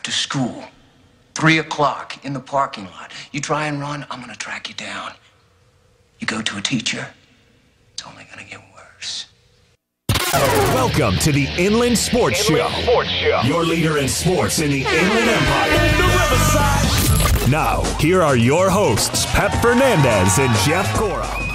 after school, 3 o'clock in the parking lot. You try and run, I'm gonna track you down. You go to a teacher, it's only gonna get worse. Welcome to the Inland Sports Show. Your leader in sports in the Inland Empire. The Riverside. Now, here are your hosts, Pep Fernandez and Jeff Gorham.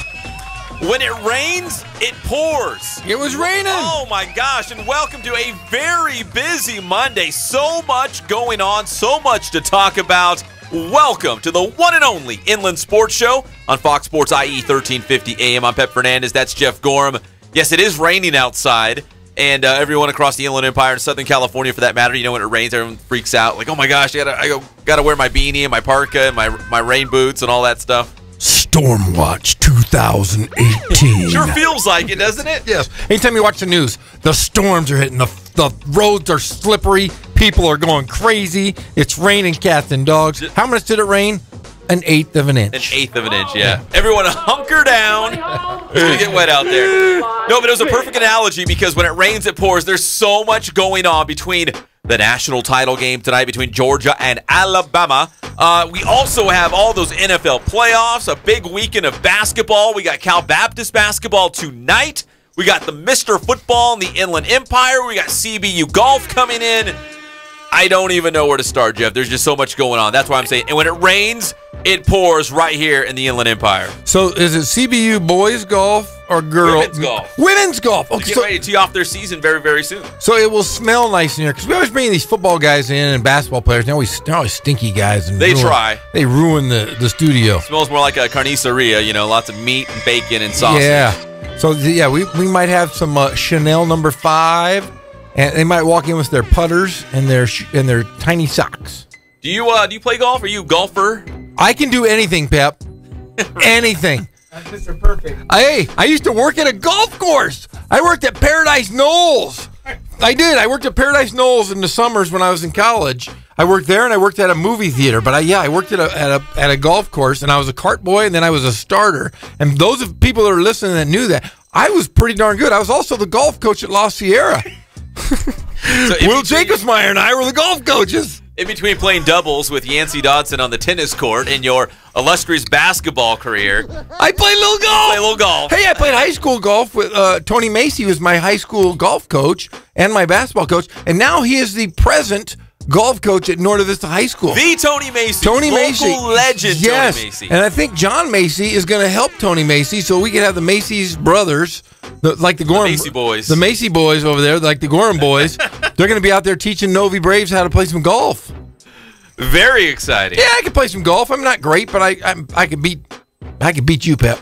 When it rains, it pours. It was raining. Oh, my gosh. And welcome to a very busy Monday. So much going on, so much to talk about. Welcome to the one and only Inland Sports Show on Fox Sports IE 1350 AM. I'm Pep Fernandez. That's Jeff Gorham. Yes, it is raining outside. And everyone across the Inland Empire and Southern California, for that matter, you know, when it rains, everyone freaks out. Like, oh, my gosh, I gotta wear my beanie and my parka and my rain boots and all that stuff. Stormwatch 2018. Sure feels like it, doesn't it? Yes. Anytime you watch the news, the storms are hitting, the roads are slippery, people are going crazy, it's raining cats and dogs. How much did it rain? An eighth of an inch. An eighth of an inch, yeah. Everyone hunker down. It's going to get wet out there. No, but it was a perfect analogy because when it rains, it pours. There's so much going on between the national title game tonight between Georgia and Alabama. We also have all those NFL playoffs, a big weekend of basketball. We got Cal Baptist basketball tonight. We got the Mr. Football in the Inland Empire. We got CBU golf coming in. I don't even know where to start, Jeff. There's just so much going on. That's why I'm saying, and when it rains, it pours right here in the Inland Empire. So is it CBU boys golf or girls? Women's golf. Women's golf. Okay, get ready to tee off their season very, very soon. So it will smell nice in here because we always bring these football guys in and basketball players. They're always stinky guys. And they ruin the studio. It smells more like a carniceria, you know, lots of meat and bacon and sausage. Yeah. So, yeah, we might have some Chanel No. 5, and they might walk in with their putters and their tiny socks. Do you play golf? Are you a golfer? I can do anything, Pep. Anything. That's Mr. Perfect. Hey, I used to work at a golf course. I worked at Paradise Knolls. I did. I worked at Paradise Knolls in the summers when I was in college. I worked there and I worked at a movie theater. But I worked at a golf course, and I was a cart boy and then I was a starter. And those of people that are listening that knew that, I was pretty darn good. I was also the golf coach at La Sierra. Will Jacobsmeyer and I were the golf coaches. In between playing doubles with Yancey Dodson on the tennis court in your illustrious basketball career, I played a little golf. Hey, I played high school golf with Tony Macy, was my high school golf coach and my basketball coach, and now he is the present golf coach at Norte Vista High School. The Tony Macy. Tony Macy. Local legend, yes. Tony Macy. And I think John Macy is going to help Tony Macy so we can have the Macy's brothers, like the Gorham. The Macy boys. The Macy boys over there, like the Gorham boys. They're going to be out there teaching Novi Braves how to play some golf. Very exciting. Yeah, I can play some golf. I'm not great, but I can beat you, Pep.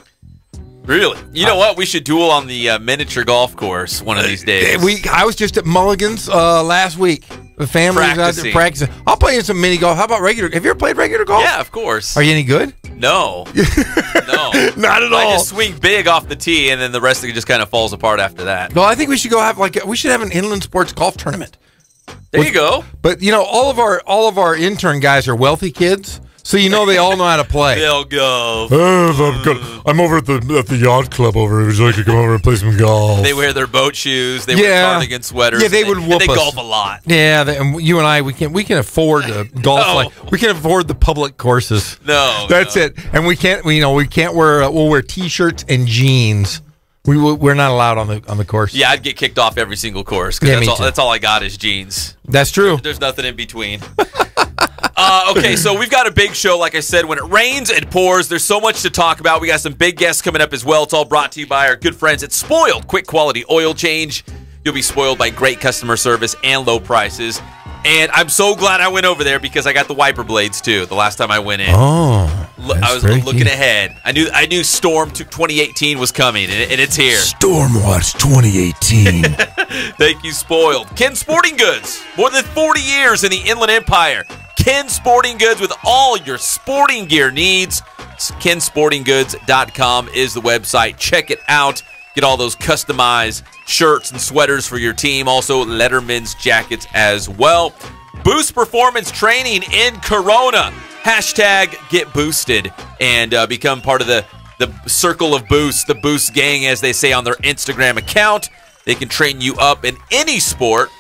Really? You know what? We should duel on the miniature golf course one of these days. I was just at Mulligan's last week. The family was out there practicing. I'll play in some mini golf. How about regular? Have you ever played regular golf? Yeah, of course. Are you any good? No. No. Not at all. I just swing big off the tee, and then the rest of it just kind of falls apart after that. Well, I think we should go have we should have an inland sports golf tournament. There you go. But you know, all of our intern guys are wealthy kids, so you know they all know how to play. They'll go. I'm over at the yacht club over here. Would you like to come over and play some golf? They wear their boat shoes. They wear cardigan sweaters. Yeah, they would whoop us. They golf a lot. Yeah, and you and I, we can afford to golf. We can afford the public courses. No, that's it. And we can't. We can't wear. We'll wear t-shirts and jeans. We're not allowed on the course. Yeah, I'd get kicked off every single course because that's all I got is jeans. That's true. There's nothing in between. Okay, so we've got a big show. Like I said, when it rains, it pours. There's so much to talk about. We got some big guests coming up as well. It's all brought to you by our good friends at Spoiled. Quick quality oil change. You'll be spoiled by great customer service and low prices. And I'm so glad I went over there because I got the wiper blades too the last time I went in. Oh, I was looking ahead. I knew Storm 2018 was coming, and it's here. Stormwatch 2018. Thank you, Spoiled. Ken Sporting Goods. More than 40 years in the Inland Empire. Ken Sporting Goods with all your sporting gear needs. KenSportingGoods.com is the website. Check it out. Get all those customized shirts and sweaters for your team. Also, Letterman's jackets as well. Boost Performance Training in Corona. Hashtag get boosted and become part of the circle of Boost, the Boost gang, as they say on their Instagram account. They can train you up in any sport.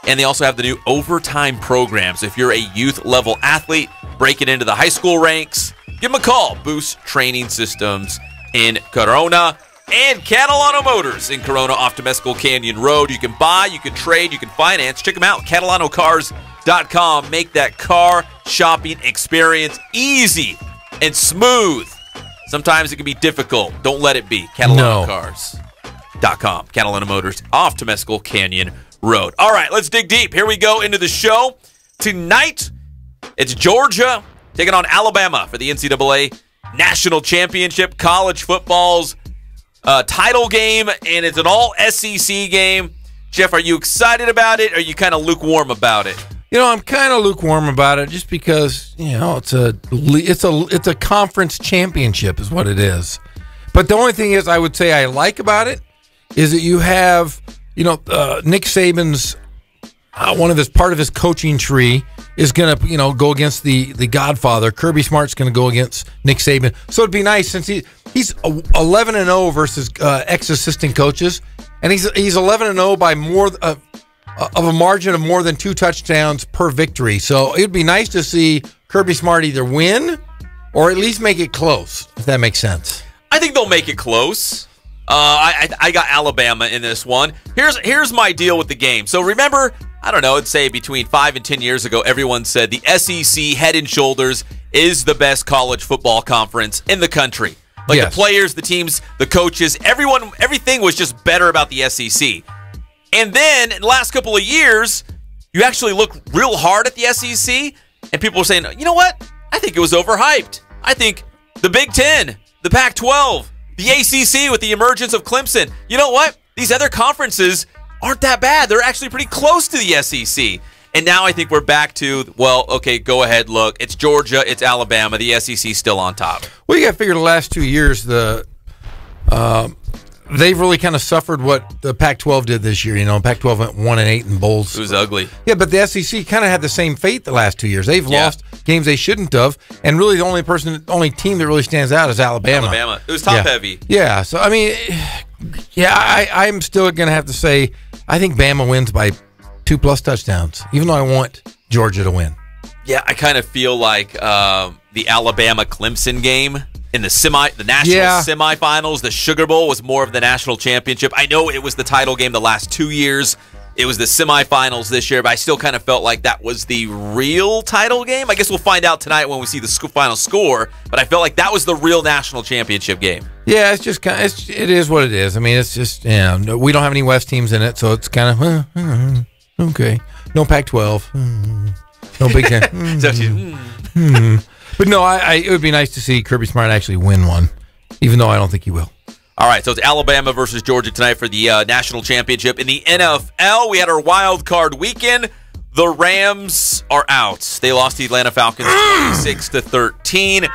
And they also have the new overtime programs. If you're a youth-level athlete breaking into the high school ranks, give them a call. Boost Training Systems in Corona and Catalano Motors in Corona off Temescal Canyon Road. You can buy, you can trade, you can finance. Check them out, CatalanoCars.com. Make that car shopping experience easy and smooth. Sometimes it can be difficult. Don't let it be. CatalanoCars.com. Catalano Motors off Temescal Canyon Road. All right, let's dig deep. Here we go into the show. Tonight, it's Georgia taking on Alabama for the NCAA National Championship, college football's title game, and it's an all-SEC game. Jeff, are you excited about it, or are you kind of lukewarm about it? You know, I'm kind of lukewarm about it just because, it's a conference championship is what it is. But the only thing is I would say I like about it is that you have, Nick Saban's part of his coaching tree is going to, go against the Godfather. Kirby Smart's going to go against Nick Saban. So it'd be nice since he's 11-0 versus ex-assistant coaches, and he's 11-0 by more of a margin of more than 2 touchdowns per victory. So it'd be nice to see Kirby Smart either win or at least make it close, if that makes sense. I think they'll make it close. I got Alabama in this one. Here's my deal with the game. So remember, I don't know, I'd say between 5 and 10 years ago, everyone said the SEC head and shoulders is the best college football conference in the country. Like yes. The players, the teams, the coaches, everything was just better about the SEC. And then in the last couple of years, you actually look real hard at the SEC, and people were saying, you know what? I think it was overhyped. I think the Big Ten, the Pac-12, the ACC with the emergence of Clemson, you know what? These other conferences aren't that bad. They're actually pretty close to the SEC. And now I think we're back to, well, okay, go ahead, look. It's Georgia, it's Alabama. The SEC's still on top. Well, you got to figure the last 2 years, they've really kind of suffered what the Pac-12 did this year. Pac-12 went 1-8 in bowls. It was ugly. Yeah, but the SEC kind of had the same fate the last 2 years. They've lost games they shouldn't have, and really the only team that really stands out is Alabama. It was top heavy. Yeah, so I mean, I'm still going to have to say I think Bama wins by 2+ touchdowns, even though I want Georgia to win. Yeah, I kind of feel like the Alabama-Clemson game in the national semifinals, the Sugar Bowl was more of the national championship. I know it was the title game the last 2 years. It was the semifinals this year, but I still kind of felt like that was the real title game. I guess we'll find out tonight when we see the final score, but I felt like that was the real national championship game. Yeah, it's just it is what it is. I mean, it's just, we don't have any West teams in it, so it's kind of, okay. No Pac-12. No Big Ten. But no, it would be nice to see Kirby Smart actually win one, even though I don't think he will. All right, so it's Alabama versus Georgia tonight for the national championship. In the NFL, we had our wild card weekend. The Rams are out. They lost the Atlanta Falcons 26-13.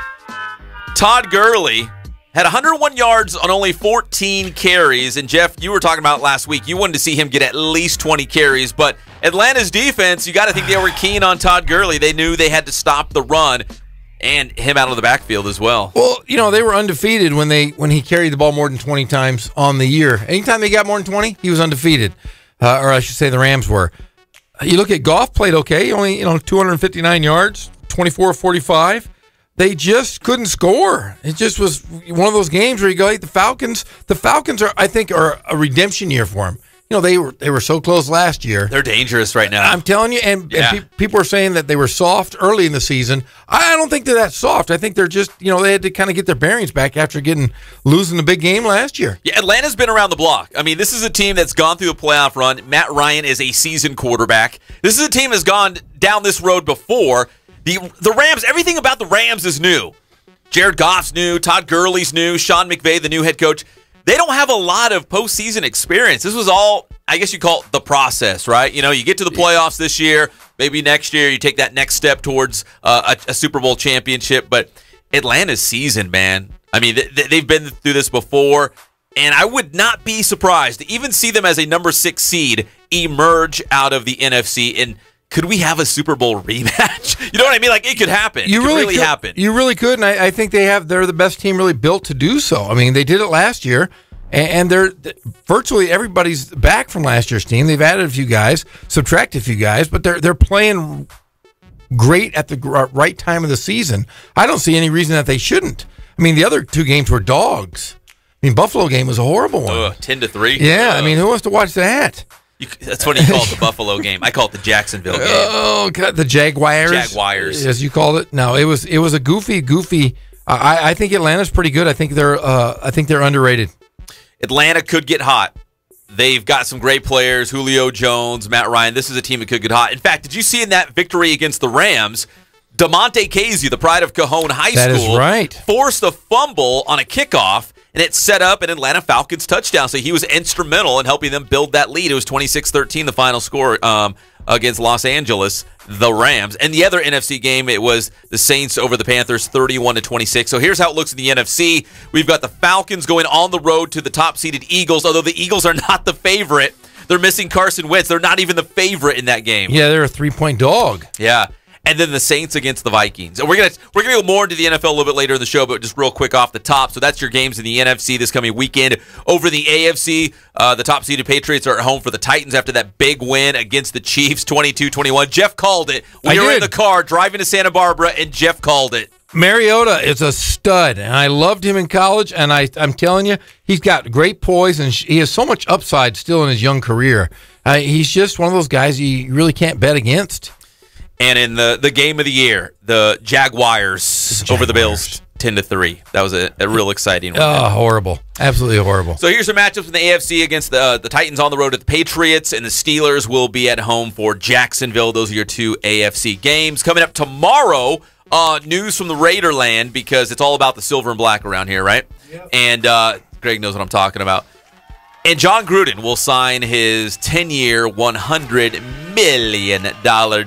Todd Gurley had 101 yards on only 14 carries. And, Jeff, you were talking about last week. You wanted to see him get at least 20 carries. But Atlanta's defense, you got to think they were keen on Todd Gurley. They knew they had to stop the run and him out of the backfield as well. Well, they were undefeated when he carried the ball more than 20 times on the year. Anytime they got more than 20, he was undefeated. Or I should say the Rams were. You look at Goff, played okay. Only, 259 yards, 24-45. They just couldn't score. It just was one of those games where you go, hey, the Falcons are a redemption year for them. They were so close last year. They're dangerous right now. I'm telling you, and people are saying that they were soft early in the season. I don't think they're that soft. I think they're just, they had to kind of get their bearings back after losing the big game last year. Yeah, Atlanta's been around the block. I mean, this is a team that's gone through a playoff run. Matt Ryan is a seasoned quarterback. This is a team that's gone down this road before. The Rams, everything about the Rams is new. Jared Goff's new. Todd Gurley's new. Sean McVay, the new head coach. They don't have a lot of postseason experience. This was all, I guess you call it the process, right? You get to the playoffs this year. Maybe next year you take that next step towards a Super Bowl championship. But Atlanta's seasoned, man. I mean, they've been through this before. And I would not be surprised to even see them as a number 6 seed emerge out of the NFC. And could we have a Super Bowl rematch? You know what I mean? Like, it could happen. It could really happen. You really could, and I think they're the best team really built to do so. I mean, they did it last year, and virtually everybody's back from last year's team. They've added a few guys, subtracted a few guys, but they're playing great at the right time of the season. I don't see any reason that they shouldn't. I mean, the other 2 games were dogs. I mean, Buffalo game was a horrible one. 10-3. Yeah, I mean, who wants to watch that? That's funny you call it the Buffalo game. I call it the Jacksonville game. Oh, God, the Jaguars. Jaguars, as you called it. No, it was a goofy. I think Atlanta's pretty good. I think they're underrated. Atlanta could get hot. They've got some great players: Julio Jones, Matt Ryan. This is a team that could get hot. In fact, did you see in that victory against the Rams? DeMonte Casey, the pride of Cajon High School, that is right, forced a fumble on a kickoff, and it set up an Atlanta Falcons touchdown. So he was instrumental in helping them build that lead. It was 26-13, the final score against Los Angeles, the Rams. And the other NFC game, it was the Saints over the Panthers, 31-26. So here's how it looks in the NFC. We've got the Falcons going on the road to the top-seeded Eagles, although the Eagles are not the favorite. They're missing Carson Wentz. They're not even the favorite in that game. Yeah, they're a 3-point dog. Yeah. And then the Saints against the Vikings. And we're gonna go more into the NFL a little bit later in the show, but just real quick off the top. So that's your games in the NFC this coming weekend. Over the AFC, the top-seeded Patriots are at home for the Titans after that big win against the Chiefs, 22-21. Jeff called it. We were in the car driving to Santa Barbara, and Jeff called it. Mariota is a stud, and I loved him in college, and I'm telling you, he's got great poise, and he has so much upside still in his young career. He's just one of those guys you really can't bet against. And in the game of the year, the Jaguars over the Bills, 10-3. That was a real exciting one. Oh, horrible. Absolutely horrible. So here's some matchups in the AFC against the Titans on the road at the Patriots, and the Steelers will be at home for Jacksonville. Those are your 2 AFC games. Coming up tomorrow, news from the Raiderland, because it's all about the silver and black around here, right? Yep. And Greg knows what I'm talking about. And John Gruden will sign his 10-year, $100 million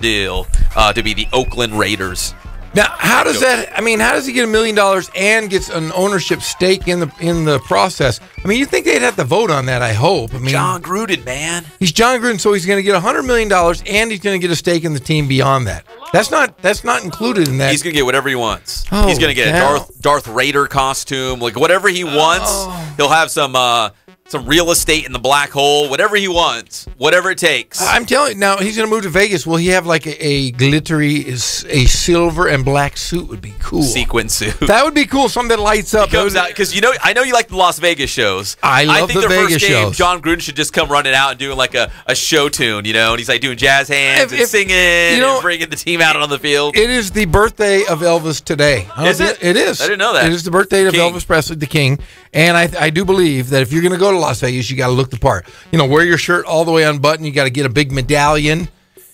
deal to be the Oakland Raiders. Now, how does that? I mean, how does he get $1 million and gets an ownership stake in the process? I mean, you think they'd have to vote on that? I hope. I mean, John Gruden, man. He's John Gruden, so he's going to get $100 million and he's going to get a stake in the team beyond that. That's not included in that. He's going to get whatever he wants. Oh, he's going to get a Darth Raider costume, like whatever he wants. He'll have some real estate in the black hole, whatever he wants, whatever it takes. I'm telling you, now he's going to move to Vegas. Will he have like a glittery, a silver and black suit? Would be cool. Sequin suit. That would be cool. Something that lights up. He comes out because I know you like the Las Vegas shows. I think the Vegas first game, shows. John Gruden should just come running out and doing like a show tune, and he's like doing jazz hands and singing and bringing the team out on the field. It is the birthday of Elvis today. Is it? It is. I didn't know that. It is the birthday of Elvis Presley, the king. And I do believe that if you're going to go to Las Vegas, you got to look the part. Wear your shirt all the way unbuttoned. You got to get a big medallion.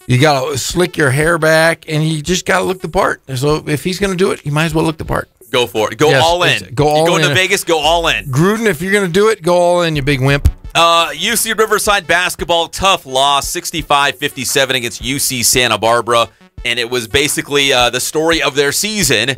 You got to slick your hair back, and you just got to look the part. So if he's going to do it, you might as well look the part. Go for it. Go all in. Go all in. You going to Vegas, go all in. Gruden, if you're going to do it, go all in, you big wimp. UC Riverside basketball, tough loss, 65-57 against UC Santa Barbara. And it was basically the story of their season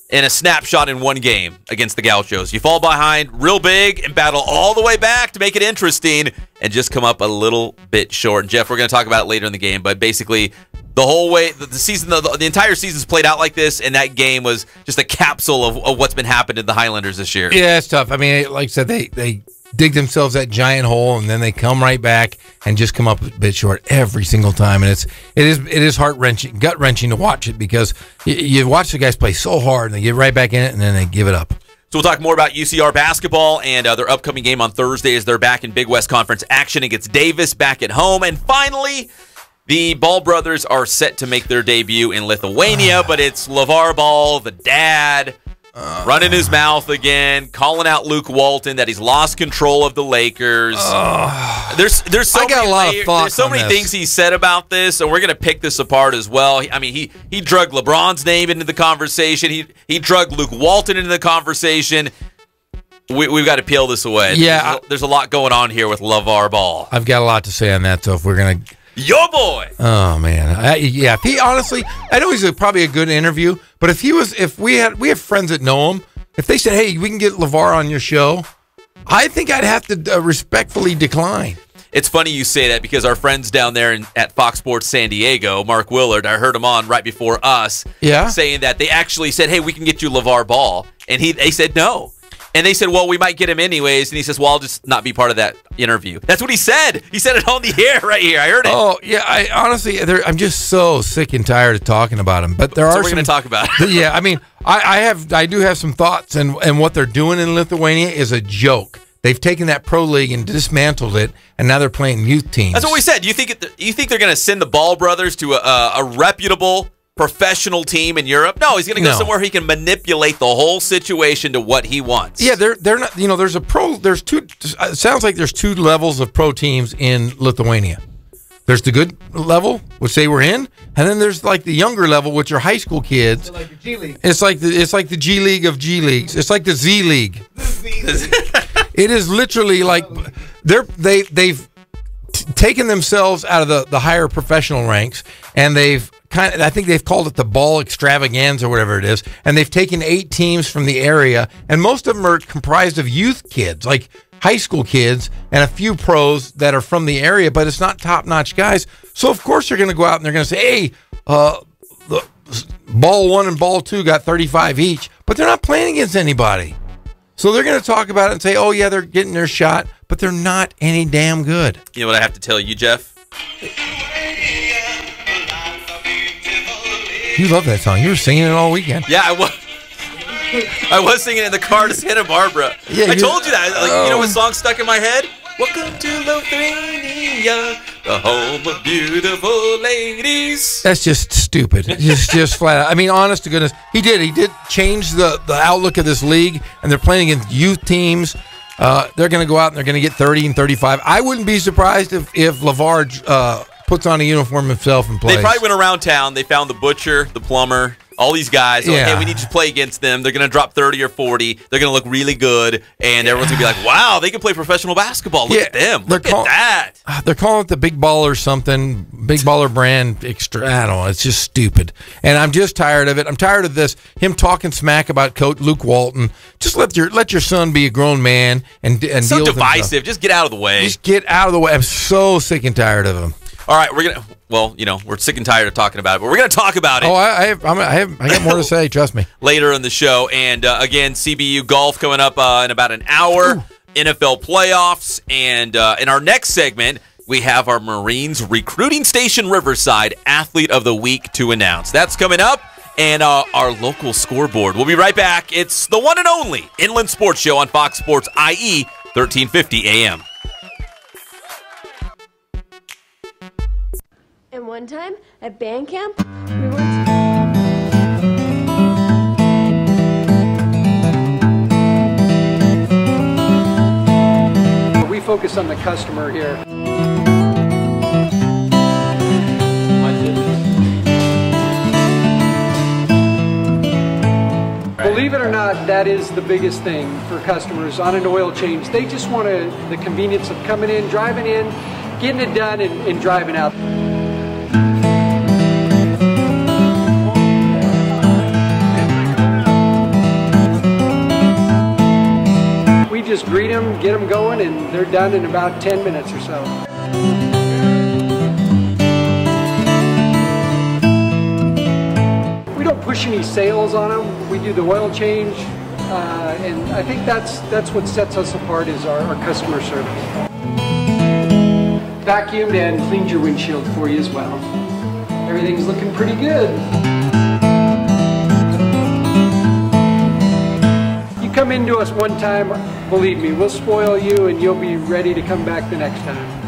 in a snapshot in one game against the Gauchos. You fall behind real big and battle all the way back to make it interesting and just come up a little bit short. And Jeff, we're going to talk about it later in the game, but basically the whole way, the season, the entire season's played out like this, and that game was just a capsule of what's been happening to the Highlanders this year. Yeah, it's tough. I mean, like I said, they dig themselves that giant hole, and then they come right back and just come up a bit short every single time. And it is heart-wrenching, gut-wrenching to watch it, because you watch the guys play so hard, and they get right back in it, and then they give it up. So we'll talk more about UCR basketball and their upcoming game on Thursday as they're back in Big West Conference action against Davis back at home. And finally, the Ball brothers are set to make their debut in Lithuania, but it's LeVar Ball, the dad, running his mouth again, calling out Luke Walton that he's lost control of the Lakers. There's so many things he said about this, and we're going to pick this apart as well. I mean, he drug LeBron's name into the conversation. He drug Luke Walton into the conversation. We've got to peel this away. Yeah, there's a lot going on here with LeVar Ball. I've got a lot to say on that, so if we're going to... Your boy. Oh man, if he honestly, I know he's probably a good interview, but if we have friends that know him, if they said, "Hey, we can get LeVar on your show," I think I'd have to respectfully decline. It's funny you say that, because our friends down there at Fox Sports San Diego, Mark Willard, I heard him on right before us, saying that they actually said, "Hey, we can get you LeVar Ball," and they said no. And they said, well, we might get him anyways. And he says, well, I'll just not be part of that interview. That's what he said. He said it on the air right here. I heard it. Oh, yeah. Honestly, I'm just so sick and tired of talking about him. But there are we're going to talk about it. Yeah, I mean, I do have some thoughts. And what they're doing in Lithuania is a joke. They've taken that pro league and dismantled it, and now they're playing youth teams. That's what we said. You think they're going to send the Ball brothers to a reputable professional team in Europe? No, he's going to go somewhere he can manipulate the whole situation to what he wants. Yeah, they're not. You know, there's two. It sounds like there's two levels of pro teams in Lithuania. There's the good level, which they were in, and then there's like the younger level, which are high school kids. So like the G League. It's like the G League of G Leagues. It's like the Z League. It is literally like they've taken themselves out of the higher professional ranks, and I think they've called it the Ball Extravaganza or whatever it is, and they've taken 8 teams from the area, and most of them are comprised of youth kids, like high school kids, and a few pros that are from the area, but it's not top-notch guys. So, of course, they're going to go out and they're going to say, hey, the Ball 1 and Ball 2 got 35 each, but they're not playing against anybody. So they're going to talk about it and say, oh, yeah, they're getting their shot, but they're not any damn good. You know what I have to tell you, Jeff? You love that song. You were singing it all weekend. Yeah, I was singing it in the car to Santa Barbara. Yeah, I told you that. Like, you know what song stuck in my head? Welcome to Lithuania, the home of beautiful ladies. That's just stupid. just flat out. I mean, honest to goodness, he did change the outlook of this league, and they're playing against youth teams. They're going to go out and they're going to get 30 and 35. I wouldn't be surprised if LaVar puts on a uniform himself and plays. They probably went around town. They found the butcher, the plumber, all these guys. Like, hey, we need you to play against them. They're going to drop 30 or 40. They're going to look really good, and everyone's going to be like, wow, they can play professional basketball. Look at them. Look at that. They're calling it the Big Baller something, Big Baller brand extra. I don't know. It's just stupid. And I'm just tired of it. I'm tired of this, him talking smack about Coach Luke Walton. Just let your son be a grown man and deal with himself. So divisive. Just get out of the way. Just get out of the way. I'm so sick and tired of him. All right, we're sick and tired of talking about it, but we're going to talk about it. Oh, I got more to say, trust me. Later in the show. And again, CBU golf coming up in about an hour, NFL playoffs, and in our next segment, we have our Marines Recruiting Station Riverside Athlete of the Week to announce. That's coming up, and our local scoreboard. We'll be right back. It's the one and only Inland Sports Show on Fox Sports IE 1350 AM. And one time at band camp, we focus on the customer here. Believe it or not, that is the biggest thing for customers on an oil change. They just want the convenience of coming in, driving in, getting it done, and driving out. Just greet them, get them going, and they're done in about 10 minutes or so. We don't push any sales on them. We do the oil change, and I think that's what sets us apart is our customer service. Vacuumed and cleaned your windshield for you as well. Everything's looking pretty good. Come into us one time, believe me, we'll spoil you and you'll be ready to come back the next time.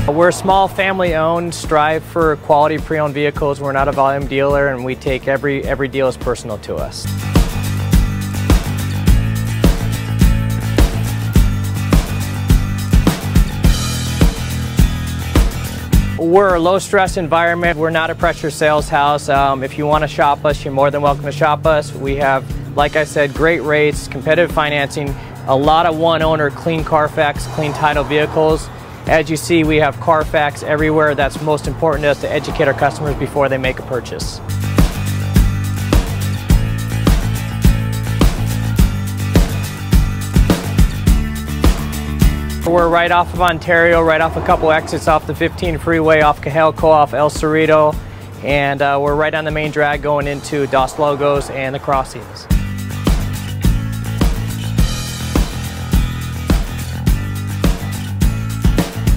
We're a small family-owned, strive for quality pre-owned vehicles. We're not a volume dealer, and we take every deal as personal to us. We're a low-stress environment. We're not a pressure sales house. If you want to shop us, you're more than welcome to shop us. We have, like I said, great rates, competitive financing, a lot of one-owner, clean Carfax, clean title vehicles. As you see, we have Carfax everywhere. That's most important to us, to educate our customers before they make a purchase. We're right off of Ontario, right off a couple exits off the 15 freeway, off Cajelco, off El Cerrito, and we're right on the main drag going into Dos Logos and the crossings.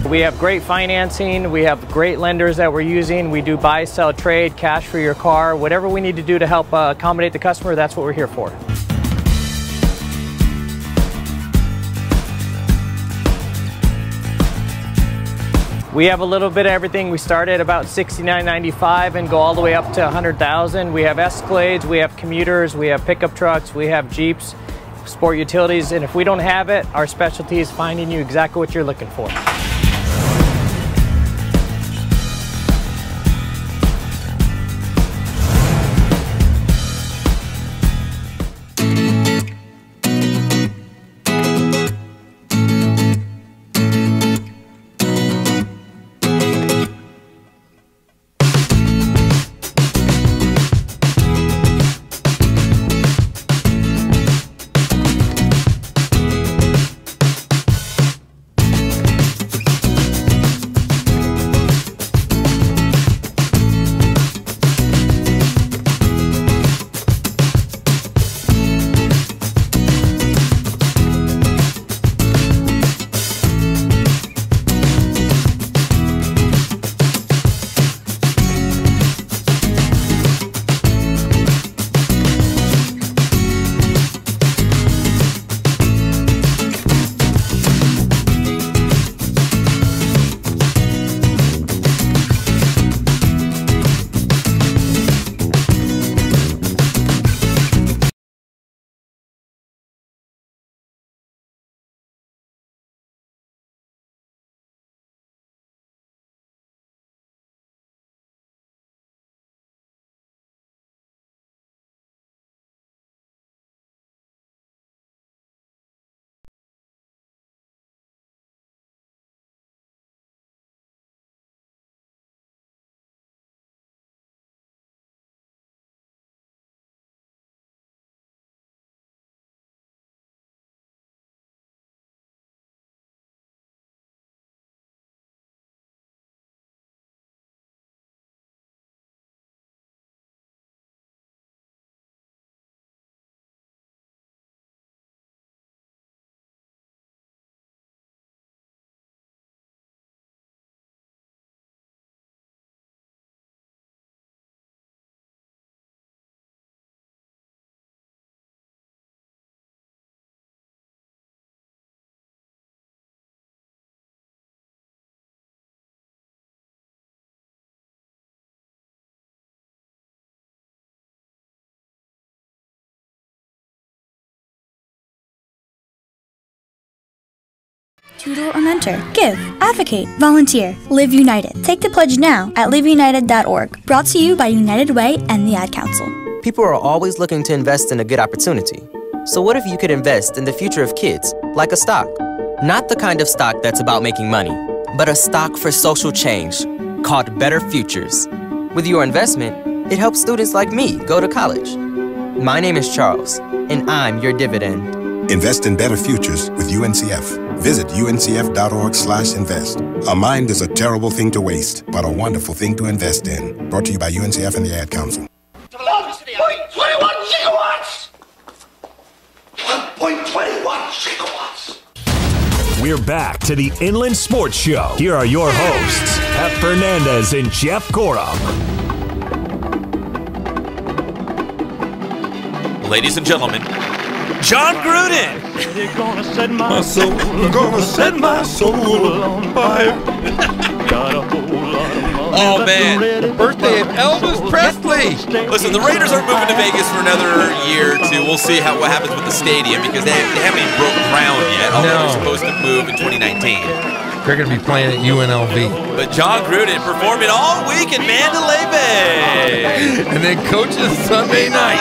We have great financing, we have great lenders that we're using. We do buy, sell, trade, cash for your car, whatever we need to do to help accommodate the customer, that's what we're here for. We have a little bit of everything. We start at about $69.95 and go all the way up to $100,000. We have Escalades, we have commuters, we have pickup trucks, we have Jeeps, sport utilities, and if we don't have it, our specialty is finding you exactly what you're looking for. Tutor or mentor. Give. Advocate. Volunteer. Live United. Take the pledge now at liveunited.org. Brought to you by United Way and the Ad Council. People are always looking to invest in a good opportunity. So what if you could invest in the future of kids, like a stock? Not the kind of stock that's about making money, but a stock for social change, called Better Futures. With your investment, it helps students like me go to college. My name is Charles, and I'm your dividend. Invest in better futures with UNCF. Visit uncf.org/invest. A mind is a terrible thing to waste, but a wonderful thing to invest in. Brought to you by UNCF and the Ad Council. 1.21 gigawatts! 1.21 gigawatts! We're back to the Inland Sports Show. Here are your hosts, Pep Fernandez and Jeff Gorham. Ladies and gentlemen, John Gruden. They're gonna set my soul, gonna set my soul on fire. Got a whole lot of money. Oh, man. The birthday of Elvis Presley. Listen, the Raiders aren't moving to Vegas for another year or two. We'll see what happens with the stadium because they haven't even broke ground yet, although they're supposed to move in 2019. They're going to be playing at UNLV. But John Gruden performing all week in Mandalay Bay. And then coaches Sunday night.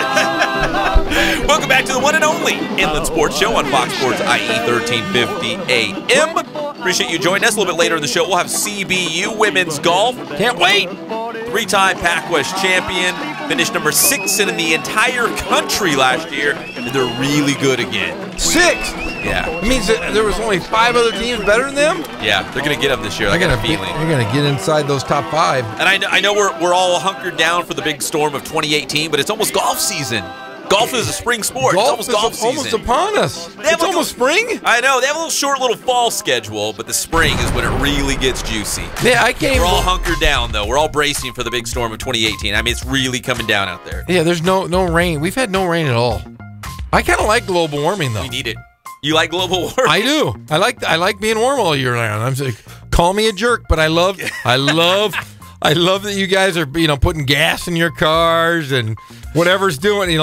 Welcome back to the one and only Inland Sports Show on Fox Sports IE 1350 AM. Appreciate you joining us. A little bit later in the show, we'll have CBU women's golf. Can't wait. 3-time Pac West champion. Finished number 6 in the entire country last year, and they're really good again. 6? Yeah. It means that there was only 5 other teams better than them? Yeah, they're going to get them this year. I got a feeling. They're going to get inside those top 5. And I know we're all hunkered down for the big storm of 2018, but it's almost golf season. Golf is a spring sport. Golf it's almost golf almost season. upon us. It's almost spring. I know. They have a little short little fall schedule, but the spring is when it really gets juicy. Yeah, I can't. We're all hunkered down, though. We're all bracing for the big storm of 2018. I mean, it's really coming down out there. Yeah, there's no rain. We've had no rain at all. I kind of like global warming, though. We need it. You like global warming? I do. I like being warm all year round. I'm like, call me a jerk, but I love that you guys are putting gas in your cars and whatever's doing.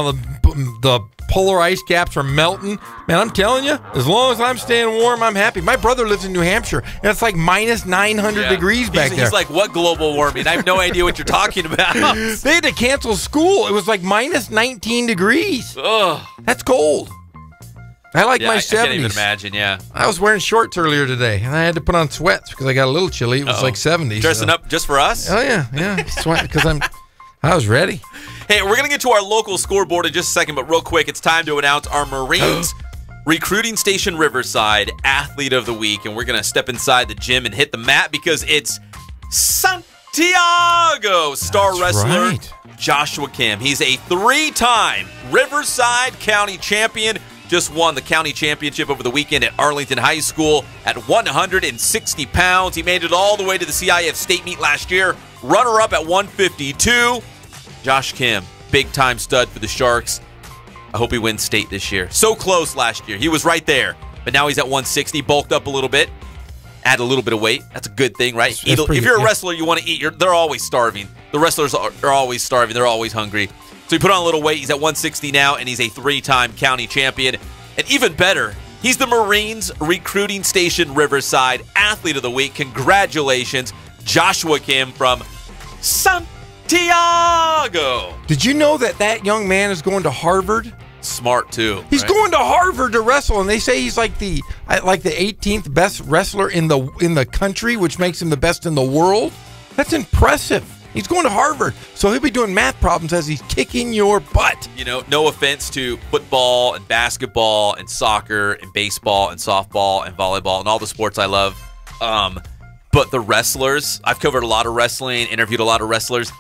The polar ice caps are melting. Man, I'm telling you, as long as I'm staying warm, I'm happy. My brother lives in New Hampshire, and it's like minus 900 degrees back there. He's like, what global warming? I have no idea what you're talking about. They had to cancel school. It was like minus 19 degrees. Ugh. That's cold. I like my 70s. I can't even imagine, yeah. I was wearing shorts earlier today, and I had to put on sweats because I got a little chilly. It was like 70s. Dressing up just for us? Oh, yeah. Sweat because I was ready. Hey, we're going to get to our local scoreboard in just a second, but real quick, it's time to announce our Marines Recruiting Station Riverside Athlete of the Week, and we're going to step inside the gym and hit the mat because it's Santiago star wrestler Joshua Kim. He's a 3-time Riverside County champion. Just won the county championship over the weekend at Arlington High School at 160 pounds. He made it all the way to the CIF state meet last year. Runner-up at 152. Josh Kim, big-time stud for the Sharks. I hope he wins state this year. So close last year. He was right there, but now he's at 160, bulked up a little bit, add a little bit of weight. That's a good thing, right? If you're a wrestler, you want to eat. They're always starving. The wrestlers are always starving. They're always hungry. So he put on a little weight. He's at 160 now, and he's a 3-time county champion. And even better, he's the Marines Recruiting Station Riverside Athlete of the Week. Congratulations, Joshua Kim from Santiago. Did you know that young man is going to Harvard? Smart, too. He's going to Harvard to wrestle, and they say he's like the 18th best wrestler in the country, which makes him the best in the world. That's impressive. He's going to Harvard, so he'll be doing math problems as he's kicking your butt. No offense to football and basketball and soccer and baseball and softball and volleyball and all the sports I love. But the wrestlers, I've covered a lot of wrestling, interviewed a lot of wrestlers.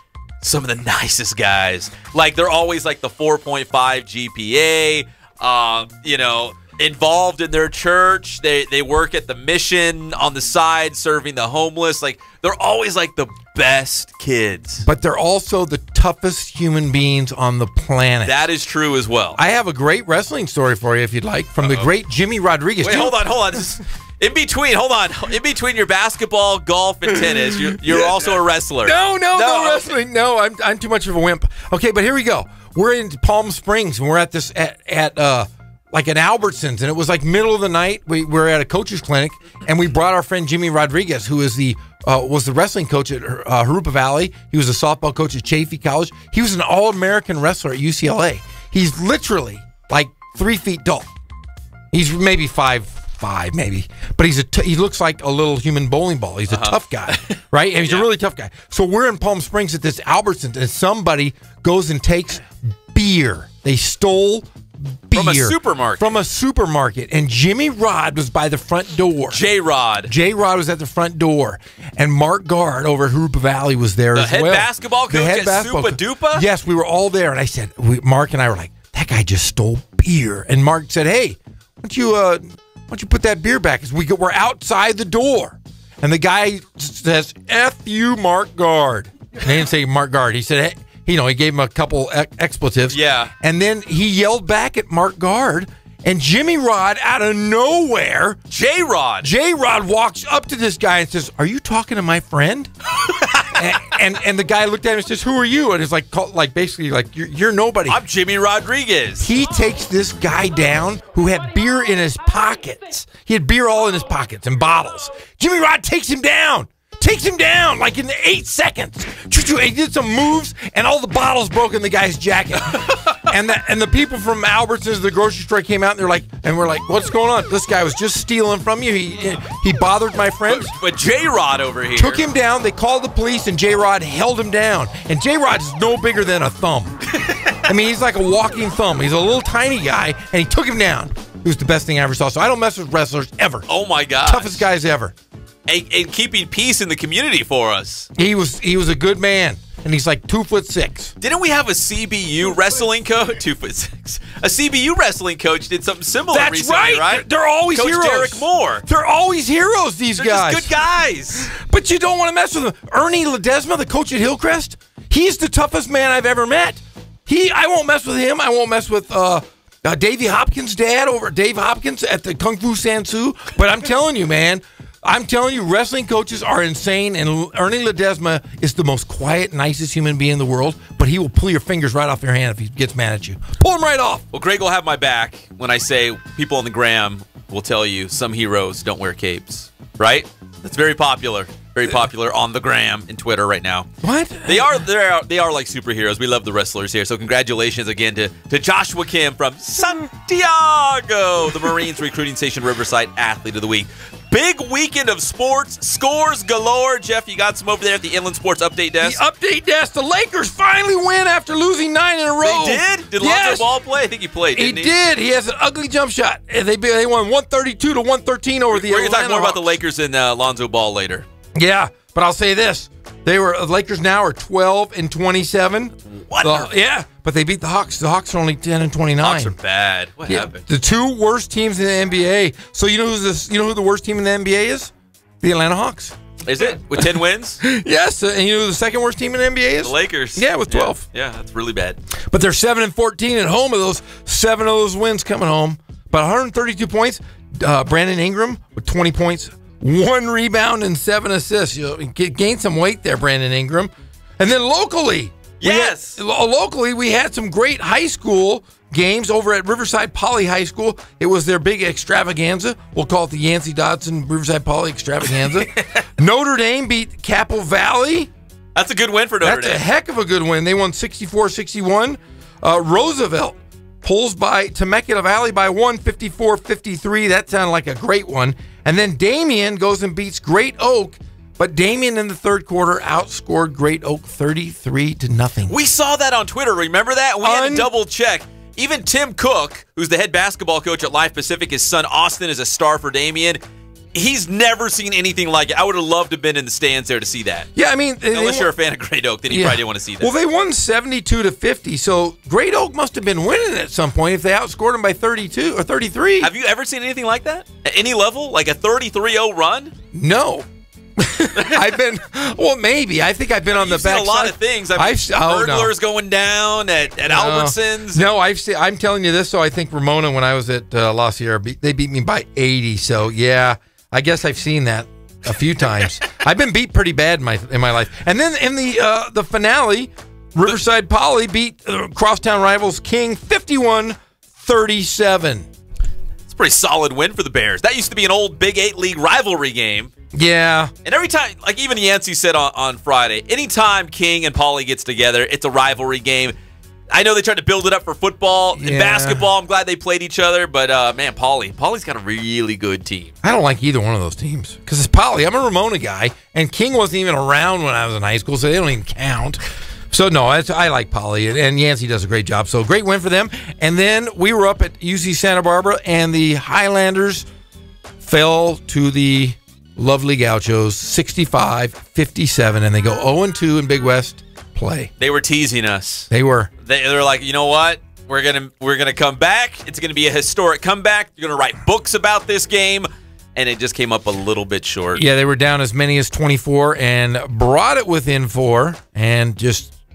Some of the nicest guys. Like, they're always like the 4.5 GPA, involved in their church. They work at the mission on the side, serving the homeless. Like, they're always like the best kids. But they're also the toughest human beings on the planet. That is true as well. I have a great wrestling story for you, if you'd like, from the great Jimmy Rodriguez. Wait, hold on. In between your basketball, golf, and tennis, you're also a wrestler. No wrestling. No, I'm too much of a wimp. Okay, but here we go. We're in Palm Springs, and we're at this at like an Albertsons, and it was like middle of the night. We were at a coach's clinic, and we brought our friend Jimmy Rodriguez, who is was the wrestling coach at Harupa Valley. He was a softball coach at Chaffey College. He was an All-American wrestler at UCLA. He's literally like 3 feet tall. He's maybe 5'5", maybe, but he looks like a little human bowling ball. He's a tough guy, right? And he's a really tough guy. So we're in Palm Springs at this Albertsons, and somebody goes and takes beer. They stole beer from a supermarket, and Jimmy Rod was by the front door. J-Rod was at the front door, and Mark Guard over at Harupa Valley was there as well. The head baskandball coach at Super Dupa? Yes, we were all there, and I said, Mark and I were like, that guy just stole beer. And Mark said, hey, why don't you put that beer back? As we're outside the door, and the guy says, F you, Mark Guard. And he didn't say Mark Guard. He said, hey, he gave him a couple expletives. Yeah. And then he yelled back at Mark Guard, and Jimmy Rod, out of nowhere, J-Rod walks up to this guy and says, are you talking to my friend? and the guy looked at him and says, who are you? And it's like basically like, you're nobody. I'm Jimmy Rodriguez. He takes this guy down who had beer in his pockets. He had beer all in his pockets and bottles. Jimmy Rod takes him down like in 8 seconds. He did some moves, and all the bottles broke in the guy's jacket. And the people from Albertsons, the grocery store, came out and we're like, what's going on? This guy was just stealing from you. He bothered my friends. But J-Rod over here took him down. They called the police, and J-Rod held him down. And J-Rod is no bigger than a thumb. I mean, he's like a walking thumb. He's a little tiny guy, and he took him down. It was the best thing I ever saw. So I don't mess with wrestlers ever. Oh my God, toughest guys ever. And keeping peace in the community for us. He was a good man, and he's like 2'6". Didn't we have a CBU wrestling coach? 2'6". A CBU wrestling coach did something similar. That's recently, right? They're always Coach heroes. Derek Moore. They're always heroes. These They're guys. just good guys. But you don't want to mess with them. Ernie Ledesma, the coach at Hillcrest, he's the toughest man I've ever met. I won't mess with him. I won't mess with Davey Hopkins' dad over at Dave Hopkins at the Kung Fu Sansu. But I'm telling you, man. I'm telling you, wrestling coaches are insane, and Ernie Ledesma is the most quiet, nicest human being in the world, but he will pull your fingers right off your hand if he gets mad at you. Pull him right off. Well, Greg will have my back when I say people on the gram will tell you some heroes don't wear capes, right? That's very popular. Very popular on the gram and Twitter right now. What? They are like superheroes. We love the wrestlers here. So congratulations again to Joshua Kim from Santiago, the Marines Recruiting Station Riverside Athlete of the Week. Big weekend of sports, scores galore. Jeff, you got some over there at the Inland Sports Update Desk? The Update Desk. The Lakers finally win after losing 9 in a row. They did? Did yes. Lonzo Ball play? I think he played, didn't he? He did. He has an ugly jump shot. They won 132 to 113 over the Atlanta We're going to talk more about Hawks. the Lakers and Lonzo Ball later. Yeah, but I'll say this. The Lakers now are 12 and 27. What? Yeah, but they beat the Hawks. The Hawks are only 10 and 29. Hawks are bad. What happened? The two worst teams in the NBA. So you know who the worst team in the NBA is? The Atlanta Hawks. Is it? With 10 wins? Yes, and you know who the second worst team in the NBA is? The Lakers. Yeah, with 12. Yeah, that's really bad. But they're 7 and 14 at home. Of those 7 of those wins coming home. But 132 points. Brandon Ingram with 20 points, 1 rebound, and 7 assists. You gained some weight there, Brandon Ingram. And then locally, we had some great high school games over at Riverside Poly High School. It was their big extravaganza. We'll call it the Yancey Dodson Riverside Poly extravaganza. Notre Dame beat Capel Valley. That's a good win for Notre Dame. That's a heck of a good win. They won 64-61. Roosevelt pulls by Temecula Valley by 54-53. That sounded like a great one. And then Damien goes and beats Great Oak. But Damien in the third quarter outscored Great Oak 33-0. We saw that on Twitter. Remember that? We had to double check. Even Tim Cook, who's the head basketball coach at Life Pacific, his son Austin is a star for Damien. He's never seen anything like it. I would have loved to have been in the stands there to see that. Yeah, I mean, unless you're a fan of Great Oak, then you probably didn't want to see that. Well, they won 72-50, so Great Oak must have been winning at some point if they outscored them by 32 or 33. Have you ever seen anything like that at any level, like a 33-0 run? No. Maybe. I think I've been on the back seen a lot of things. Burglars going down at Albertsons. No, I'm telling you this, so I think Ramona, when I was at La Sierra, they beat me by 80. So, yeah, I guess I've seen that a few times. I've been beat pretty bad in my life. And then in the finale, Riverside Poly beat crosstown rivals King 51-37. It's a pretty solid win for the Bears. That used to be an old Big 8 League rivalry game. Yeah. And every time, like even Yancey said on Friday, anytime King and Poly gets together, it's a rivalry game. I know they tried to build it up for football and basketball. I'm glad they played each other, but man, Poly's got a really good team. I don't like either one of those teams because it's Poly. I'm a Ramona guy, and King wasn't even around when I was in high school, so they don't even count. So, no, I like Poly, and Yancey does a great job. So, great win for them. And then we were up at UC Santa Barbara, and the Highlanders fell to the lovely Gauchos 65-57, and they go 0-2 in Big West play. They were teasing us. They were. They're like, you know what? We're gonna come back. It's gonna be a historic comeback. You're gonna write books about this game, and it just came up a little bit short. Yeah, they were down as many as 24 and brought it within 4, and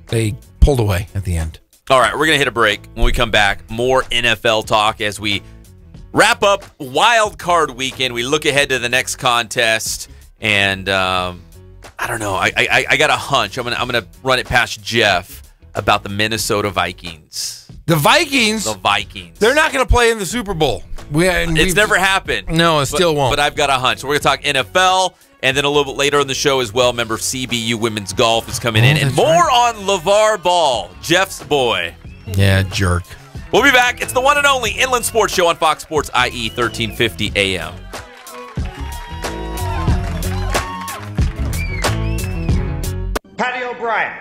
they pulled away at the end. All right, we're gonna hit a break. When we come back, more NFL talk as we wrap up Wild Card Weekend. We look ahead to the next contest, and I don't know. I got a hunch. I'm gonna run it past Jeff about the Minnesota Vikings. The Vikings? The Vikings. They're not going to play in the Super Bowl. It's never happened. No, it still won't. But I've got a hunch. So we're going to talk NFL, and then a little bit later in the show as well, member CBU Women's Golf is coming in. And more on LeVar Ball, Jeff's boy. Yeah, jerk. We'll be back. It's the one and only Inland Sports Show on Fox Sports IE 1350 AM. Paddy O'Brien,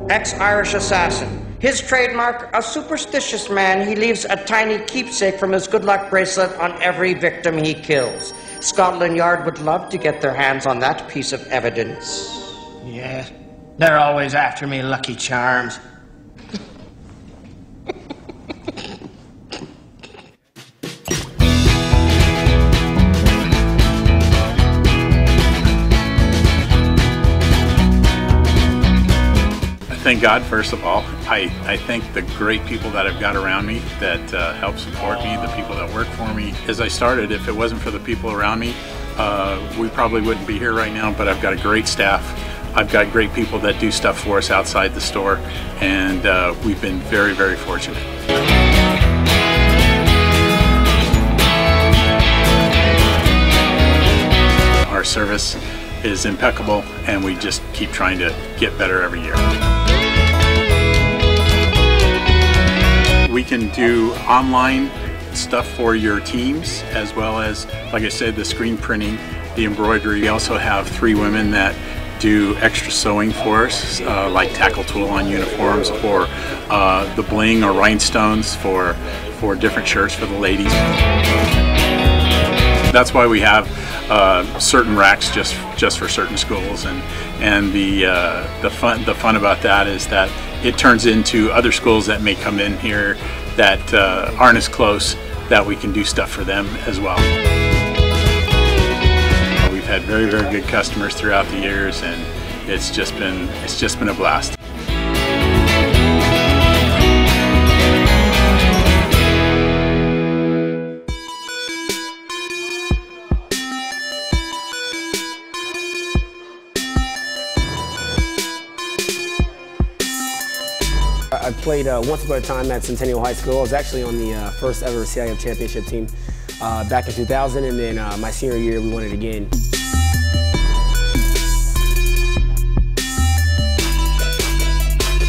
ex-Irish assassin. His trademark, a superstitious man, he leaves a tiny keepsake from his good luck bracelet on every victim he kills. Scotland Yard would love to get their hands on that piece of evidence. Yeah, they're always after me, Lucky Charms. Thank God, first of all. I thank the great people that I've got around me that help support me, the people that work for me. As I started, if it wasn't for the people around me, we probably wouldn't be here right now, but I've got a great staff. I've got great people that do stuff for us outside the store, and we've been very, very fortunate. Our service is impeccable, and we just keep trying to get better every year. We can do online stuff for your teams, as well as, like I said, the screen printing, the embroidery. We also have 3 women that do extra sewing for us, like tackle tool on uniforms, or the bling or rhinestones for different shirts for the ladies. That's why we have certain racks just for certain schools, and the fun about that is that it turns into other schools that may come in here that aren't as close, that we can do stuff for them as well. We've had very, very good customers throughout the years, and it's just been a blast. I played once upon a time at Centennial High School. I was actually on the first ever CIF championship team back in 2000, and then my senior year we won it again.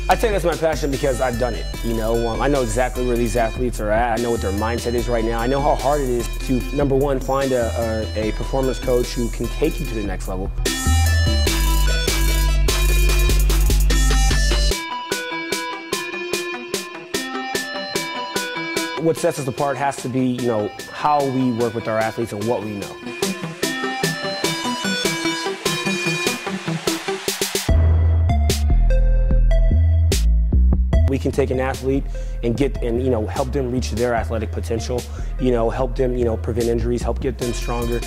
I'd say that's my passion because I've done it. You know, I know exactly where these athletes are at. I know what their mindset is right now. I know how hard it is to, number one, find a performance coach who can take you to the next level. What sets us apart has to be, you know, how we work with our athletes and what we know. We can take an athlete and you know, help them reach their athletic potential, you know, help them, you know, prevent injuries, help get them stronger.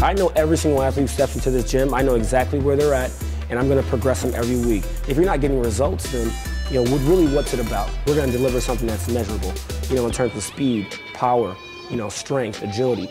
I know every single athlete who steps into this gym. I know exactly where they're at, and I'm going to progress them every week. If you're not getting results, then, you know, really what's it about? We're going to deliver something that's measurable, you know, in terms of speed, power, you know, strength, agility.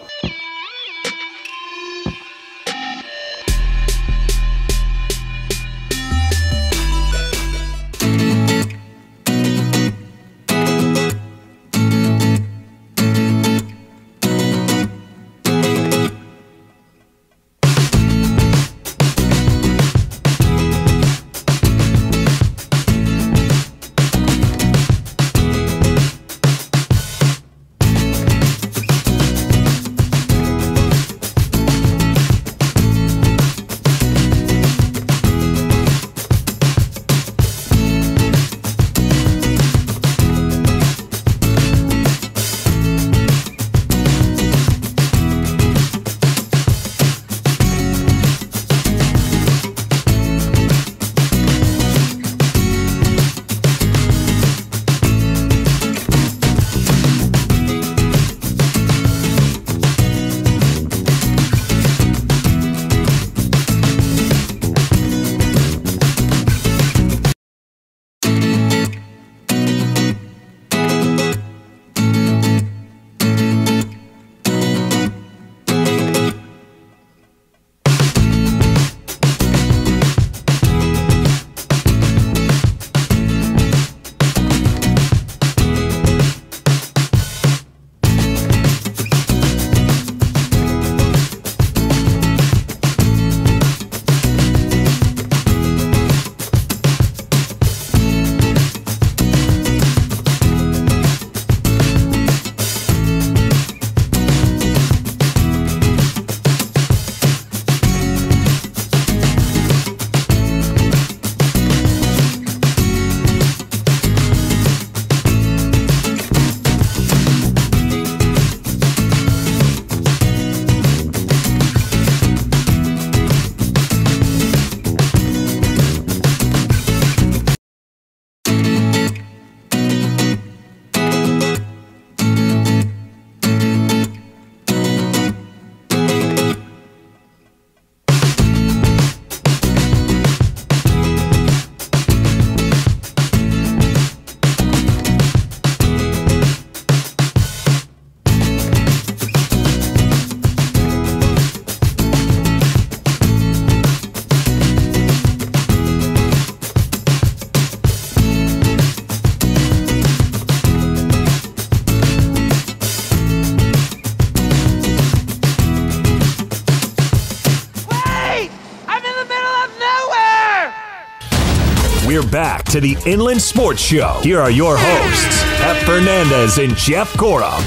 We're back to the Inland Sports Show. Here are your hosts, Pep Fernandez and Jeff Gorham.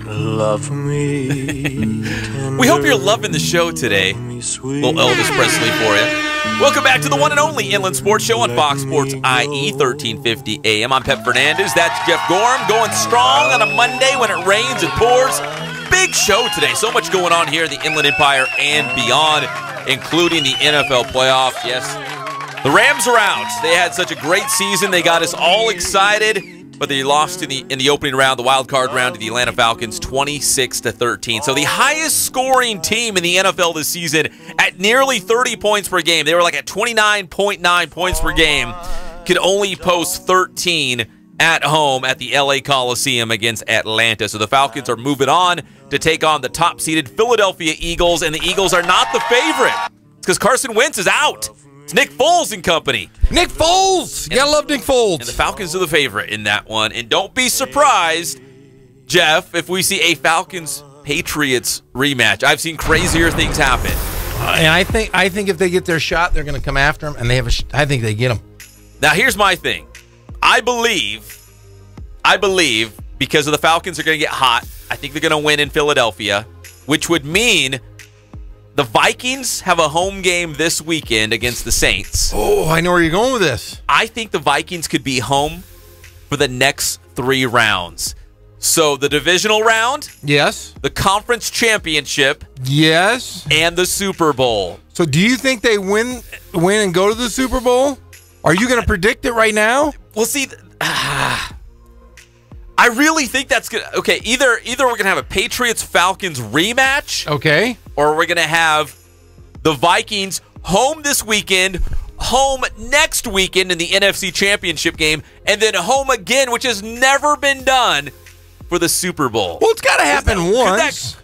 Love me. We hope you're loving the show today. Little Elvis Presley for you. Welcome back to the one and only Inland Sports Show on Fox Sports IE 1350 AM. I'm Pep Fernandez. That's Jeff Gorham going strong on a Monday when it rains and pours. Big show today. So much going on here in the Inland Empire and beyond, including the NFL playoffs. Yes, the Rams are out. They had such a great season. They got us all excited. But they lost in the opening round, the wild card round, to the Atlanta Falcons, 26-13. So the highest scoring team in the NFL this season at nearly 30 points per game. They were like at 29.9 points per game. Could only post 13 at home at the LA Coliseum against Atlanta. So the Falcons are moving on to take on the top-seeded Philadelphia Eagles, and the Eagles are not the favorite. It's because Carson Wentz is out. It's Nick Foles and company. Nick Foles! You gotta love Nick Foles. And the Falcons are the favorite in that one. And don't be surprised, Jeff, if we see a Falcons-Patriots rematch. I've seen crazier things happen. And I think if they get their shot, they're going to come after them, and they have I think they get them. Now, here's my thing. I believe, because of the Falcons are going to get hot, I think they're going to win in Philadelphia, which would mean the Vikings have a home game this weekend against the Saints. Oh, I know where you're going with this. I think the Vikings could be home for the next 3 rounds. So the divisional round, yes. The conference championship, yes, and the Super Bowl. So do you think they win and go to the Super Bowl? Are you going to predict it right now? Well, see, I really think that's good. Okay, either we're going to have a Patriots-Falcons rematch. Okay. Or we're going to have the Vikings home this weekend, home next weekend in the NFC Championship game, and then home again, which has never been done, for the Super Bowl. Well, it's got to happen once.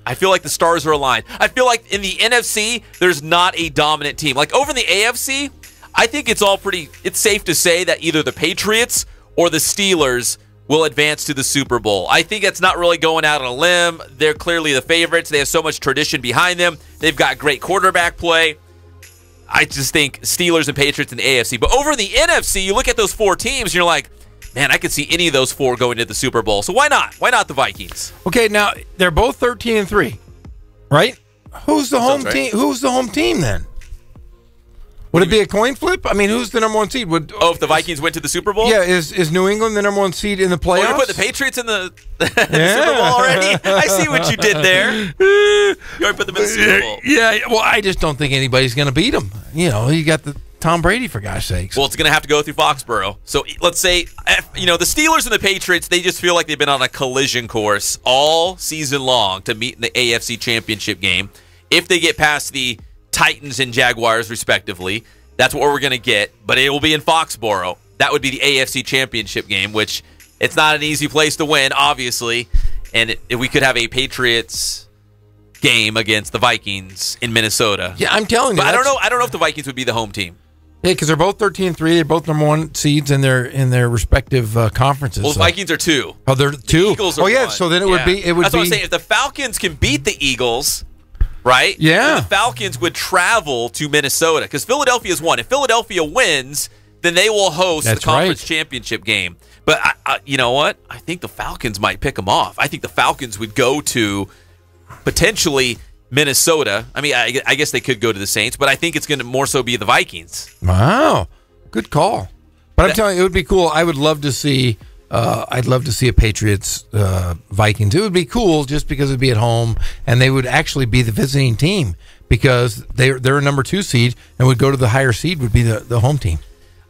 I feel like the stars are aligned. I feel like in the NFC, there's not a dominant team. Like over in the AFC, I think it's safe to say that either the Patriots or the Steelers will advance to the Super Bowl. I think it's not really going out on a limb. They're clearly the favorites. They have so much tradition behind them. They've got great quarterback play. I just think Steelers and Patriots in the AFC. But over in the NFC, you look at those 4 teams, and you're like, man, I could see any of those 4 going to the Super Bowl. So why not? Why not the Vikings? Okay, now they're both 13-3, right? Who's the home team? Who's the home team then? Would it be a coin flip? I mean, who's the number 1 seed? If the Vikings went to the Super Bowl? Yeah, is New England the number 1 seed in the playoffs? Oh, you put the Patriots in the Super Bowl already? I see what you did there. You already put them in the Super Bowl. Yeah, well, I just don't think anybody's going to beat them. You know, you got the Tom Brady, for gosh sakes. Well, it's going to have to go through Foxborough. So let's say, the Steelers and the Patriots, they just feel like they've been on a collision course all season long to meet in the AFC Championship game. If they get past the Titans and Jaguars, respectively, that's what we're going to get. But it will be in Foxborough. That would be the AFC Championship game, which it's not an easy place to win, obviously. And we could have a Patriots game against the Vikings in Minnesota. Yeah, I'm telling you. But I don't know if the Vikings would be the home team. Yeah, because they're both 13-3. They're both number 1 seeds in their respective conferences. Well, the Vikings are 2. Oh, they're 2. The Eagles are 1. Yeah. So then it would be. That's what I'm saying. If the Falcons can beat the Eagles, right? Yeah. Then the Falcons would travel to Minnesota because Philadelphia is 1. If Philadelphia wins, then they will host the conference championship game. But you know what? I think the Falcons might pick them off. I think the Falcons would go to potentially Minnesota. I mean, I guess they could go to the Saints, but I think it's going to more so be the Vikings. Wow, good call. But I'm telling you, it would be cool. I would love to see. I'd love to see a Patriots Vikings. It would be cool just because it'd be at home, and they would actually be the visiting team because they're a number 2 seed and would go to the higher seed would be the home team.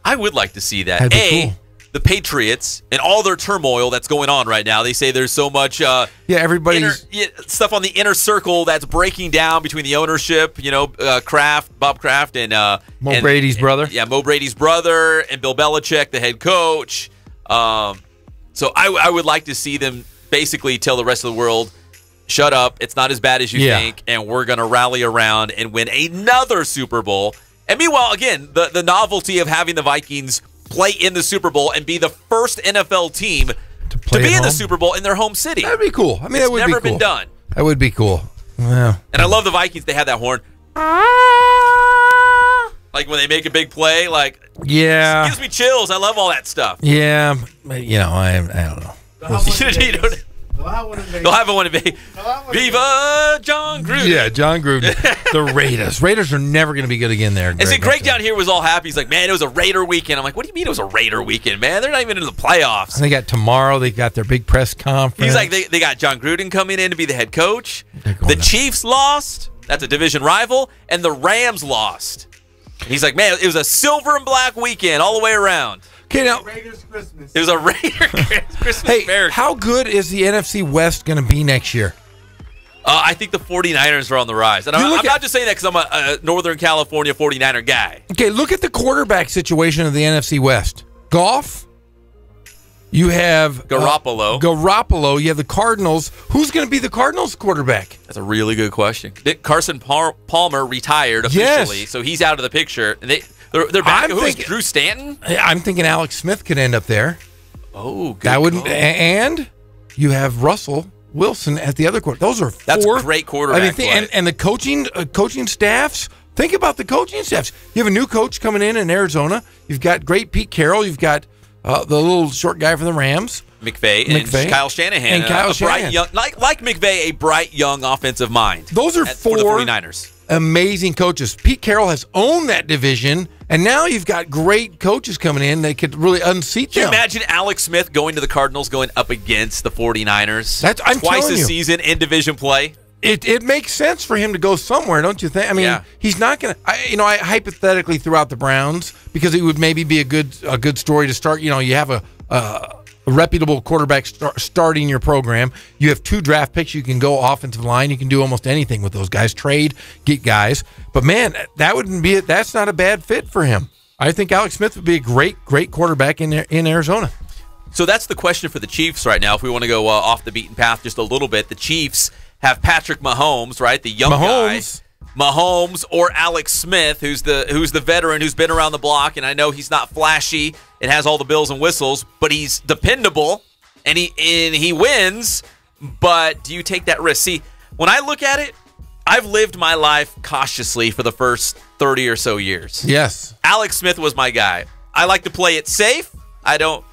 I would like to see that. That'd be cool. The Patriots and all their turmoil that's going on right now. They say there's so much everybody's stuff on the inner circle that's breaking down between the ownership, Bob Kraft and Mo Brady's brother. Yeah, Mo Brady's brother and Bill Belichick, the head coach. So I would like to see them basically tell the rest of the world, shut up, it's not as bad as you think, and we're going to rally around and win another Super Bowl. And meanwhile, again, the novelty of having the Vikings play in the Super Bowl and be the first NFL team to be in the Super Bowl in their home city. That'd be cool. I mean, that would be cool. It's never been done. That would be cool. Yeah. And I love the Vikings. They have that horn. Like when they make a big play, like Yeah. it gives me chills. I love all that stuff. Yeah. You know, I don't know. They'll have one in Vegas. Viva John Gruden. Yeah, John Gruden. The Raiders. Raiders are never going to be good again there. And see, Greg down here was all happy. He's like, man, it was a Raider weekend. I'm like, what do you mean it was a Raider weekend, man? They're not even in the playoffs. And they got tomorrow. They got their big press conference. He's like, they got John Gruden coming in to be the head coach. The Chiefs lost. That's a division rival. And the Rams lost. And he's like, man, it was a silver and black weekend all the way around. Okay, now, Raiders Christmas. It was a Raiders Christmas. Hey, how good is the NFC West going to be next year? I think the 49ers are on the rise. And I'm not just saying that because I'm a Northern California 49er guy. Okay, look at the quarterback situation of the NFC West. Goff. You have Garoppolo. Garoppolo. You have the Cardinals. Who's going to be the Cardinals quarterback? That's a really good question. Carson Palmer retired officially, so he's out of the picture. They're back. Who's Drew Stanton? I'm thinking Alex Smith could end up there. Oh, good. That wouldn't. And you have Russell Wilson at the other quarter. Those are four. That's great quarterback play. And the coaching staffs. Think about the coaching staffs. You have a new coach coming in Arizona. You've got great Pete Carroll. You've got the little short guy from the Rams, McVay, and Kyle Shanahan. And Kyle Shanahan. Bright young, like McVay, a bright young offensive mind. Those are for the 49ers. Amazing coaches. Pete Carroll has owned that division, and now you've got great coaches coming in that could really unseat Can you them. imagine Alex Smith going to the Cardinals, going up against the 49ers? I'm twice telling a you. Season in division play. It makes sense for him to go somewhere, don't you think? I mean, he's not going to. I hypothetically threw out the Browns because it would maybe be a good story to start. You know, you have a reputable quarterback starting your program. You have 2 draft picks. You can go offensive line. You can do almost anything with those guys. Trade, get guys. But man, that wouldn't be it. That's not a bad fit for him. I think Alex Smith would be a great quarterback in Arizona. So that's the question for the Chiefs right now. If we want to go off the beaten path just a little bit, the Chiefs have Patrick Mahomes, right? The young guy. Mahomes or Alex Smith, who's the veteran who's been around the block, and I know he's not flashy and has all the bells and whistles, but he's dependable and he wins. But do you take that risk? See, when I look at it, I've lived my life cautiously for the first 30 or so years. Yes. Alex Smith was my guy. I like to play it safe. I don't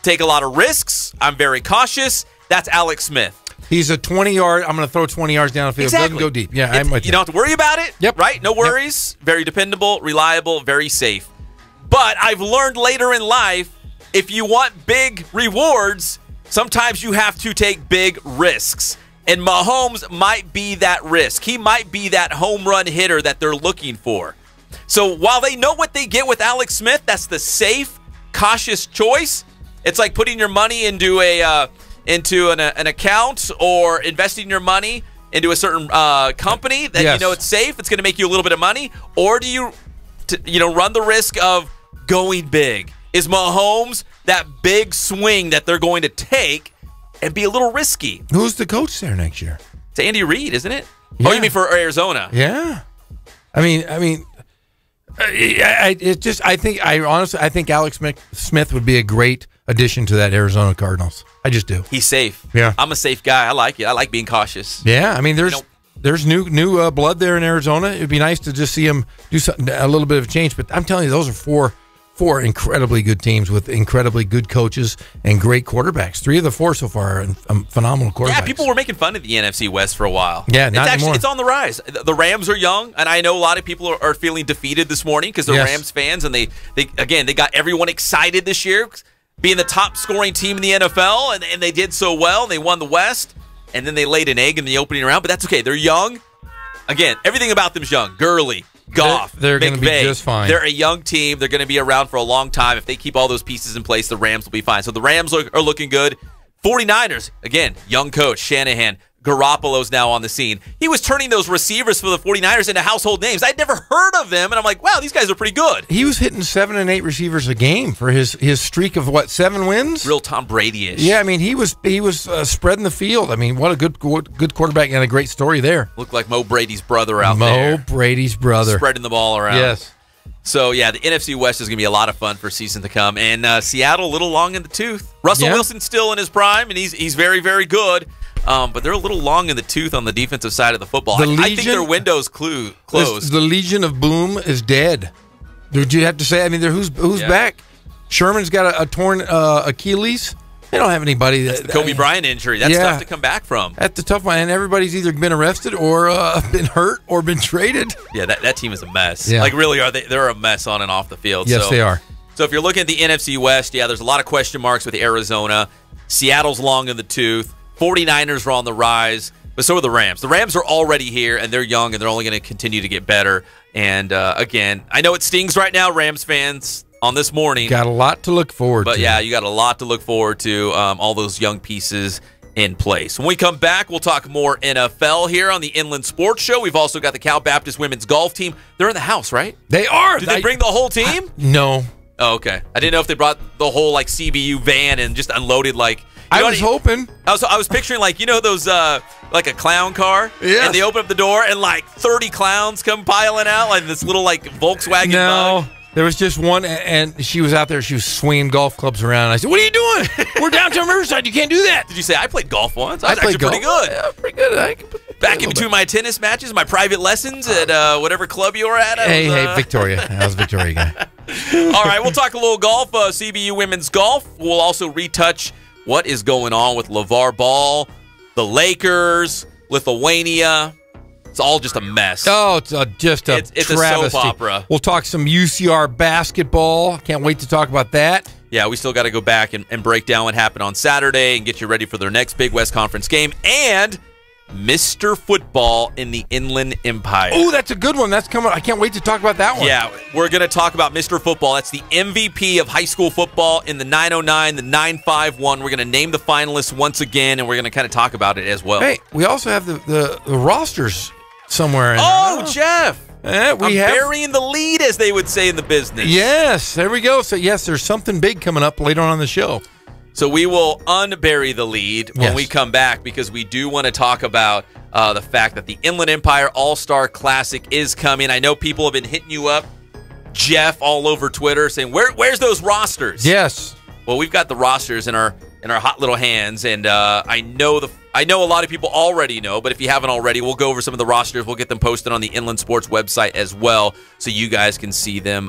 take a lot of risks. I'm very cautious. That's Alex Smith. He's a 20-yard. I'm going to throw 20 yards down the field. Exactly. Doesn't go deep. Yeah, I'm with you. You don't have to worry about it. Yep. Right? No worries. Yep. Very dependable, reliable, very safe. But I've learned later in life, if you want big rewards, sometimes you have to take big risks. And Mahomes might be that risk. He might be that home run hitter that they're looking for. So while they know what they get with Alex Smith, that's the safe, cautious choice. It's like putting your money into an account or investing your money into a certain company that you know it's safe, it's going to make you a little bit of money, or do you run the risk of going big? Is Mahomes that big swing that they're going to take and be a little risky? Who's the coach there next year? It's Andy Reid, isn't it? Yeah. Oh, you mean for Arizona? Yeah. I think Alex Smith would be a great addition to that Arizona Cardinals. I just do. He's safe. Yeah. I'm a safe guy. I like it. I like being cautious. Yeah. I mean, there's new blood there in Arizona. It'd be nice to just see him do something, a little bit of change. But I'm telling you, those are four incredibly good teams with incredibly good coaches and great quarterbacks. 3 of the 4 so far are phenomenal quarterbacks. Yeah, people were making fun of the NFC West for a while. Yeah, not anymore. It's on the rise. The Rams are young, and I know a lot of people are feeling defeated this morning because they're Rams fans, and they got everyone excited this year, being the top scoring team in the NFL, and they did so well. They won the West, and then they laid an egg in the opening round, but that's okay. They're young. Again, everything about them's young. Gurley, Goff, they're going to be just fine. They're a young team. They're going to be around for a long time. If they keep all those pieces in place, the Rams will be fine. So the Rams are looking good. 49ers, again, young coach, Shanahan. Garoppolo's now on the scene. He was turning those receivers for the 49ers into household names. I'd never heard of them, and I'm like, wow, these guys are pretty good. He was hitting 7 and 8 receivers a game for his streak of 7 wins? Real Tom Brady-ish. Yeah, I mean, he was spreading the field. I mean, what a good quarterback and a great story there. Looked like Mo Brady's brother out there. Mo Brady's brother. Spreading the ball around. Yes. So, yeah, the NFC West is going to be a lot of fun for season to come. And Seattle, a little long in the tooth. Russell Wilson's still in his prime, and he's very, very good. But they're a little long in the tooth on the defensive side of the football. I think their window's closed. The Legion of Boom is dead. Did you have to say? I mean, who's back? Sherman's got a torn Achilles. They don't have anybody. That's the Kobe Bryant injury. That's tough to come back from. That's the tough one. And everybody's either been arrested or been hurt or been traded. Yeah, that team is a mess. Yeah. Like, really are they're a mess on and off the field. Yes, they are. So if you're looking at the NFC West, there's a lot of question marks with Arizona. Seattle's long in the tooth. 49ers are on the rise, but so are the Rams. The Rams are already here, and they're young, and they're only going to continue to get better. And, again, I know it stings right now, Rams fans, on this morning. Got a lot to look forward to. But, yeah, you got a lot to look forward to, all those young pieces in place. When we come back, we'll talk more NFL here on the Inland Sports Show. We've also got the Cal Baptist women's golf team. They're in the house, right? They are. Did they bring the whole team? No. Oh, okay. I didn't know if they brought the whole, CBU van and just unloaded, I was hoping. I was picturing, those, like a clown car. Yes. And they open up the door and, 30 clowns come piling out, like this little, Volkswagen No. bug. There was just one, and she was out there. She was swinging golf clubs around. I said, "What are you doing? We're downtown Riverside. You can't do that." Did you say I played golf once? I was played actually pretty good. Yeah, pretty good. Back in between my tennis matches, my private lessons at whatever club you were at. Hey, Victoria. I was a Victoria guy. All right, we'll talk a little golf, CBU women's golf. We'll also retouch what is going on with LeVar Ball, the Lakers, Lithuania. It's all just a mess. Oh, it's just a it's travesty. a soap opera. We'll talk some UCR basketball. Can't wait to talk about that. Yeah, we still got to go back and break down what happened on Saturday and get you ready for their next Big West Conference game. And Mr. Football in the Inland Empire. Oh, that's a good one. That's coming. I can't wait to talk about that one. Yeah, we're going to talk about Mr. Football. That's the MVP of high school football in the 909, the 951. We're going to name the finalists once again, and we're going to kind of talk about it as well. Hey, we also have the rosters somewhere in there. Jeff. I'm burying the lead, as they would say in the business. Yes, there we go. So, yes, there's something big coming up later on in the show. So we will unbury the lead when we come back, because we do want to talk about the fact that the Inland Empire All-Star Classic is coming. I know people have been hitting you up, Jeff, all over Twitter, saying, "Where's those rosters?" Yes. Well, we've got the rosters in our hot little hands, and I know a lot of people already know, but if you haven't already, we'll go over some of the rosters. We'll get them posted on the Inland Sports website as well, so you guys can see them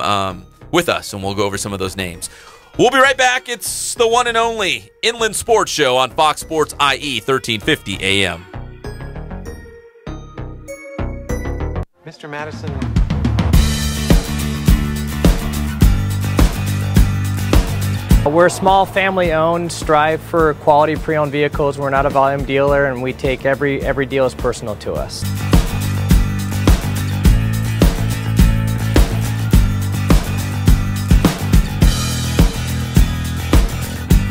with us, and we'll go over some of those names. We'll be right back. It's the one and only Inland Sports Show on Fox Sports IE 1350 AM. Mr. Madison. We're small, family-owned, strive for quality pre-owned vehicles. We're not a volume dealer, and we take every deal as personal to us.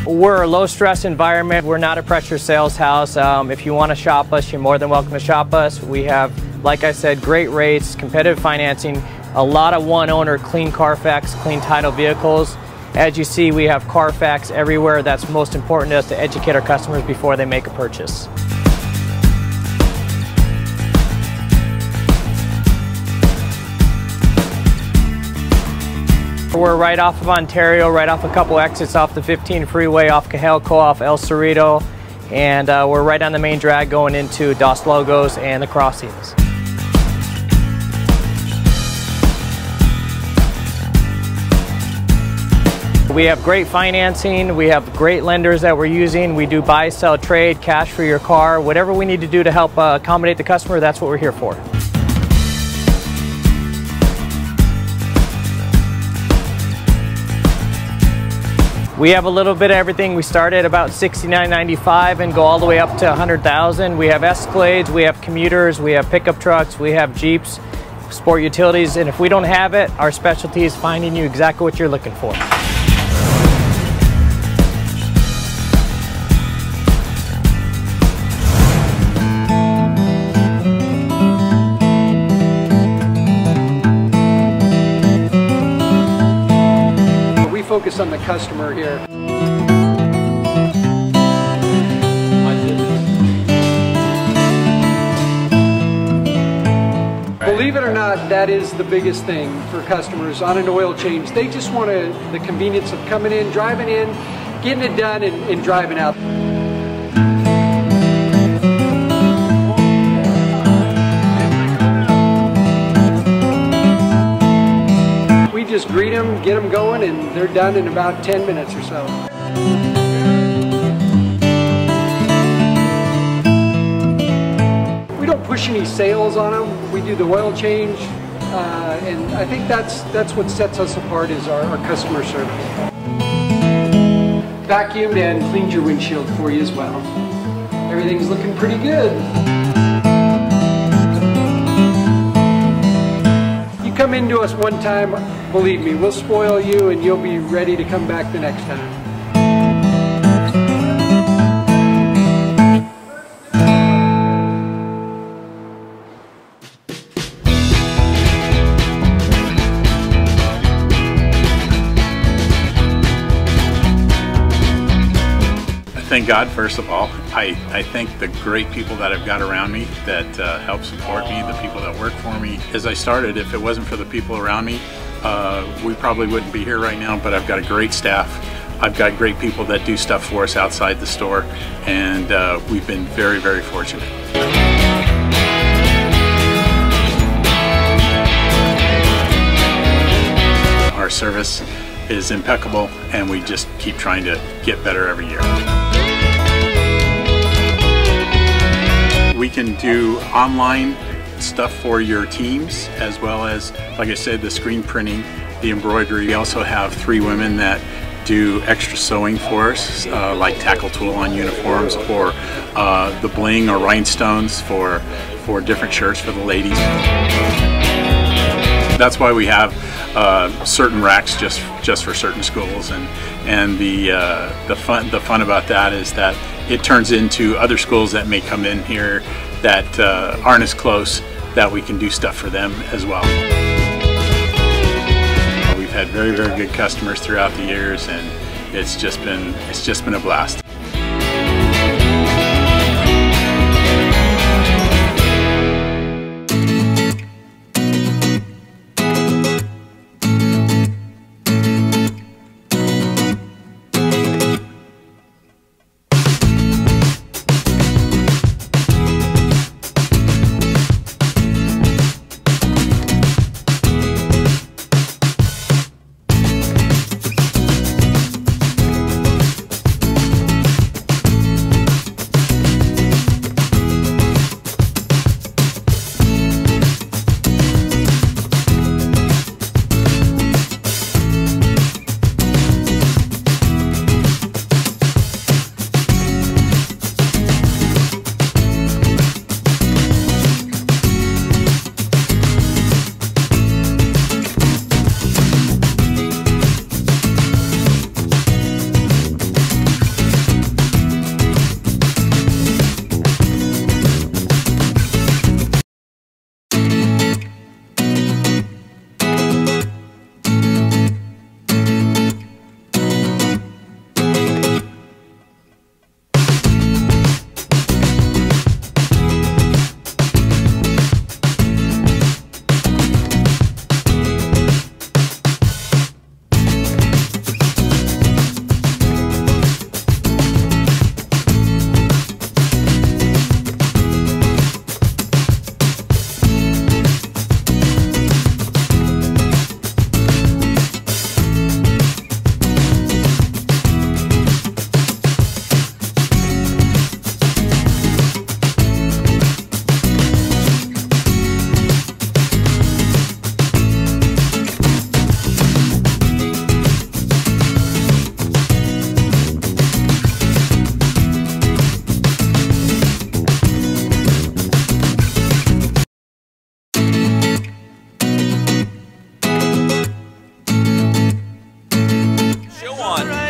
We're a low-stress environment. We're not a pressure sales house. If you want to shop us, you're more than welcome to shop us. We have, like I said, great rates, competitive financing, a lot of one-owner, clean Carfax, clean title vehicles. As you see, we have Carfax everywhere. That's most important to us, to educate our customers before they make a purchase. We're right off of Ontario, right off a couple exits off the 15 freeway, off Cajelco, off El Cerrito, and we're right on the main drag going into Dos Logos and the crossings. We have great financing, we have great lenders that we're using, we do buy, sell, trade, cash for your car, whatever we need to do to help accommodate the customer, that's what we're here for. We have a little bit of everything. We start at about $69.95 and go all the way up to $100,000. We have Escalades, we have commuters, we have pickup trucks, we have Jeeps, sport utilities, and if we don't have it, our specialty is finding you exactly what you're looking for. Focus on the customer here. Believe it or not, that is the biggest thing for customers on an oil change. They just want the convenience of coming in, driving in, getting it done, and driving out. We just greet them, get them going, and they're done in about 10 minutes or so. We don't push any sales on them. We do the oil change, and I think that's what sets us apart is our customer service. Vacuumed and cleaned your windshield for you as well. Everything's looking pretty good. You come into us one time, believe me, we'll spoil you and you'll be ready to come back the next time. Thank God, first of all. I thank the great people that I've got around me that help support me, the people that work for me. As I started, if it wasn't for the people around me, we probably wouldn't be here right now, but I've got a great staff. I've got great people that do stuff for us outside the store, and we've been very, very fortunate. Our service is impeccable, and we just keep trying to get better every year. We can do online stuff for your teams, as well as, like I said, the screen printing, the embroidery. We also have 3 women that do extra sewing for us, like tackle tool on uniforms, or the bling or rhinestones for different shirts for the ladies. That's why we have certain racks just for certain schools, and the fun about that is that it turns into other schools that may come in here that aren't as close, that we can do stuff for them as well. We've had very, very good customers throughout the years, and it's just been a blast.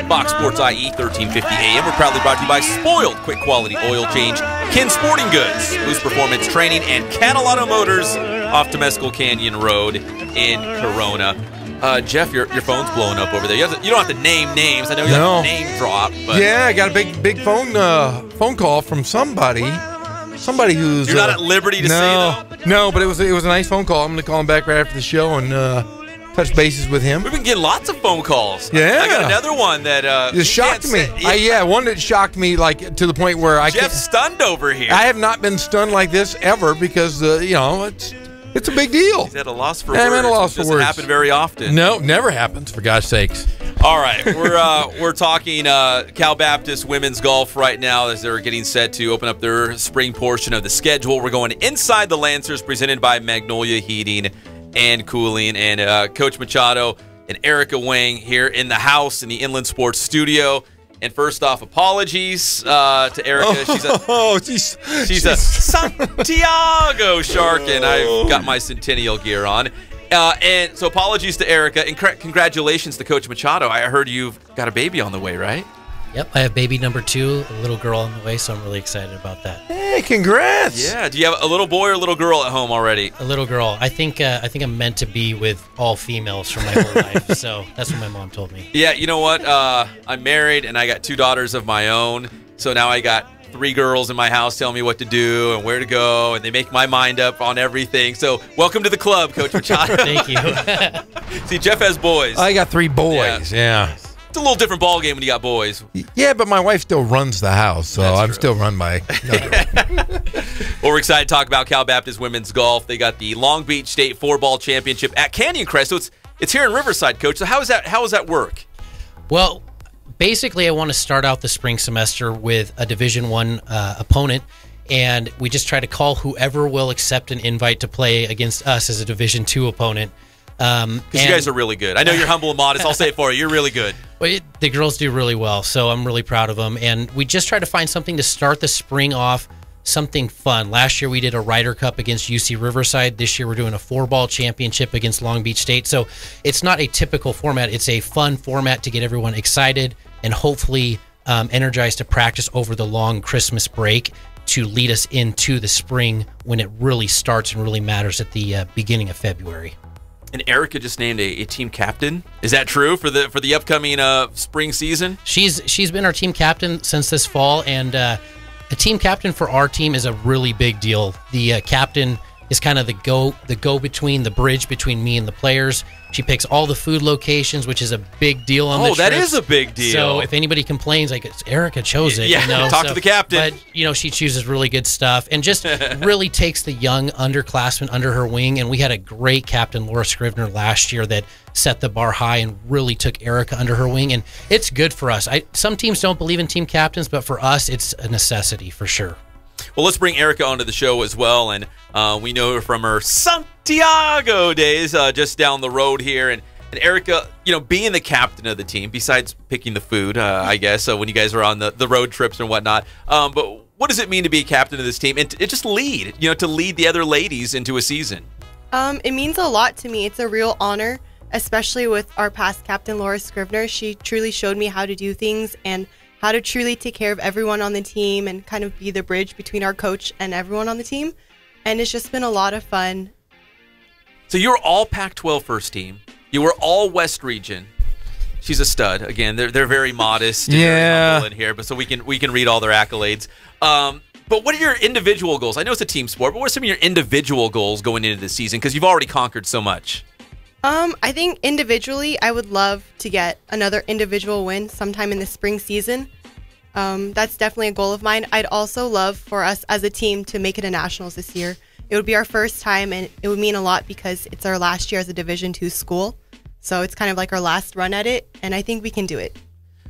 Fox Sports IE 1350 AM. We're proudly brought to you by Spoiled Quick Quality Oil Change, Ken Sporting Goods, Boost Performance Training, and Catalano Motors off Temescal Canyon Road in Corona. Jeff, your phone's blowing up over there. You don't have to name names. I know you have to name drop. But yeah, I got a big phone call from somebody. Somebody who's you're not at liberty to say though. No, but it was a nice phone call. I'm going to call him back right after the show and touch bases with him. We've been getting lots of phone calls. Yeah. I got another one that it shocked me. One that shocked me, like, to the point where Jeff's stunned over here. I have not been stunned like this ever because it's a big deal. He's at a loss for I'm words. at a loss for Doesn't words. happen very often. No, never happens, for God's sakes. All right, we're talking Cal Baptist women's golf right now as they're getting set to open up their spring portion of the schedule. We're going inside the Lancers, presented by Magnolia Heating and Cooling, and Coach Machado and Erica Wang here in the house in the Inland Sports Studio. And first off, apologies to Erica. She's a Santiago shark, and I've got my Centennial gear on. And so apologies to Erica, and congratulations to Coach Machado. I heard you've got a baby on the way, right? Yep, I have baby number 2, a little girl on the way, so I'm really excited about that. Hey, congrats! Yeah, do you have a little boy or a little girl at home already? A little girl. I think I'm meant to be with all females for my whole life, so that's what my mom told me. Yeah, you know what? I'm married, and I got 2 daughters of my own, so now I got 3 girls in my house telling me what to do and where to go, and they make my mind up on everything. So welcome to the club, Coach Machado. Thank you. See, Jeff has boys. I got 3 boys, yeah. It's a little different ball game when you got boys. Yeah, but my wife still runs the house, so I'm still run by Well, we're excited to talk about Cal Baptist women's golf. They got the Long Beach State 4-ball championship at Canyon Crest, so it's here in Riverside, Coach. So how does that work? Well, basically, I want to start out the spring semester with a Division I opponent, and we just try to call whoever will accept an invite to play against us as a Division II opponent. Because you guys are really good. I know you're humble and modest. I'll say it for you. You're really good. Well, the girls do really well, so I'm really proud of them. And we just try to find something to start the spring off, something fun. Last year we did a Ryder Cup against UC Riverside. This year we're doing a 4-ball championship against Long Beach State. So it's not a typical format. It's a fun format to get everyone excited and hopefully energized to practice over the long Christmas break to lead us into the spring when it really starts and really matters at the beginning of February. And Erica just named a team captain. Is that true for the upcoming spring season? She's been our team captain since this fall, and a team captain for our team is a really big deal. The captain is kind of the go-between, the bridge between me and the players. She picks all the food locations, which is a big deal on the trips. Oh, that is a big deal. So if anybody complains, like, it's Erica chose it. Yeah, talk to the captain. But, she chooses really good stuff and just really takes the young underclassmen under her wing. And we had a great captain, Laura Scrivener, last year that set the bar high and really took Erica under her wing. And it's good for us. Some teams don't believe in team captains, but for us, it's a necessity for sure. Well, let's bring Erica onto the show as well, and we know her from her Santiago days just down the road here. And Erica, being the captain of the team, besides picking the food, I guess, when you guys are on the road trips and whatnot, but what does it mean to be a captain of this team and to just lead, to lead the other ladies into a season? It means a lot to me. It's a real honor, especially with our past captain, Laura Scrivener. She truly showed me how to do things and how to truly take care of everyone on the team and kind of be the bridge between our coach and everyone on the team. And it's just been a lot of fun. So you're all Pac-12 first team. You were all West Region. She's a stud. Again, they're very modest. And very humble in here, but so we can read all their accolades. But what are your individual goals? I know it's a team sport, but what are some of your individual goals going into this season? Because you've already conquered so much. I think individually, I would love to get another individual win sometime in the spring season. That's definitely a goal of mine. I'd also love for us as a team to make it a nationals this year. It would be our first time, and it would mean a lot because it's our last year as a Division II school. So it's kind of like our last run at it, and I think we can do it.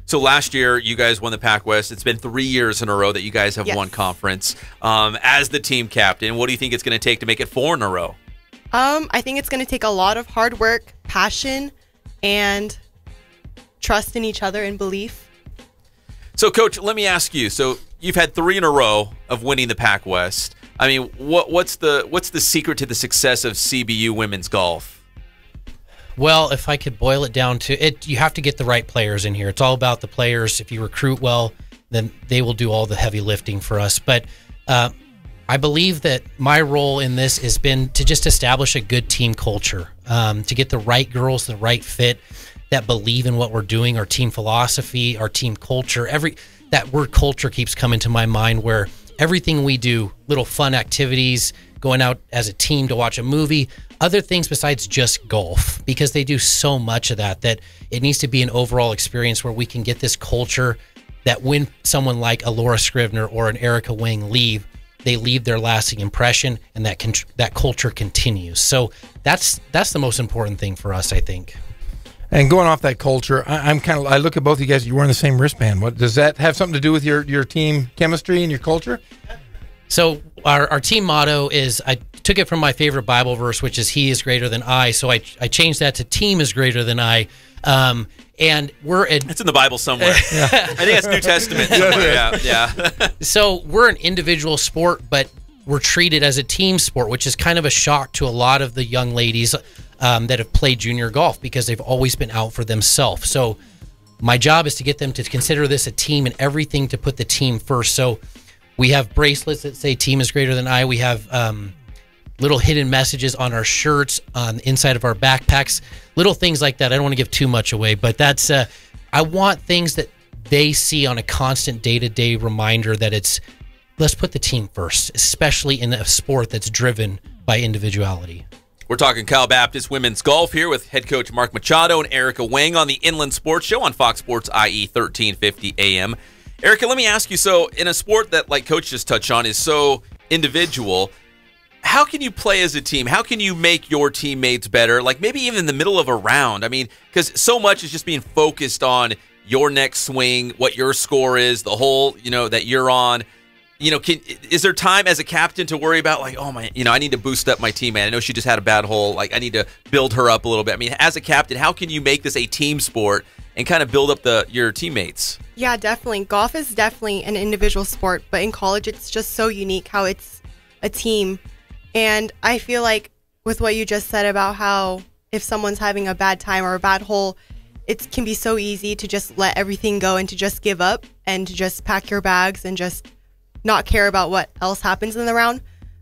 So last year, you guys won the Pac West. It's been 3 years in a row that you guys have won conference. As the team captain, what do you think it's going to take to make it 4 in a row? I think it's going to take a lot of hard work, passion, and trust in each other and belief. So, Coach, let me ask you. So, you've had 3 in a row of winning the Pac West. I mean, what's the secret to the success of CBU women's golf? Well, if I could boil it down to it, you have to get the right players in here. It's all about the players. If you recruit well, then they will do all the heavy lifting for us. But I believe that my role in this has been to just establish a good team culture, to get the right girls, the right fit that believe in what we're doing, our team philosophy, our team culture. That word culture keeps coming to my mind, where everything we do, little fun activities, going out as a team to watch a movie, other things besides just golf, because they do so much of that it needs to be an overall experience where we can get this culture that when someone like a Laura Scrivener or an Erica Wang leave, they leave their lasting impression, and that culture continues. So that's the most important thing for us, I think. And going off that culture, I look at both of you guys. You're wearing the same wristband. What does that have something to do with your team chemistry and your culture? So our team motto is, I took it from my favorite Bible verse, which is "He is greater than I." So I changed that to "Team is greater than I." And it's in the Bible somewhere. Yeah. I think that's New Testament somewhere. Yeah. So we're an individual sport, but we're treated as a team sport, which is kind of a shock to a lot of the young ladies that have played junior golf, because they've always been out for themselves. So my job is to get them to consider this a team and everything to put the team first. So we have bracelets that say "Team is greater than I." We have little hidden messages on our shirts, on the inside of our backpacks, little things like that. I don't want to give too much away, but that's I want things that they see on a constant day-to-day reminder that let's put the team first, especially in a sport that's driven by individuality. We're talking Cal Baptist women's golf here with head coach Marc Machado and Erica Wang on the Inland Sports Show on Fox Sports IE 1350 AM. Erica, let me ask you, so in a sport that, like Coach just touched on, is so individual, how can you play as a team? How can you make your teammates better? Like maybe even in the middle of a round. I mean, because so much is just being focused on your next swing, what your score is, the hole, that you're on. Is there time as a captain to worry about like, oh my, I need to boost up my teammate. I know she just had a bad hole. Like I need to build her up a little bit. I mean, as a captain, how can you make this a team sport and kind of build up your teammates? Yeah, definitely. Golf is definitely an individual sport, but in college, it's just so unique how it's a team. And I feel like with what you just said about how if someone's having a bad time or a bad hole, it can be so easy to just let everything go and to just give up and to just pack your bags and just not care about what else happens in the round.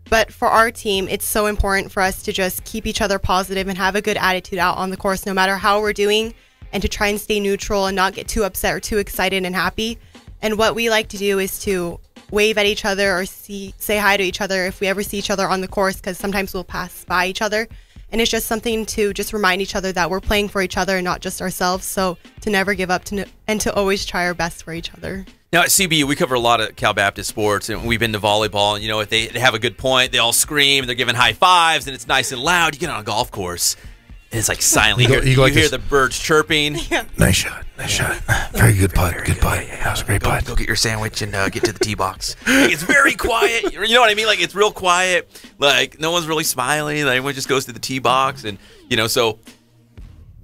But for our team, it's so important for us to just keep each other positive and have a good attitude out on the course, no matter how we're doing, and to try and stay neutral and not get too upset or too excited and happy. And what we like to do is to wave at each other or say hi to each other if we ever see each other on the course, because sometimes we'll pass by each other. And it's just something to just remind each other that we're playing for each other and not just ourselves. So to never give up and to always try our best for each other. Now at CBU, we cover a lot of Cal Baptist sports, and we've been to volleyball. And if they have a good point, they all scream, they're giving high fives, and it's nice and loud. You get on a golf course, and it's like silent. You hear the birds chirping. Yeah. Nice shot. Very good putt. Good putt. That was a great putt. Go get your sandwich and get to the tee box. It's very quiet. You know what I mean? Like it's real quiet. Like no one's really smiling. Like, everyone just goes to the tee box, and so.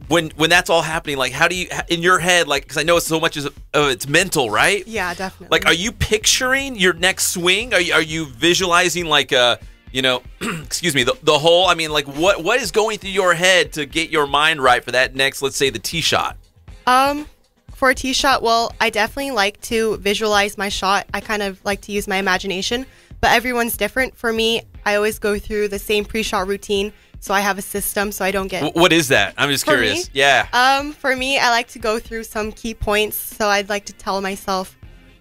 When that's all happening, like how do you, in your head, like, because I know so much of it's mental, right? Yeah, definitely. Like, are you picturing your next swing? Are you visualizing like excuse me, the hole? I mean, like what is going through your head to get your mind right for that next, let's say, the tee shot? For a tee shot, well, I definitely like to visualize my shot. I kind of like to use my imagination, but everyone's different. For me, I always go through the same pre-shot routine. So I have a system so I don't get... What is that? I'm just curious. Yeah. For me, I like to go through some key points. So I'd like to tell myself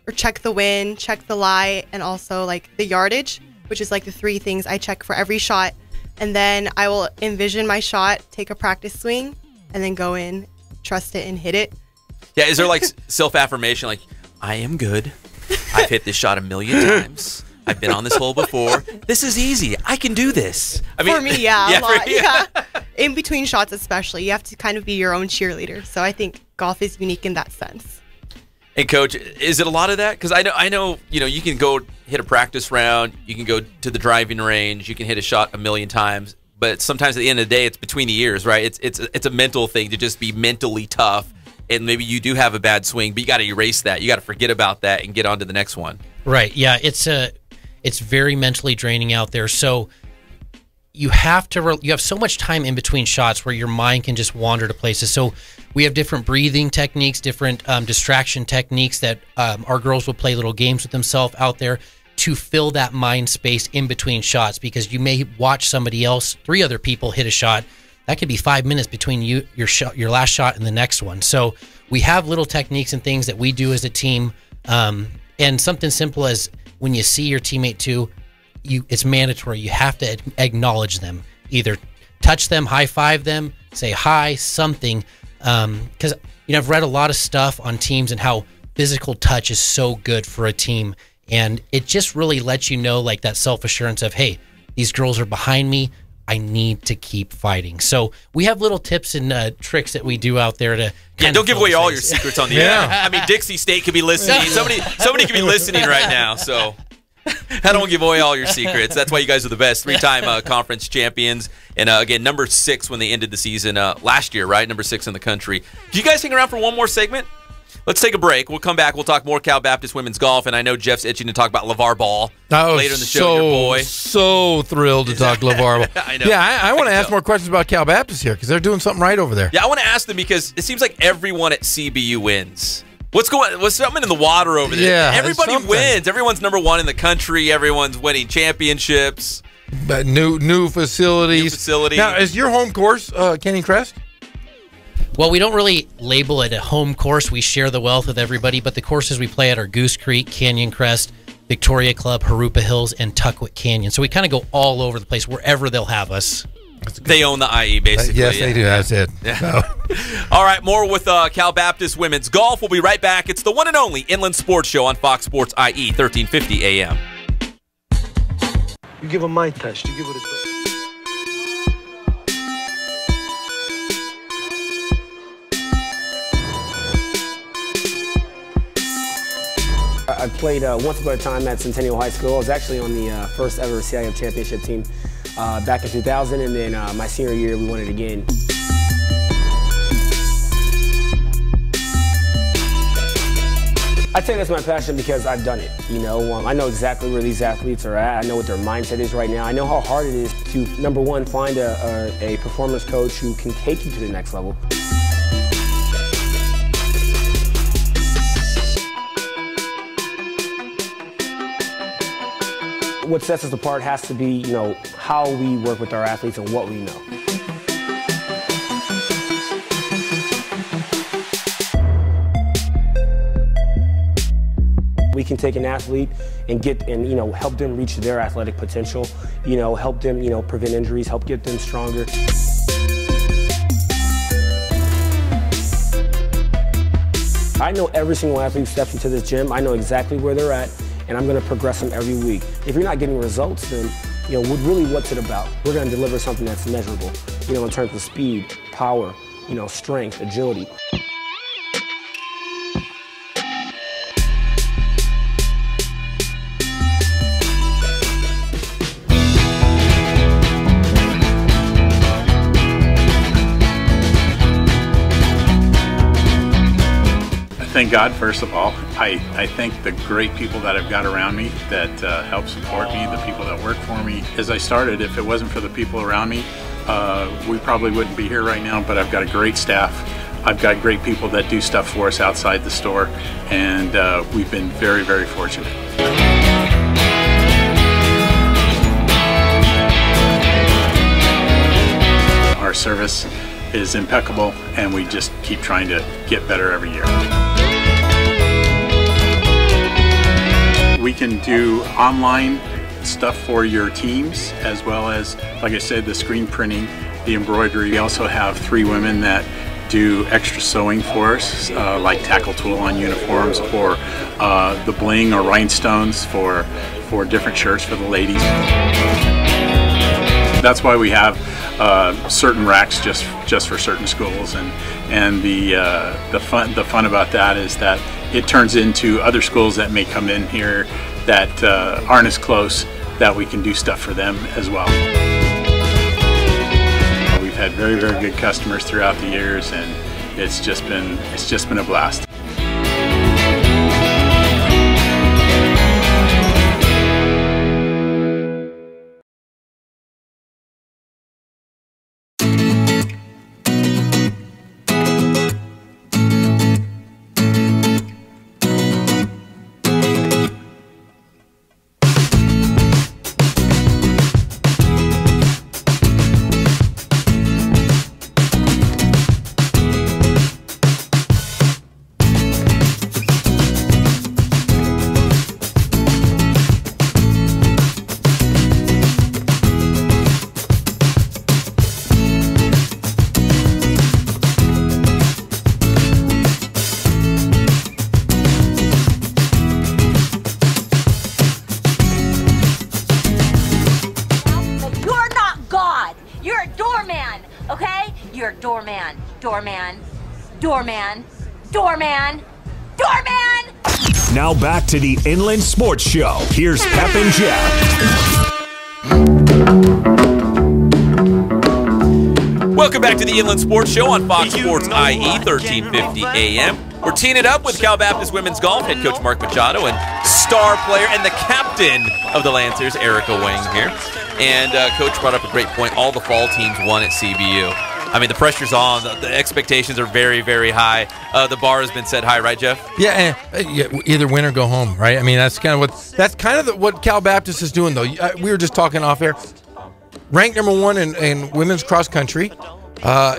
or check the wind, check the lie, and also like the yardage, which is like the 3 things I check for every shot. And then I will envision my shot, take a practice swing, and then go in, trust it, and hit it. Yeah, is there like self-affirmation, like, I am good. I've hit this shot 1,000,000 times. I've been on this hole before. This is easy. I can do this. I mean, for me, yeah, a lot. Yeah. In between shots especially, you have to kind of be your own cheerleader. So I think golf is unique in that sense. Hey, Coach, is it a lot of that? Because I know, you can go hit a practice round, you can go to the driving range, you can hit a shot 1,000,000 times, but sometimes at the end of the day, it's between the ears, right? It's a mental thing to just be mentally tough, and maybe you do have a bad swing, but you got to erase that. You got to forget about that and get on to the next one. Right. Yeah. It's very mentally draining out there. So you have so much time in between shots where your mind can just wander to places. So we have different breathing techniques, different distraction techniques that our girls will play little games with themselves out there to fill that mind space in between shots, because you may watch somebody else, 3 other people hit a shot. That could be 5 minutes between your last shot and the next one. So we have little techniques and things that we do as a team, and something simple as when you see your teammate too, it's mandatory. You have to acknowledge them. Either touch them, high five them, say hi, something. Because I've read a lot of stuff on teams and how physical touch is so good for a team, and it just really lets you know, like, that self-assurance of, hey, these girls are behind me. I need to keep fighting. So we have little tips and tricks that we do out there to. Yeah, don't give away all your secrets on the air. I mean, Dixie State could be listening. Somebody could be listening right now. So I don't give away all your secrets. That's why you guys are the best. 3-time conference champions. And again, number 6 when they ended the season last year, right? Number 6 in the country. Do you guys hang around for one more segment? Let's take a break. We'll come back. We'll talk more Cal Baptist women's golf. And I know Jeff's itching to talk about LeVar Ball later in the show. Your boy. So thrilled to talk LeVar Ball. I know. Yeah, I want to ask more questions about Cal Baptist here because they're doing something right over there. Yeah, I want to ask them because it seems like everyone at CBU wins. What's something in the water over there? Yeah, everybody wins. Everyone's number 1 in the country. Everyone's winning championships. But new facilities. Now, is your home course Canyon Crest? Well, we don't really label it a home course. We share the wealth with everybody, but the courses we play at are Goose Creek, Canyon Crest, Victoria Club, Harupa Hills, and Tuckwit Canyon. So we kind of go all over the place, wherever they'll have us. They own the IE, basically. Yes, they do. That's it. Yeah. All right, more with Cal Baptist Women's Golf. We'll be right back. It's the one and only Inland Sports Show on Fox Sports IE, 1350 AM. You give her my touch. You give her the... I played once upon a time at Centennial High School. I was actually on the first ever CIF championship team back in 2000, and then my senior year we won it again. I'd say that's my passion because I've done it. I know exactly where these athletes are at. I know what their mindset is right now. I know how hard it is to, number one, find a performance coach who can take you to the next level. What sets us apart has to be, how we work with our athletes and what we know. We can take an athlete and help them reach their athletic potential, help them, prevent injuries, help get them stronger. I know every single athlete who steps into this gym. I know exactly where they're at, and I'm going to progress them every week. If you're not getting results, then, what's it about? We're going to deliver something that's measurable, in terms of speed, power, strength, agility. Thank God, first of all. I thank the great people that I've got around me that help support me, the people that work for me. As I started, if it wasn't for the people around me, we probably wouldn't be here right now, but I've got a great staff. I've got great people that do stuff for us outside the store, and we've been very, very fortunate. Our service is impeccable, and we just keep trying to get better every year. We can do online stuff for your teams, as well as, like I said, the screen printing, the embroidery. We also have 3 women that do extra sewing for us, like tackle tool on uniforms, or the bling or rhinestones for different shirts for the ladies. That's why we have certain racks just for certain schools, and the fun about that is that it turns into other schools that may come in here that aren't as close, that we can do stuff for them as well. We've had very, very good customers throughout the years, and it's just been a blast. You're a doorman, okay? You're a doorman. Doorman. Doorman. Doorman. Doorman! Now back to the Inland Sports Show. Here's Pep and Jeff. Welcome back to the Inland Sports Show on Fox Sports IE 1350 AM. We're teeing it up with Cal Baptist Women's Golf head coach Marc Machado and star player and the captain of the Lancers, Erica Wang here. And Coach brought up a great point. All the fall teams won at CBU. I mean, the pressure's on. The expectations are very, very high. The bar has been set high, right, Jeff? Yeah, either win or go home, right? I mean, that's kind of what Cal Baptist is doing, though. We were just talking off air. Ranked number 1 in women's cross country.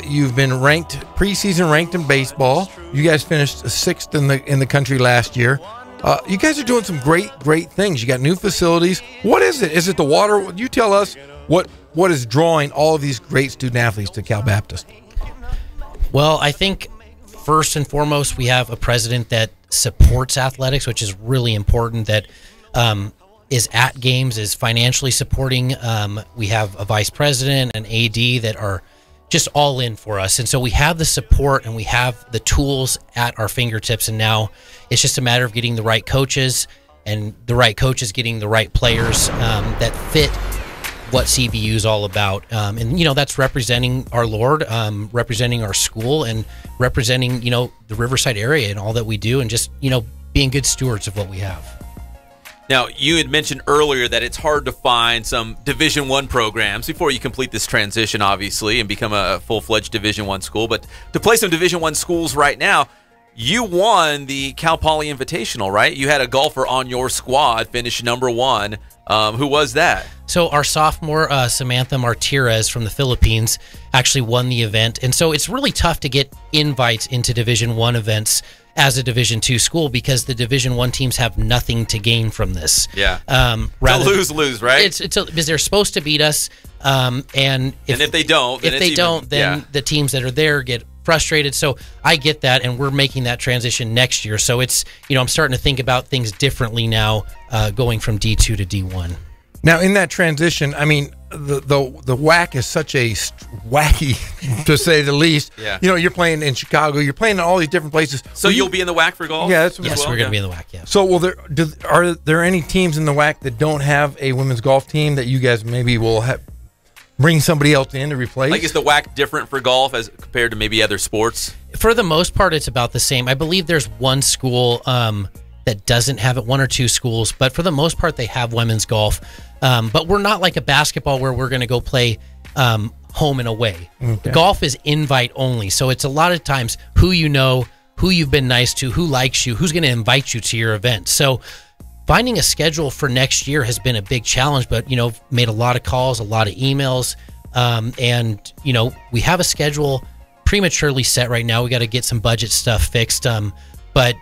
You've been preseason ranked in baseball. You guys finished 6th in the country last year. You guys are doing some great things. You got new facilities. What is it? Is it the water? You tell us what is drawing all of these great student athletes to Cal Baptist. Well, I think first and foremost we have a president that supports athletics, which is really important. That is at games, is financially supporting. We have a vice president, an AD that are just all in for us. And so we have the support and we have the tools at our fingertips. And now it's just a matter of getting the right coaches and the right coaches getting the right players that fit what CBU is all about. And, that's representing our Lord, representing our school, and representing, the Riverside area and all that we do, and just, being good stewards of what we have. Now, you had mentioned earlier that it's hard to find some Division I programs before you complete this transition, obviously, and become a full-fledged Division I school. But to play some Division I schools right now, you won the Cal Poly Invitational, right? You had a golfer on your squad finish number 1. Who was that? So our sophomore, Samantha Martirez from the Philippines, actually won the event. And so it's really tough to get invites into Division I events as a Division II school because the Division I teams have nothing to gain from this. Yeah. Rather, it's a lose, right? It's because they're supposed to beat us, and if they don't, then the teams that are there get frustrated. So I get that, and we're making that transition next year. So it's I'm starting to think about things differently now, going from D2 to D1. Now, in that transition, I mean, the WAC is such a wacky, to say the least. Yeah. You're playing in Chicago. You're playing in all these different places. So you'll be in the WAC for golf? Yeah. Yes, we're going to be in the WAC, yeah. So are there any teams in the WAC that don't have a women's golf team that you guys maybe will bring somebody else in to replace? Like, is the WAC different for golf as compared to maybe other sports? For the most part, it's about the same. I believe there's one school that doesn't have it, 1 or 2 schools, but for the most part, they have women's golf. But we're not like a basketball where we're going to go play home and away. Okay. Golf is invite only, so it's a lot of times who you know, who you've been nice to, who likes you, who's going to invite you to your event. So finding a schedule for next year has been a big challenge, but made a lot of calls, a lot of emails, and we have a schedule prematurely set right now. We got to get some budget stuff fixed, but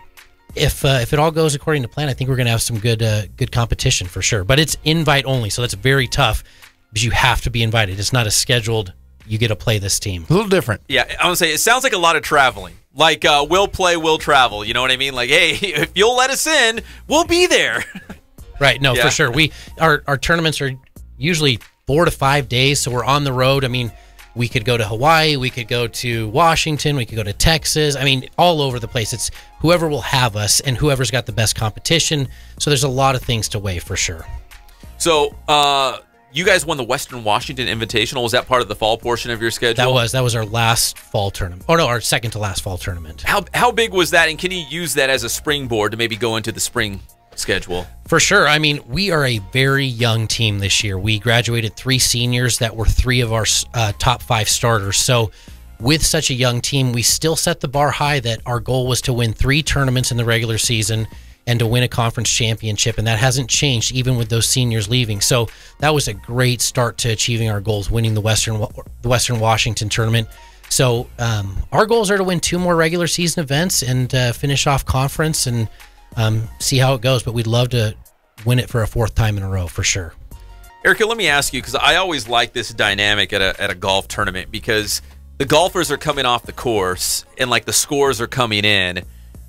if it all goes according to plan, I think we're going to have some good competition for sure. But it's invite only, so that's very tough because you have to be invited. It's not a scheduled, you get to play this team. A little different. Yeah, I want to say, it sounds like a lot of traveling. Like, we'll play, we'll travel. You know what I mean? Like, hey, if you'll let us in, we'll be there. Right, no, for sure. Our tournaments are usually 4 to 5 days, so we're on the road. I mean, we could go to Hawaii, we could go to Washington, we could go to Texas. I mean, all over the place. It's whoever will have us and whoever's got the best competition. So there's a lot of things to weigh for sure. So you guys won the Western Washington Invitational. Was that part of the fall portion of your schedule? That was our last fall tournament. Oh no, our second to last fall tournament. How big was that, and can you use that as a springboard to maybe go into the spring schedule? For sure. I mean, we are a very young team this year. We graduated 3 seniors that were 3 of our top 5 starters. So with such a young team, we still set the bar high that our goal was to win 3 tournaments in the regular season and to win a conference championship. And that hasn't changed even with those seniors leaving. So that was a great start to achieving our goals, winning the Western Washington tournament. So our goals are to win 2 more regular season events and finish off conference and see how it goes, but we'd love to win it for a 4th time in a row for sure. Erica, let me ask you, because I always like this dynamic at a golf tournament, because the golfers are coming off the course and like the scores are coming in.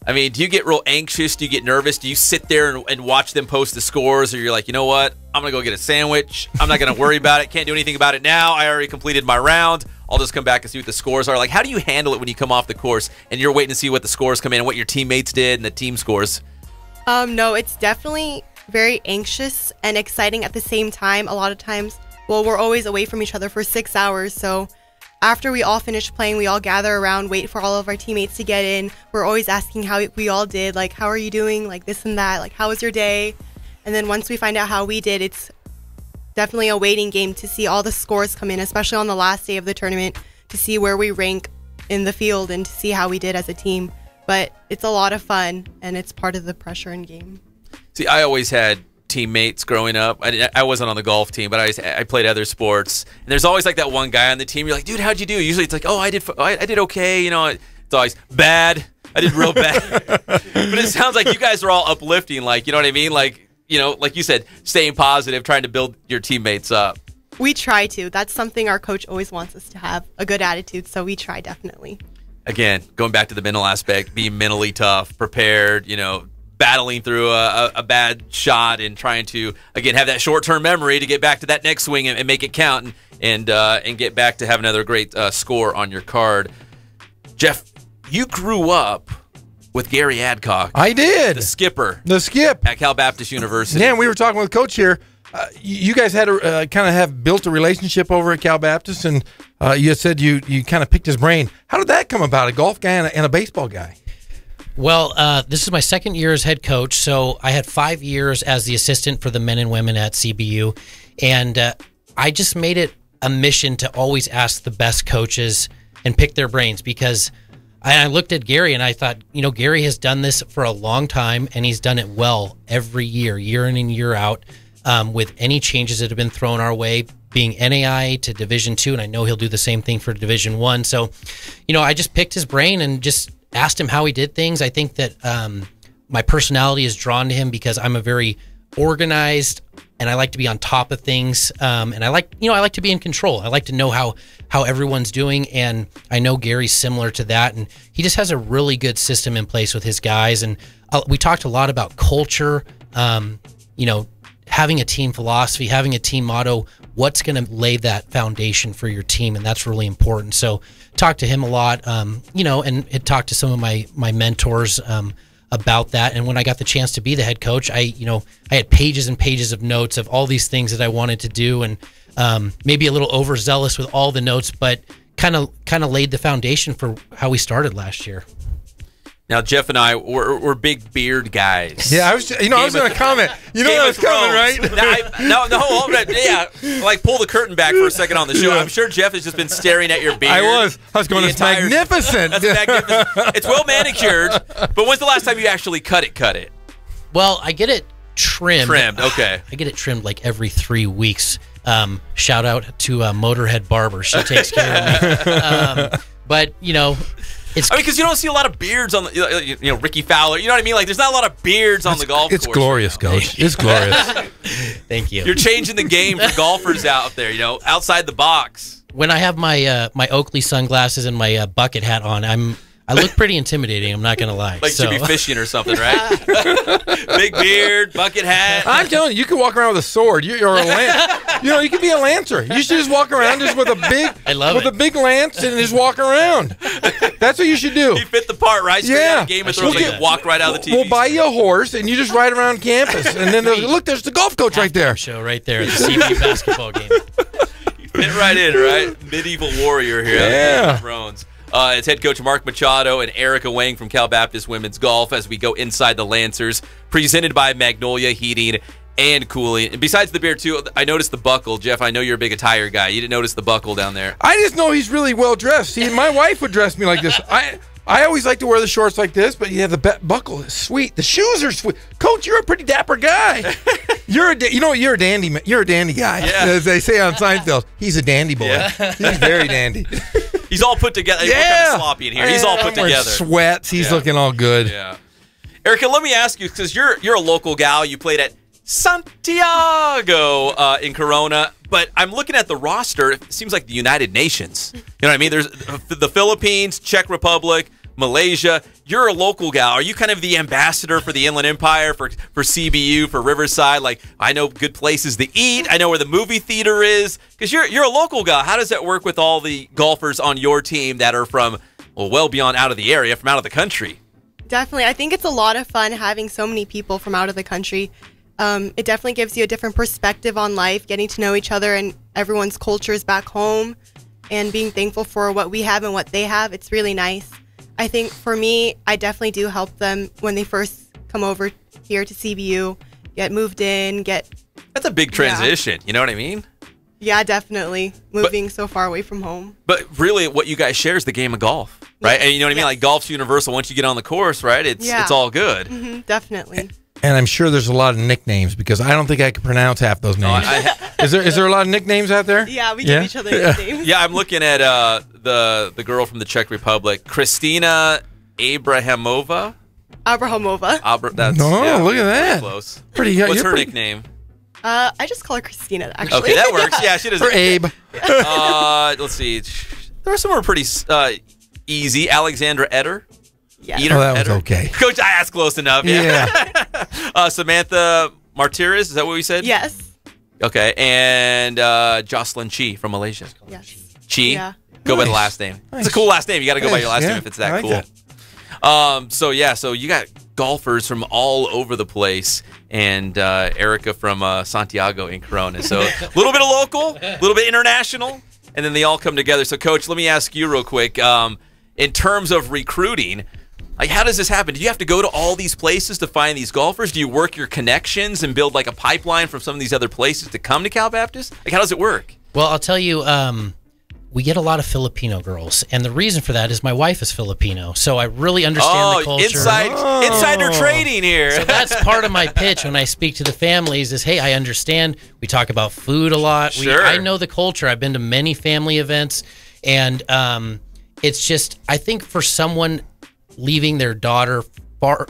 I mean, do you get real anxious? Do you get nervous? Do you sit there and watch them post the scores? Or you're like, you know what? I'm going to go get a sandwich. I'm not going to worry about it. Can't do anything about it now. I already completed my round. I'll just come back and see what the scores are. Like, how do you handle it when you come off the course and you're waiting to see what the scores come in and what your teammates did and the team scores? No, it's definitely very anxious and exciting at the same time. A lot of times, well, we're always away from each other for 6 hours. So after we all finish playing, we all gather around, wait for all of our teammates to get in. We're always asking how we all did, like, how are you doing? Like this and that, like, how was your day? And then once we find out how we did, it's definitely a waiting game to see all the scores come in, especially on the last day of the tournament, to see where we rank in the field and to see how we did as a team. But it's a lot of fun, and it's part of the pressure in game. See, I always had teammates growing up. I wasn't on the golf team, but I played other sports. And there's always like that one guy on the team. You're like, dude, how'd you do? Usually it's like, oh, I did okay. You know, it's always bad. I did real bad. But it sounds like you guys are all uplifting. Like, you know what I mean? Like, you know, like you said, staying positive, trying to build your teammates up. We try to. That's something our coach always wants us to have, a good attitude. So we try, definitely. Again, going back to the mental aspect, being mentally tough, prepared, you know, battling through a bad shot and trying to, again, have that short-term memory to get back to that next swing and make it count and get back to have another great score on your card. Jeff, you grew up with Gary Adcock. I did. The skipper. The skip. At Cal Baptist University. Yeah, we were talking with Coach here. You guys had to kind of have built a relationship over at Cal Baptist, and you had said you kind of picked his brain. How did that come about, a golf guy and a baseball guy? Well, this is my second year as head coach, so I had 5 years as the assistant for the men and women at CBU, and I just made it a mission to always ask the best coaches and pick their brains, because I looked at Gary and I thought, you know, Gary has done this for a long time, and he's done it well every year, year in and year out, with any changes that have been thrown our way, being NAI to Division II, and I know he'll do the same thing for Division I. So, you know, I just picked his brain and just asked him how he did things. I think that my personality is drawn to him because I'm a very organized, and I like to be on top of things, and I like to be in control. I like to know how everyone's doing, and I know Gary's similar to that, and he just has a really good system in place with his guys. And we talked a lot about culture, you know, having a team philosophy, having a team motto, what's going to lay that foundation for your team, and that's really important. So talked to him a lot, you know, and had talked to some of my mentors about that. And when I got the chance to be the head coach, I had pages and pages of notes of all these things that I wanted to do, and maybe a little overzealous with all the notes, but kind of laid the foundation for how we started last year. Now, Jeff and I, we're big beard guys. Yeah, I was going to comment. You know that was coming, right? Yeah. Like, pull the curtain back for a second on the show. Yeah. I'm sure Jeff has just been staring at your beard. I was going, it's magnificent. That's magnificent. It's well manicured, but when's the last time you actually cut it? Well, I get it trimmed. Okay. I get it trimmed like every 3 weeks. Shout out to Motorhead Barber. She takes care of me. But, you know... because you don't see a lot of beards on the, Ricky Fowler. You know what I mean? Like, there's not a lot of beards on the golf course. It's glorious, Coach. It's glorious. Thank you. You're changing the game for golfers out there, you know, outside the box. When I have my my Oakley sunglasses and my bucket hat on, I look pretty intimidating, I'm not going to lie. Like to be fishing or something, right? Big beard, bucket hat. I'm telling you, you can walk around with a sword. You can be a lancer. You should just walk around just with a big lance and just walk around. That's what you should do. You fit the part, right? Straight out of Game of Thrones, you walk right out of the TV. We'll buy you a horse, and you just ride around campus. And then, look, there's the golf coach right there. Show right there, the CB basketball game. You fit right in, right? Medieval warrior here. Yeah. Game of Thrones. It's head coach Marc Machado and Erica Wang from Cal Baptist Women's Golf as we go inside the Lancers, presented by Magnolia Heating and Cooling. And besides the beard, too, I noticed the buckle. Jeff, I know you're a big attire guy. You didn't notice the buckle down there. I just know he's really well dressed. See, my wife would dress me like this. I always like to wear the shorts like this, but yeah, the buckle is sweet. The shoes are sweet. Coach, you're a pretty dapper guy. You're a dandy. You're a dandy guy. Yeah. As they say on Seinfeld, he's a dandy boy. Yeah. He's very dandy. He's all put together. He's kind of sloppy in here. He's all put together. Sweats. He's looking all good. Yeah. Erica, let me ask you, because you're a local gal. You played at Santiago in Corona, but I'm looking at the roster. It seems like the United Nations. You know what I mean? There's the Philippines, Czech Republic, Malaysia. You're a local gal. Are you kind of the ambassador for the Inland Empire, for CBU, for Riverside? Like, I know good places to eat. I know where the movie theater is. Because you're a local gal. How does that work with all the golfers on your team that are from, well beyond out of the area, from out of the country? Definitely. I think it's a lot of fun having so many people from out of the country. It definitely gives you a different perspective on life, getting to know each other and everyone's cultures back home, and being thankful for what we have and what they have. It's really nice. I think for me, I definitely do help them when they first come over here to CBU, get moved in, That's a big transition, you know what I mean? Yeah, definitely. Moving so far away from home. But really, what you guys share is the game of golf, right? Yes. And you know what I mean? Like, golf's universal. Once you get on the course, right, it's all good. Definitely. And I'm sure there's a lot of nicknames because I don't think I can pronounce half those names. Is there a lot of nicknames out there? Yeah, we give each other nicknames. Yeah, I'm looking at the girl from the Czech Republic, Kristina Abrahamova. That's look at that. Close. Pretty. What's her nickname? I just call her Christina, actually. Okay, that works. Yeah, she doesn't. For Abe. Let's see. There are some who are pretty easy. Alexandra Eder. Yeah. That was okay. Coach, that's close enough. Yeah. Samantha Martirez, is that what we said? Yes. Okay, and Jocelyn Chi from Malaysia. Yes. Chi? Yeah. Go by the last name. It's a cool last name. You got to go by your last name if it's that cool. So you got golfers from all over the place, and Erica from Santiago in Corona. So a little bit of local, a little bit international, and then they all come together. So, Coach, let me ask you real quick. In terms of recruiting, like, how does this happen? Do you have to go to all these places to find these golfers? Do you work your connections and build like a pipeline from some of these other places to come to Cal Baptist? Like, how does it work? Well, I'll tell you, we get a lot of Filipino girls, and the reason for that is my wife is Filipino, so I really understand the culture. Insider trading here. So that's part of my pitch when I speak to the families is, hey, I understand. We talk about food a lot. Sure. I know the culture. I've been to many family events, and it's just, I think for someone leaving their daughter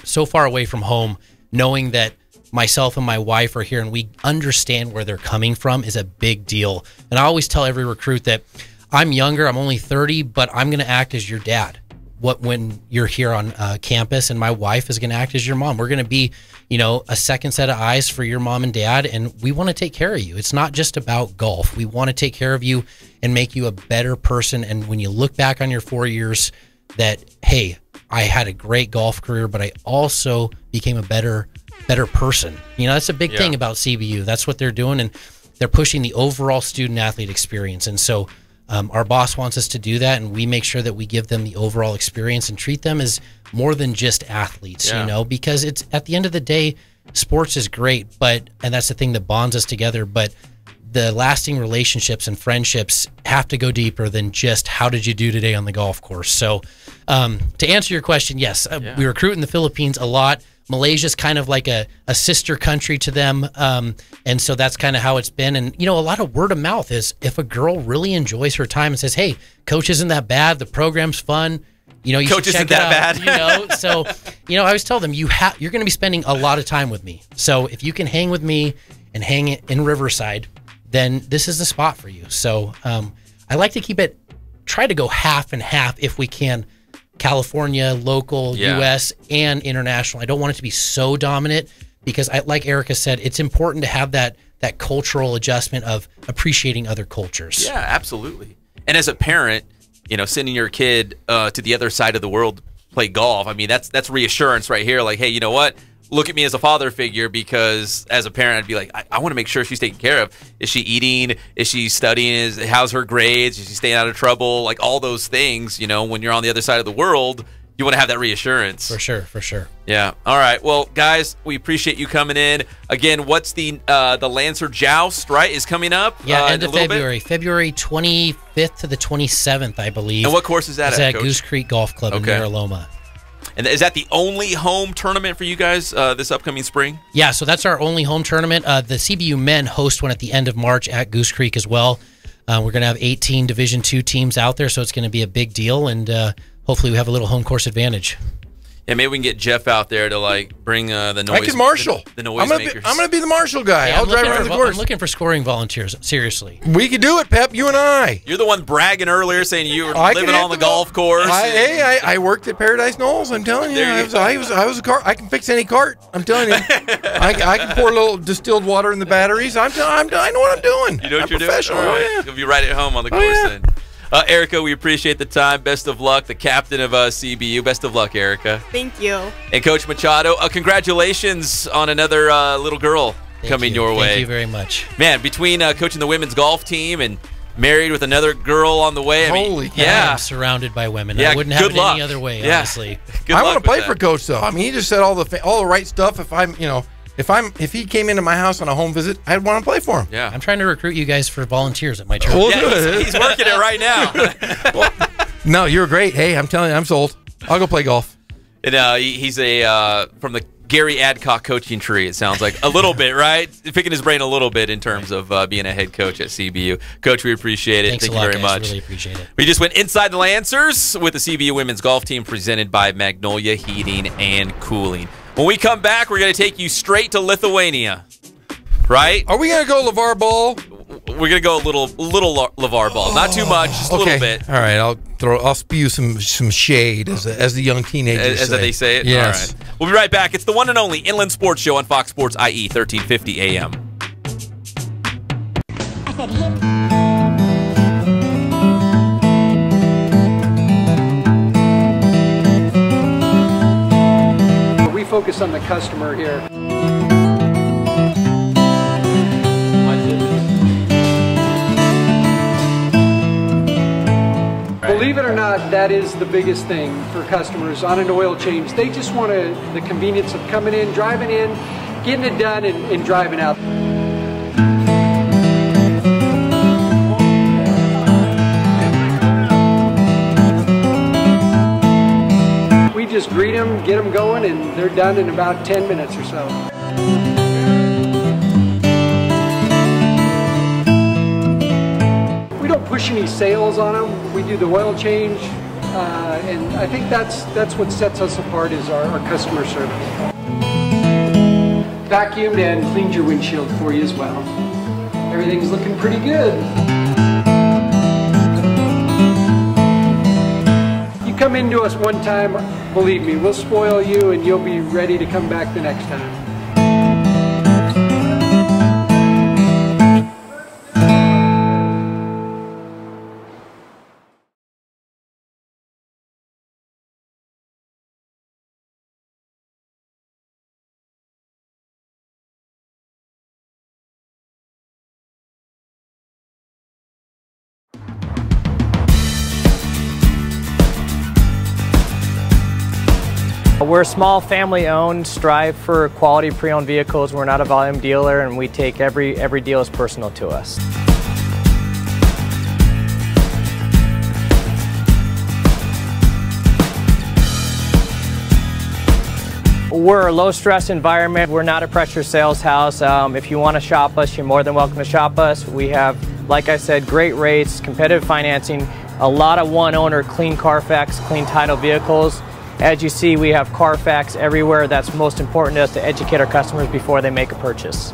so far away from home, knowing that myself and my wife are here and we understand where they're coming from is a big deal. And I always tell every recruit that I'm younger, I'm only 30, but I'm going to act as your dad when you're here on campus, and my wife is going to act as your mom. We're going to be, a second set of eyes for your mom and dad, and we want to take care of you. It's not just about golf. We want to take care of you and make you a better person. And when you look back on your 4 years, that, hey, I had a great golf career, but I also became a better person. That's a big thing about CBU. That's what they're doing, and they're pushing the overall student-athlete experience. And so our boss wants us to do that, and we make sure that we give them the overall experience and treat them as more than just athletes, because it's, at the end of the day, sports is great, and that's the thing that bonds us together, but the lasting relationships and friendships have to go deeper than just how did you do today on the golf course. So to answer your question, yes, we recruit in the Philippines a lot. Malaysia's kind of like a sister country to them, and so that's kind of how it's been. And, a lot of word of mouth is if a girl really enjoys her time and says, hey, coach isn't that bad, the program's fun, you coach should check isn't that bad. So, I always tell them, you're going to be spending a lot of time with me. So if you can hang with me and hang in Riverside, then this is the spot for you. So I like to try to go half and half if we can. California, local, U.S., and international. I don't want it to be so dominant because, like Erica said, it's important to have that cultural adjustment of appreciating other cultures. Yeah, absolutely. And as a parent, sending your kid to the other side of the world to play golf, I mean, that's reassurance right here. Like, hey, you know what? Look at me as a father figure, because as a parent, I'd be like, I want to make sure she's taken care of. Is she eating? Is she studying? How's her grades? Is she staying out of trouble? Like, all those things, when you're on the other side of the world, you want to have that reassurance. For sure. Yeah. All right. Well, guys, we appreciate you coming in. Again, what's the Lancer Joust, right, is coming up? Yeah, end of February. February 25th to the 27th, I believe. And what course is that at, Coach? Goose Creek Golf Club in Mira Loma. And is that the only home tournament for you guys this upcoming spring? Yeah, so that's our only home tournament. The CBU men host one at the end of March at Goose Creek as well. We're going to have 18 Division II teams out there, so it's going to be a big deal, and hopefully we have a little home course advantage. Yeah, maybe we can get Jeff out there to like bring the noise. I can marshal. The noise makers. I'm gonna be the marshal guy. Yeah, I'll drive around the course. I'm looking for scoring volunteers. Seriously, we could do it, Pep. You and I. You're the one bragging earlier, saying you were living on the golf course. I worked at Paradise Knolls. I'm telling you, I was a car. I can fix any cart. I'm telling you, I can pour a little distilled water in the batteries. I know what I'm doing. You know what I'm you're professional. doing. All right. Yeah. You'll be right at home on the course then. Erica, we appreciate the time. Best of luck. The captain of CBU. Best of luck, Erica. Thank you. And Coach Machado, congratulations on another little girl coming your way. Thank you very much. Man, between coaching the women's golf team and married with another girl on the way. Holy cow. yeah. I'm surrounded by women. Yeah, I wouldn't have good it luck. any other way, Yeah. honestly. I want to play for Coach though. I mean, he just said all the right stuff. If he came into my house on a home visit, I'd want to play for him. Yeah. I'm trying to recruit you guys for volunteers at my church. Well, he's working it right now. No, you're great. Hey, I'm telling you, I'm sold. I'll go play golf. And he's from the Gary Adcock coaching tree, it sounds like. A little bit, right? Picking his brain a little bit in terms of being a head coach at CBU. Coach, we appreciate it. Thanks Thank a you lot, very guys. much. Really appreciate it. We just went inside the Lancers with the CBU women's golf team presented by Magnolia Heating and Cooling. When we come back, we're going to take you straight to Lithuania. Right? Are we going to go LeVar Ball? We're going to go a little LeVar Ball. Not too much, just a little bit. All right, I'll spew some shade as the young teenagers as say. they say it? Yes. All right. We'll be right back. It's the one and only Inland Sports Show on Fox Sports IE 1350 AM. I said hip. We focus on the customer here. Believe it or not, that is the biggest thing for customers on an oil change. They just want the convenience of coming in, driving in, getting it done, and driving out. We just greet them, get them going, and they're done in about 10 minutes or so. We don't push any sales on them. We do the oil change, and I think that's what sets us apart is our customer service. Vacuumed and cleaned your windshield for you as well. Everything's looking pretty good. You come into us one time, believe me, we'll spoil you and you'll be ready to come back the next time. We're a small family-owned, strive for quality pre-owned vehicles. We're not a volume dealer, and we take every deal as personal to us. We're a low-stress environment. We're not a pressure sales house. If you want to shop us, you're more than welcome to shop us. We have, like I said, great rates, competitive financing, a lot of one-owner, clean Carfax, clean title vehicles. As you see, we have Carfax everywhere. That's most important to us, to educate our customers before they make a purchase.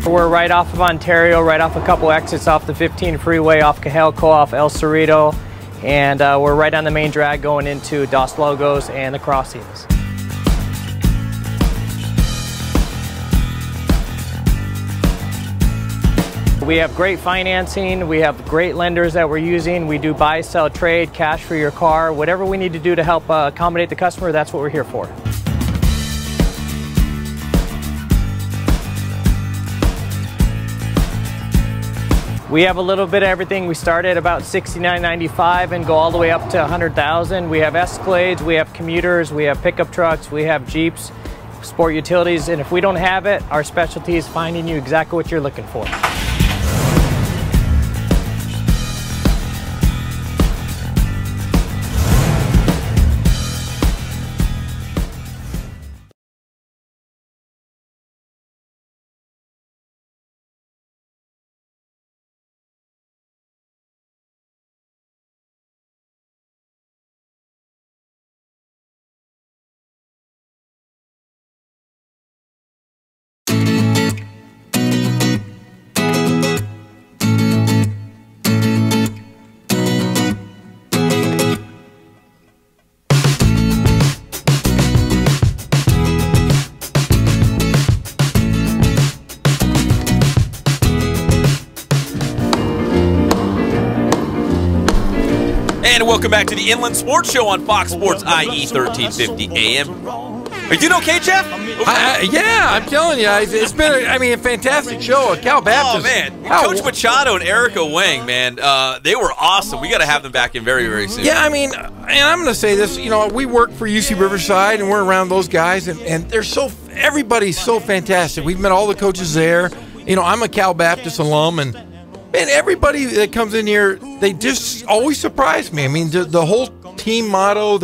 We're right off of Ontario, right off a couple exits off the 15 freeway, off Cahelco, off El Cerrito, and we're right on the main drag going into Dos Logos and the crossings. We have great financing, we have great lenders that we're using. We do buy, sell, trade, cash for your car. Whatever we need to do to help accommodate the customer, that's what we're here for. We have a little bit of everything. We start at about $69.95 and go all the way up to $100,000. We have Escalades, we have commuters, we have pickup trucks, we have Jeeps, sport utilities, and if we don't have it, our specialty is finding you exactly what you're looking for. And welcome back to the Inland Sports Show on Fox Sports IE 1350 AM. Are you doing okay, Jeff? Yeah, I'm telling you, it's been a fantastic show at Cal Baptist. Oh man, Coach Machado and Erica Wang, man, they were awesome. We got to have them back in very, very soon. Yeah, and I'm going to say this. We work for UC Riverside, and we're around those guys, and everybody's so fantastic. We've met all the coaches there. I'm a Cal Baptist alum, and everybody that comes in here, they just always surprise me. The whole team motto,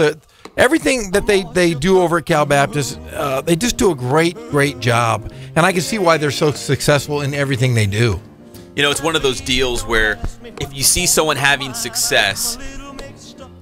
everything that they do over at Cal Baptist, they just do a great job. And I can see why they're so successful in everything they do. It's one of those deals where if you see someone having success,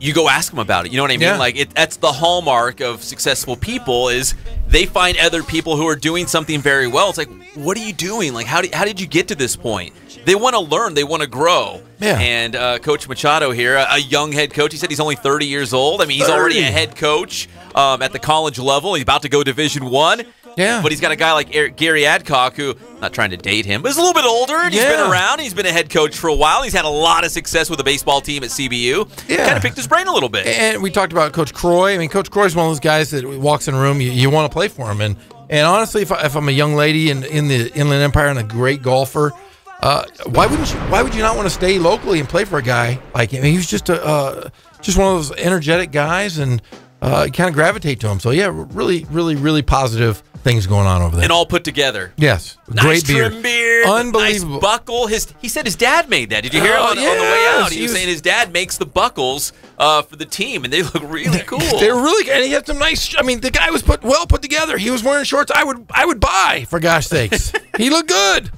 you go ask them about it. You know what I mean? Yeah. That's the hallmark of successful people is they find other people who are doing something very well. It's like, what are you doing? Like, how did you get to this point? They want to learn. They want to grow. Yeah. And Coach Machado here, a young head coach. He said he's only 30 years old. He's already a head coach at the college level. He's about to go Division I. Yeah. But he's got a guy like Gary Adcock who, not trying to date him, but he's a little bit older, and he's been around. He's been a head coach for a while. He's had a lot of success with the baseball team at CBU. Yeah. Kind of picked his brain a little bit. And we talked about Coach Croy. Coach Croy's one of those guys that walks in a room, you want to play for him. And honestly, if I'm a young lady in the Inland Empire and a great golfer, why would you not want to stay locally and play for a guy like him? He was just one of those energetic guys, and you kind of gravitate to him. So yeah, really positive things going on over there. And all put together. Yes. Nice Great beard. trim beard. Unbelievable. Nice buckle. He said his dad made that. Did you hear it on the way out? He was saying his dad makes the buckles for the team, and they look really cool. They're really good. And he had some nice. The guy was well put together. He was wearing shorts I would buy, for gosh sakes. He looked good.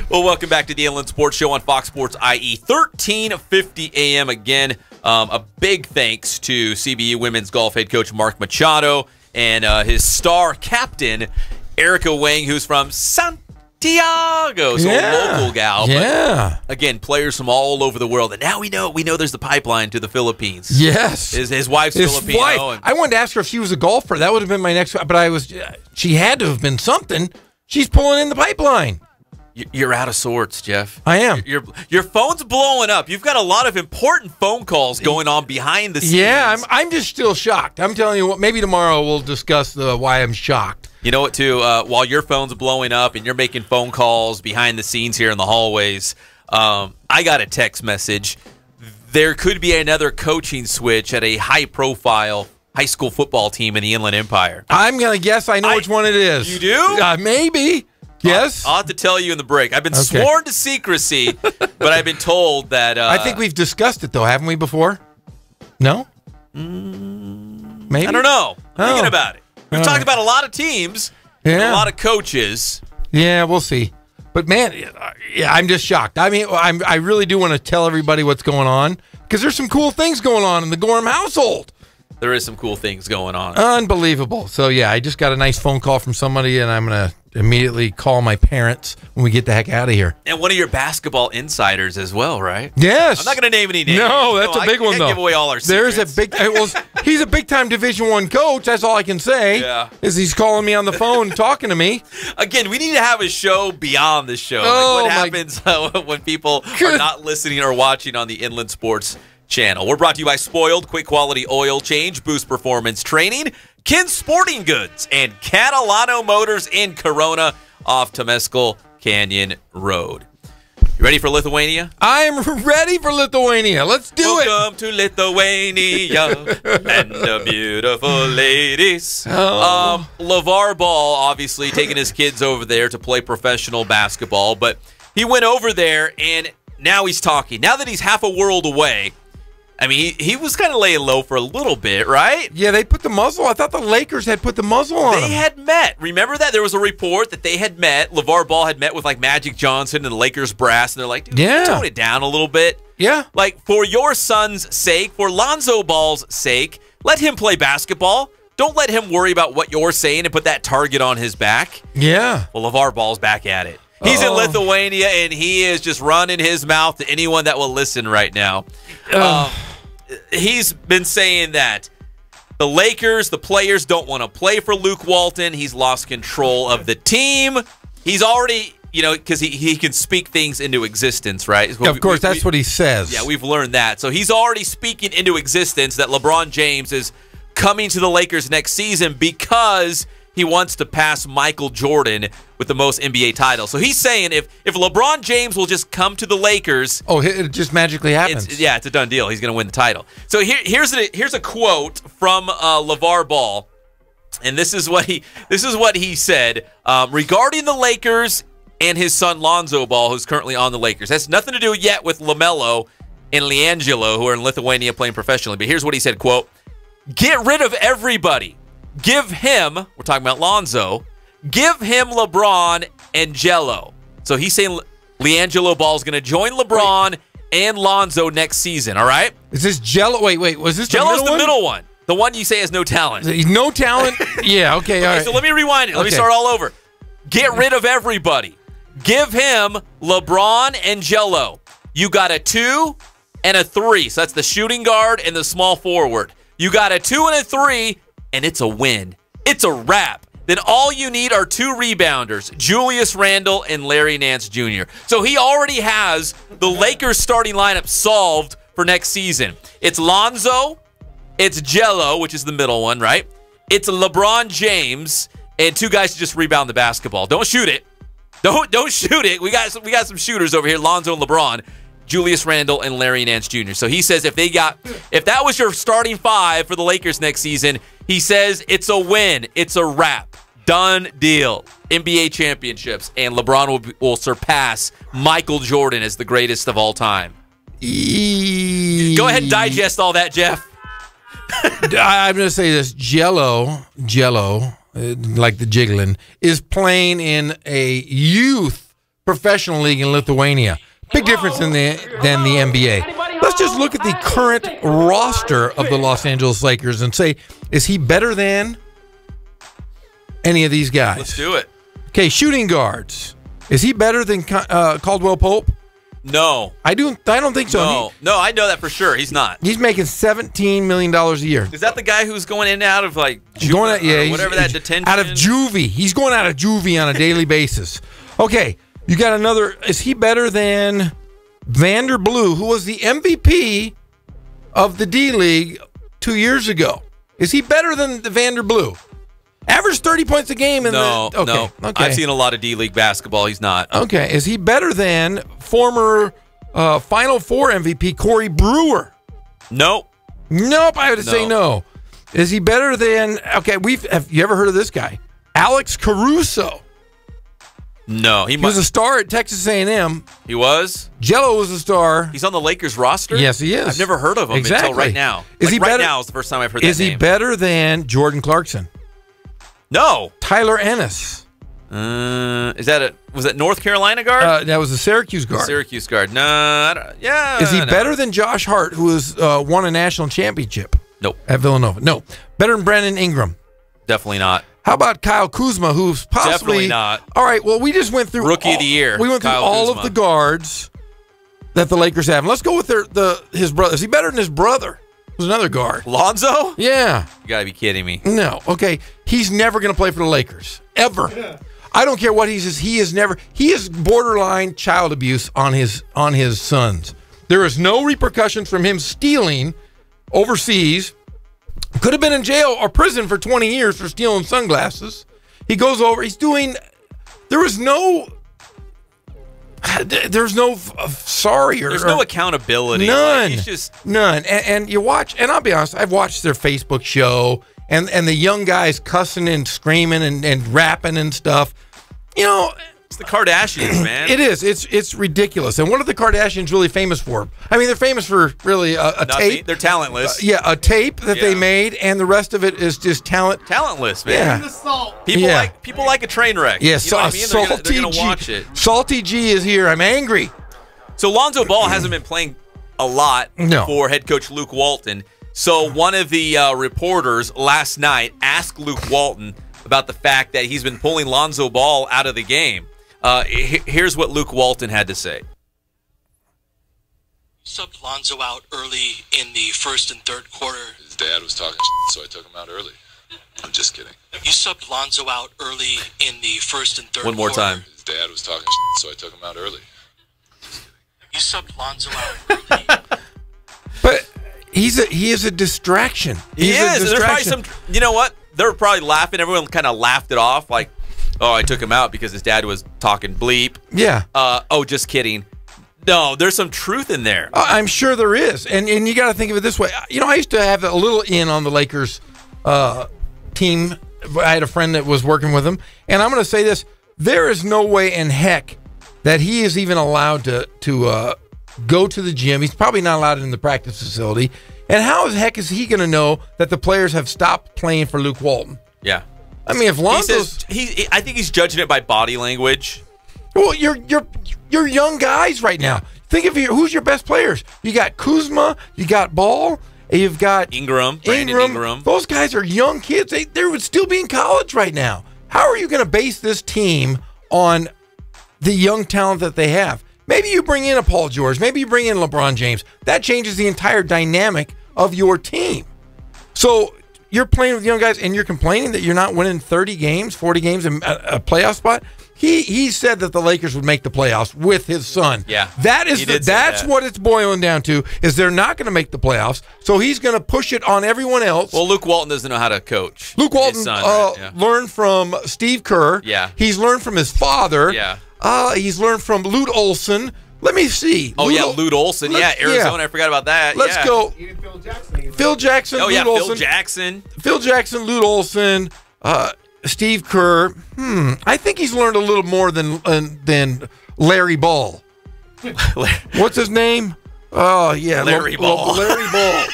Well, welcome back to the Inland Sports Show on Fox Sports IE 1350 AM. Again, a big thanks to CBU women's golf head coach Marc Machado and his star captain, Erica Wang, who's from Santiago. So a local gal. Yeah. But again, players from all over the world. And now we know there's the pipeline to the Philippines. Yes. His wife's Filipino. Wife. I wanted to ask her if she was a golfer. That would have been my next, but she had to have been something. She's pulling in the pipeline. You're out of sorts, Jeff. I am. Your phone's blowing up. You've got a lot of important phone calls going on behind the scenes. Yeah, I'm just still shocked. I'm telling you what, maybe tomorrow we'll discuss why I'm shocked. You know what, too? While your phone's blowing up and you're making phone calls behind the scenes here in the hallways, I got a text message. There could be another coaching switch at a high-profile high school football team in the Inland Empire. I'm going to guess I know which one it is. You do? Maybe. Yes. I'll have to tell you in the break. I've been sworn to secrecy, but I've been told that... I think we've discussed it, though, haven't we, before? No? Maybe? I don't know. Thinking about it. We've talked about a lot of teams and a lot of coaches. Yeah, we'll see. But, man, I'm just shocked. I really do want to tell everybody what's going on because there's some cool things going on in the Gorham household. There is some cool things going on. Unbelievable. So, yeah, I just got a nice phone call from somebody, and I'm going to immediately call my parents when we get the heck out of here. And one of your basketball insiders as well, right? Yes. I'm not going to name any names. No, that's a big one, though. Give away all our secrets. There's a big. He's a big-time Division I coach. That's all I can say. Yeah. Is he's calling me on the phone, talking to me. Again, we need to have a show beyond the show. What happens when people are not listening or watching on the Inland Sports Channel. We're brought to you by Spoiled, quick quality oil change, boost performance training, Kin Sporting Goods, and Catalano Motors in Corona off Temescal Canyon Road. You ready for Lithuania? I am ready for Lithuania. Let's do it. Welcome to Lithuania and the beautiful ladies. LeVar Ball, obviously, taking his kids over there to play professional basketball, but he went over there and now he's talking. Now that he's half a world away, he was kind of laying low for a little bit, right? Yeah, they put the muzzle. I thought the Lakers had put the muzzle on him. They had met. Remember that? There was a report that they had met. LeVar Ball had met with, Magic Johnson and the Lakers brass, and they're like, dude, tone it down a little bit. Yeah. For your son's sake, for Lonzo Ball's sake, let him play basketball. Don't let him worry about what you're saying and put that target on his back. Yeah. Well, LeVar Ball's back at it. He's in Lithuania, and he is just running his mouth to anyone that will listen right now. He's been saying that the Lakers, the players, don't want to play for Luke Walton. He's lost control of the team. He's already, because he can speak things into existence, right? Of course, that's what he says. Yeah, we've learned that. So he's already speaking into existence that LeBron James is coming to the Lakers next season because he wants to pass Michael Jordan with the most NBA titles. So he's saying if LeBron James will just come to the Lakers... Oh, it just magically happens. It's a done deal. He's going to win the title. So here's a quote from LeVar Ball, and this is what he said regarding the Lakers and his son Lonzo Ball, who's currently on the Lakers. Has nothing to do yet with LaMelo and Liangelo, who are in Lithuania playing professionally. But here's what he said, quote, "Get rid of everybody. Give him," we're talking about Lonzo, "give him LeBron and Jello." So he's saying Liangelo Ball is going to join LeBron and Lonzo next season, all right? Is this Jello? Wait, was this Jello's the middle one? The one you say has no talent. No talent? Yeah, okay, all right. So let me rewind it. Let me start all over. Get rid of everybody. Give him LeBron and Jello. You got a 2 and a 3. So that's the shooting guard and the small forward. You got a 2 and a 3, and it's a win. It's a wrap. Then all you need are 2 rebounders, Julius Randle and Larry Nance Jr. So he already has the Lakers starting lineup solved for next season. It's Lonzo, it's Jello, which is the middle one, right? It's LeBron James, and 2 guys to just rebound the basketball. Don't shoot it. Don't shoot it. We got some shooters over here, Lonzo and LeBron, Julius Randle and Larry Nance Jr. So he says if that was your starting 5 for the Lakers next season, he says it's a win. It's a wrap. Done deal. NBA championships, and LeBron will surpass Michael Jordan as the greatest of all time. Go ahead and digest all that, Jeff. I'm going to say this. Jello, like the jiggling, is playing in a youth professional league in Lithuania. Big difference than the NBA. Let's just look at the current roster of the Los Angeles Lakers and say, is he better than any of these guys? Let's do it. Okay, shooting guards. Is he better than Caldwell Pope? No. I don't think so. No, I know that for sure. He's not. He's making $17 million a year. Is that the guy who's going in and out of like whatever that detention? Out of juvie. He's going out of juvie on a daily basis. Okay, you got another. Is he better than Vander Blue, who was the MVP of the D League 2 years ago? Is he better than the Vander Blue? Average 30 points a game. No. Okay. I've seen a lot of D League basketball. He's not. Okay. Is he better than former Final Four MVP Corey Brewer? Nope. I would say no. Is he better than? Okay. Have you ever heard of this guy, Alex Caruso? No, he was a star at Texas A&M. He was? Jello was a star. He's on the Lakers roster? Yes, he is. I've never heard of him until right now. Is he right better? now is the first time I've heard that name. Is he better than Jordan Clarkson? No. Tyler Ennis. Was that North Carolina guard? That was a Syracuse guard. Syracuse guard. No, yeah. Is he better than Josh Hart, who has won a national championship? Nope. At Villanova? No. Better than Brandon Ingram? Definitely not. How about Kyle Kuzma, who's possibly... Definitely not. All right, well, we just went through... Rookie of the year. We went through all of the guards that the Lakers have. And let's go with his brother. Is he better than his brother? Who's another guard? Lonzo? Yeah. You got to be kidding me. No. Okay. He's never going to play for the Lakers. Ever. Yeah. I don't care what he says. He is borderline child abuse on his sons. There is no repercussions from him stealing overseas. Could have been in jail or prison for 20 years for stealing sunglasses. He goes over. He's doing. There's no sorry or there's no accountability. None. He's just none. And you watch. And I'll be honest. I've watched their Facebook show and the young guys cussing and screaming and rapping and stuff. You know. It's the Kardashians, man. It is. It's ridiculous. And what are the Kardashians really famous for? I mean, they're famous for really a tape. They're talentless. A tape that they made, and the rest of it is just talentless, man. Yeah. People like a train wreck. Yeah, you know what I mean? They're gonna watch it. Salty G is here. I'm angry. So Lonzo Ball hasn't been playing a lot for head coach Luke Walton. So one of the reporters last night asked Luke Walton about the fact that he's been pulling Lonzo Ball out of the game. Here's what Luke Walton had to say. You subbed Lonzo out early in the first and third quarter. His dad was talking so I took him out early. I'm just kidding. You subbed Lonzo out early in the first and third quarter. One more time. His dad was talking so I took him out early. You subbed Lonzo out. But he is a distraction. He is. There's probably some. You know what? They're probably laughing. Everyone kind of laughed it off, like, "Oh, I took him out because his dad was talking bleep." Yeah. Oh, just kidding. No, there's some truth in there. I'm sure there is, and you got to think of it this way. You know, I used to have a little in on the Lakers team. I had a friend that was working with him, and I'm going to say this: there is no way in heck that he is even allowed to go to the gym. He's probably not allowed in the practice facility. And how the heck is he going to know that the players have stopped playing for Luke Walton? Yeah. I mean, if Lonzo's... I think he's judging it by body language. Well, you're young guys right now. Think of who's your best players. You got Kuzma, you got Ball, you've got Brandon Ingram. Those guys are young kids. They would still be in college right now. How are you going to base this team on the young talent that they have? Maybe you bring in a Paul George. Maybe you bring in LeBron James. That changes the entire dynamic of your team. So you're playing with young guys, and you're complaining that you're not winning 30 games, 40 games, in a playoff spot. He said that the Lakers would make the playoffs with his son. Yeah, that's what it's boiling down to. Is they're not going to make the playoffs, so he's going to push it on everyone else. Well, Luke Walton doesn't know how to coach. Luke Walton learned from Steve Kerr. Yeah, he's learned from his father. Yeah. He's learned from Lute Olson. Let me see. Lute Olson. Yeah, Arizona. I forgot about that. Let's go. Phil Jackson. Oh, Lute Olson. Phil Jackson, Lute Olson, Steve Kerr. I think he's learned a little more than Larry Ball. What's his name? Oh, yeah. Larry Ball. Larry Ball.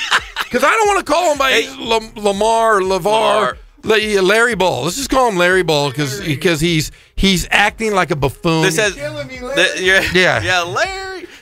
Because I don't want to call him by Lamar. Larry Ball. Let's just call him Larry Ball because he's acting like a buffoon. This has, Larry.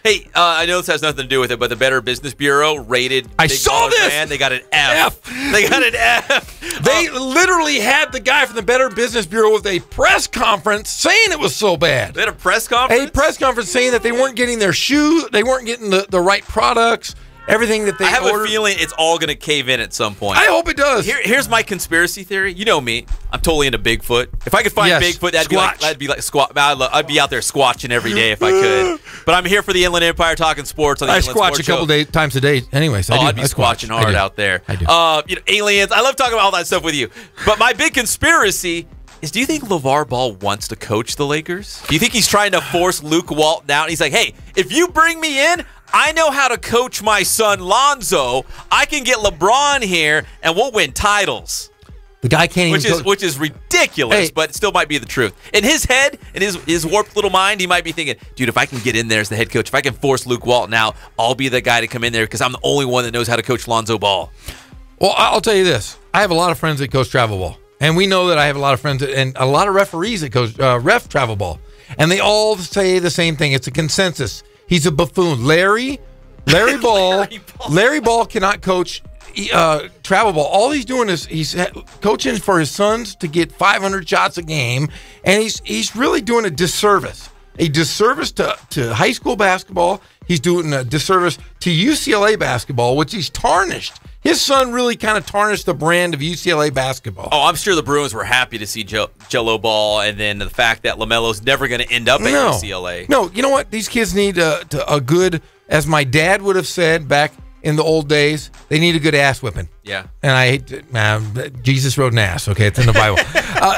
Hey, I know this has nothing to do with it, but the Better Business Bureau rated. I saw this. Brand. They got an F. They got an F. They literally had the guy from the Better Business Bureau with a press conference saying it was so bad. They had a press conference. A press conference saying that they weren't getting their shoes, they weren't getting the right products. Everything that they I have ordered. a feeling it's all going to cave in at some point. I hope it does. Here's my conspiracy theory. You know me. I'm totally into Bigfoot. If I could find Bigfoot, that'd be like squat. I'd be out there squatching every day if I could. But I'm here for the Inland Empire talking sports on the Inland squatch Sports a couple times a day. Anyways, I'd be squatching hard out there. I do. Aliens. I love talking about all that stuff with you. But my big conspiracy is, do you think LeVar Ball wants to coach the Lakers? Do you think he's trying to force Luke Walton out? And he's like, hey, if you bring me in, I know how to coach my son Lonzo. I can get LeBron here, and we'll win titles. The guy can't even which is ridiculous, but it still might be the truth. In his head, in his warped little mind, he might be thinking, dude, if I can get in there as the head coach, if I can force Luke Walton out, I'll be the guy to come in there because I'm the only one that knows how to coach Lonzo Ball. Well, I'll tell you this. I have a lot of friends that coach travel ball. And we know that I have a lot of friends and a lot of referees that coach ref travel ball. And they all say the same thing. It's a consensus. He's a buffoon. Larry Ball cannot coach travel ball. All he's doing is he's coaching for his sons to get 500 shots a game, and he's really doing a disservice to high school basketball. He's doing a disservice to UCLA basketball, which he's tarnished. His son really kind of tarnished the brand of UCLA basketball. Oh, I'm sure the Bruins were happy to see Jello Ball, and then the fact that LaMelo's never going to end up at UCLA. No, you know what? These kids need a good, as my dad would have said back in the old days, they need a good ass whipping. Yeah. And I hate Jesus rode an ass. Okay, it's in the Bible.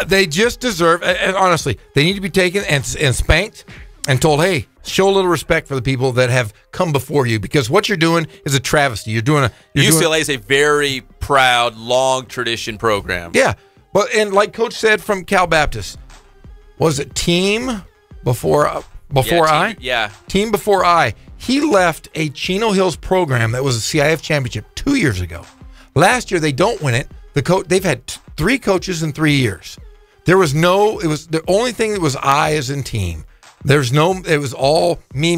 They just deserve, and honestly, they need to be taken and spanked and told, hey, show a little respect for the people that have come before you, because what you're doing is a travesty. UCLA is a very proud, long tradition program. Yeah, and like Coach said from Cal Baptist, was it team before I? Yeah, team before I. He left a Chino Hills program that was a CIF championship 2 years ago. Last year they don't win it. They've had 3 coaches in 3 years. It was the only thing that was I as in team. It was all me,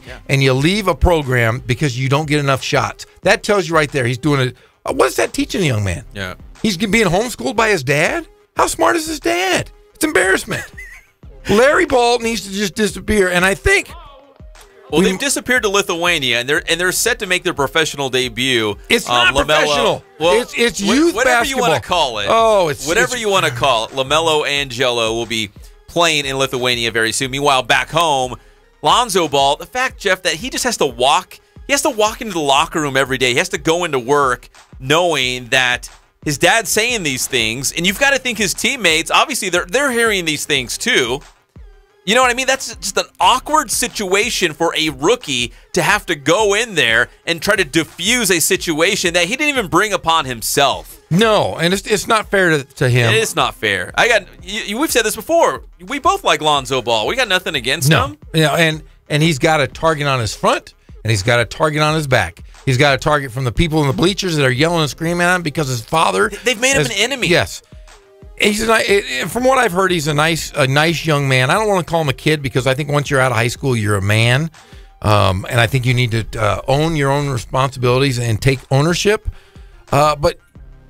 yeah. And you leave a program because you don't get enough shots. That tells you right there. He's doing it. What's that teaching the young man? Yeah. He's being homeschooled by his dad? How smart is his dad? It's embarrassment. Larry Ball needs to just disappear. And I think... Well, they've disappeared to Lithuania, and they're set to make their professional debut. It's not professional. Well, it's youth whatever basketball. You want to call it. Oh, whatever you want to call it. LaMelo and Jello will be playing in Lithuania very soon. Meanwhile, back home, Lonzo Ball, the fact, Jeff, that he just has to walk. He has to walk into the locker room every day. He has to go into work knowing that his dad's saying these things, and you've got to think his teammates, obviously, they're hearing these things too. You know what I mean? That's just an awkward situation for a rookie to have to go in there and try to diffuse a situation that he didn't even bring upon himself. No, and it's not fair to him. It is not fair. We've said this before. We both like Lonzo Ball. We got nothing against him. Yeah, and he's got a target on his front, and he's got a target on his back. He's got a target from the people in the bleachers that are yelling and screaming at him because his father. They've made him an enemy. Yes. From what I've heard, he's a nice young man. I don't want to call him a kid because I think once you're out of high school, you're a man, and I think you need to own your own responsibilities and take ownership. But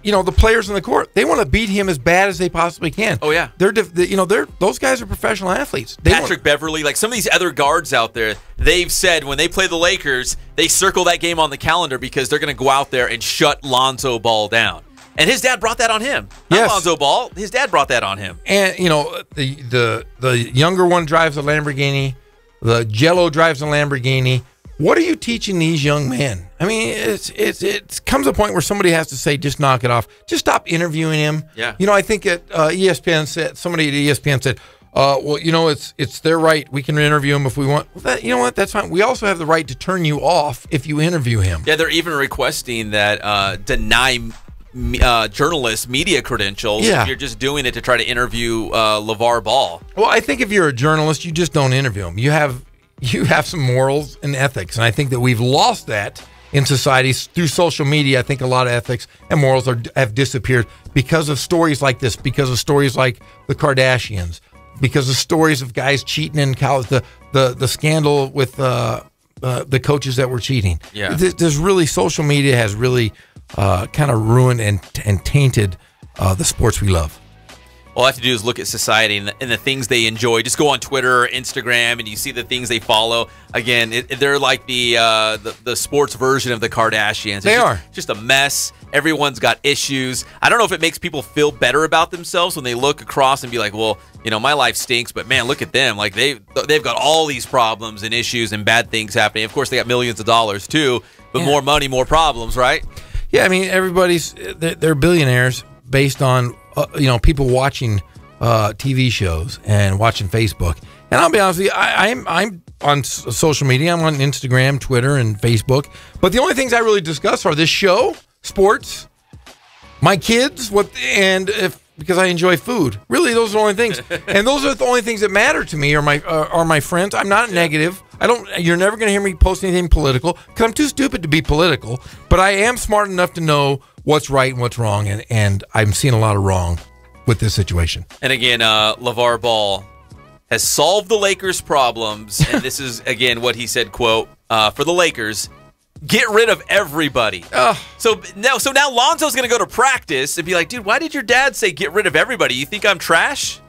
the players in the court, they want to beat him as bad as they possibly can. Oh yeah, those guys are professional athletes. Patrick Beverly, like some of these other guards out there, they've said when they play the Lakers, they circle that game on the calendar because they're going to go out there and shut Lonzo Ball down. And his dad brought that on him. Not Lonzo Ball. His dad brought that on him. And the younger one drives a Lamborghini. The Jello drives a Lamborghini. What are you teaching these young men? I mean, it comes a point where somebody has to say, just knock it off. Just stop interviewing him. Yeah. I think ESPN said, somebody at ESPN said, it's their right. We can interview him if we want. Well, you know what? That's fine. We also have the right to turn you off if you interview him. Yeah, they're even requesting that deny journalists media credentials if you're just doing it to try to interview LeVar Ball. Well, I think if you're a journalist, you just don't interview him. You have some morals and ethics, and I think that we've lost that in society through social media. I think a lot of ethics and morals have disappeared because of stories like this, because of stories like the Kardashians, because of stories of guys cheating in college, the scandal with the coaches that were cheating. Yeah. There's really, social media has really kind of ruined and tainted the sports we love. All I have to do is look at society and the things they enjoy. Just go on Twitter or Instagram, and you see the things they follow. Again, they're like the sports version of the Kardashians. They are just a mess. Everyone's got issues. I don't know if it makes people feel better about themselves when they look across and be like, well, my life stinks, but man, look at them. Like they've got all these problems and issues and bad things happening. Of course, they got millions of dollars too, but more money, more problems, right? Yeah, I mean, they're billionaires based on people watching TV shows and watching Facebook. And I'll be honest with you, I'm on social media. I'm on Instagram, Twitter, and Facebook. But the only things I really discuss are this show, sports, my kids, because I enjoy food. Really, those are the only things. And those are the only things that matter to me are my friends. I'm not negative. You're never going to hear me post anything political because I'm too stupid to be political. But I am smart enough to know what's right and what's wrong, and I'm seeing a lot of wrong with this situation. And again, LeVar Ball has solved the Lakers' problems, and this is, again, what he said, quote, for the Lakers, get rid of everybody. So now Lonzo's going to go to practice and be like, dude, why did your dad say get rid of everybody? You think I'm trash?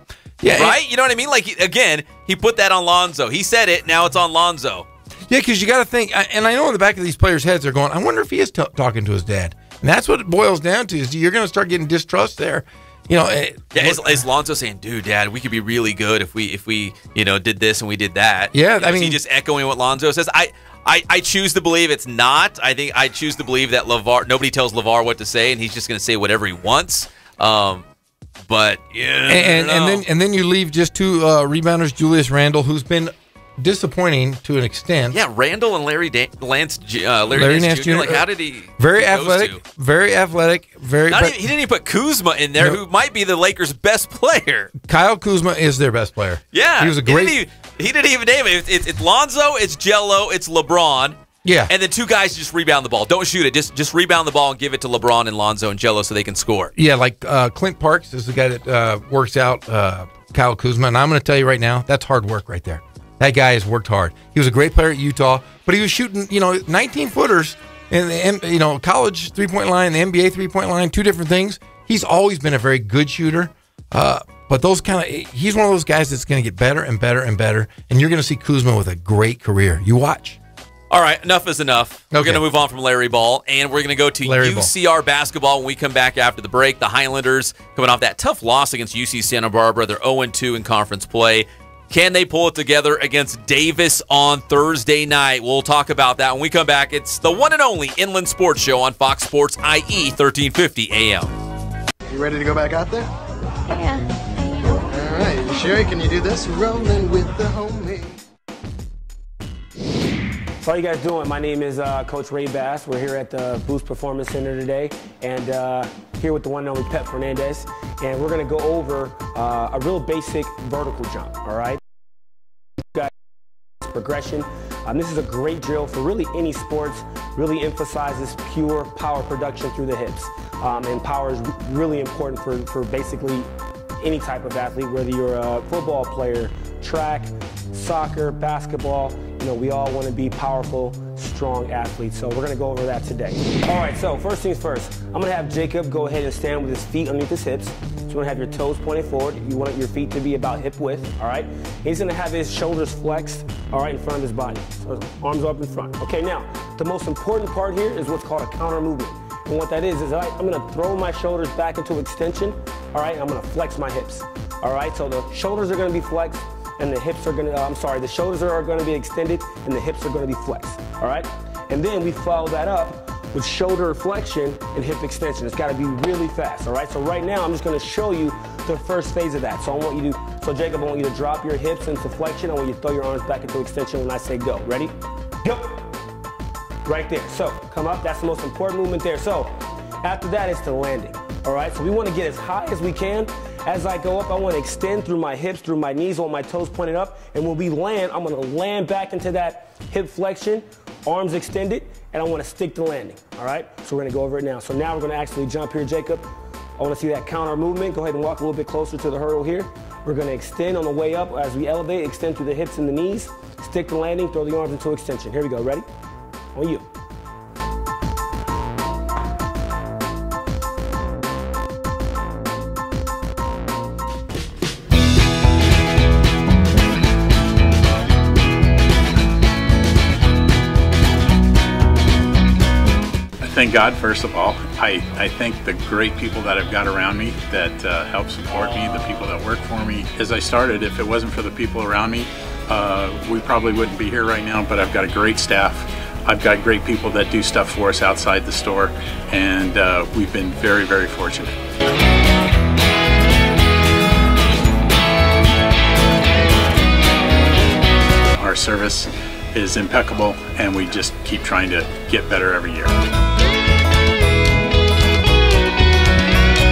Yeah, right? You know what I mean? Like, again, he put that on Lonzo. He said it. Now it's on Lonzo. Yeah, because you got to think, and I know in the back of these players' heads, they're going, I wonder if he is talking to his dad. And that's what it boils down to, is you're going to start getting distrust there. Is Lonzo saying, dude, Dad, we could be really good if we did this and we did that? Yeah, I mean, he just echoing what Lonzo says. I choose to believe it's not. I think I choose to believe that nobody tells LeVar what to say, and he's just going to say whatever he wants. But yeah, and then you leave just two rebounders, Julius Randle, who's been disappointing to an extent. Yeah, Randall and Larry Nance Jr. Like, how did he? Very athletic. He didn't even put Kuzma in there, who might be the Lakers' best player. Kyle Kuzma is their best player. Yeah, he was a great. He didn't even name it. It's Lonzo, it's Jello, it's LeBron. Yeah, and then two guys just rebound the ball. Don't shoot it. Just rebound the ball and give it to LeBron and Lonzo and Jello so they can score. Yeah, like Clint Parks is the guy that works out Kyle Kuzma, and I'm going to tell you right now, that's hard work right there. That guy has worked hard. He was a great player at Utah, but he was shooting, 19-footers in the college three-point line, the NBA three-point line, two different things. He's always been a very good shooter, but he's one of those guys that's going to get better and better and better, and you're going to see Kuzma with a great career. You watch. All right, enough is enough. We're going to move on from Larry Ball, and we're going to go to UCR basketball when we come back after the break. The Highlanders coming off that tough loss against UC Santa Barbara. They're 0-2 in conference play. Can they pull it together against Davis on Thursday night? We'll talk about that when we come back. It's the one and only Inland Sports Show on Fox Sports IE 1350 AM. You ready to go back out there? Yeah. All right, Sherry, can you do this? Rolling with the homie. So how you guys doing? My name is Coach Ray Bass. We're here at the Boost Performance Center today, and here with the one and only Pep Fernandez, and we're going to go over a real basic vertical jump, all right? Progression. This is a great drill for really any sports, really emphasizes pure power production through the hips, and power is really important for basically any type of athlete, whether you're a football player, track, soccer, basketball. You know, we all want to be powerful, strong athletes. So we're going to go over that today. All right, so first things first, I'm going to have Jacob go ahead and stand with his feet underneath his hips. So you want to have your toes pointed forward. You want your feet to be about hip width, all right? He's going to have his shoulders flexed, all right, in front of his body. So his arms up in front. Okay, now, the most important part here is what's called a counter movement. And what that is I'm going to throw my shoulders back into extension, all right? I'm going to flex my hips, all right? So the shoulders are going to be flexed, and the hips are going to, the shoulders are going to be extended, and the hips are going to be flexed, all right? And then we follow that up with shoulder flexion and hip extension. It's got to be really fast, all right? So right now, I'm just going to show you the first phase of that. So I want you to, Jacob, I want you to drop your hips into flexion. I want you to throw your arms back into extension when I say go. Ready? Go. Right there. So come up. That's the most important movement there. So after that, it's the landing, all right? So we want to get as high as we can. As I go up, I want to extend through my hips, through my knees, on my toes pointed up. And when we land, I'm going to land back into that hip flexion, arms extended, and I want to stick the landing, all right? So we're going to go over it now. So now we're going to actually jump here, Jacob. I want to see that counter movement. Go ahead and walk a little bit closer to the hurdle here. We're going to extend on the way up. As we elevate, extend through the hips and the knees, stick the landing, throw the arms into extension. Here we go. Ready? On you. Thank God, first of all. I thank the great people that I've got around me that help support me, the people that work for me. As I started, if it wasn't for the people around me, we probably wouldn't be here right now, but I've got a great staff. I've got great people that do stuff for us outside the store, and we've been very, very fortunate. Our service is impeccable, and we just keep trying to get better every year.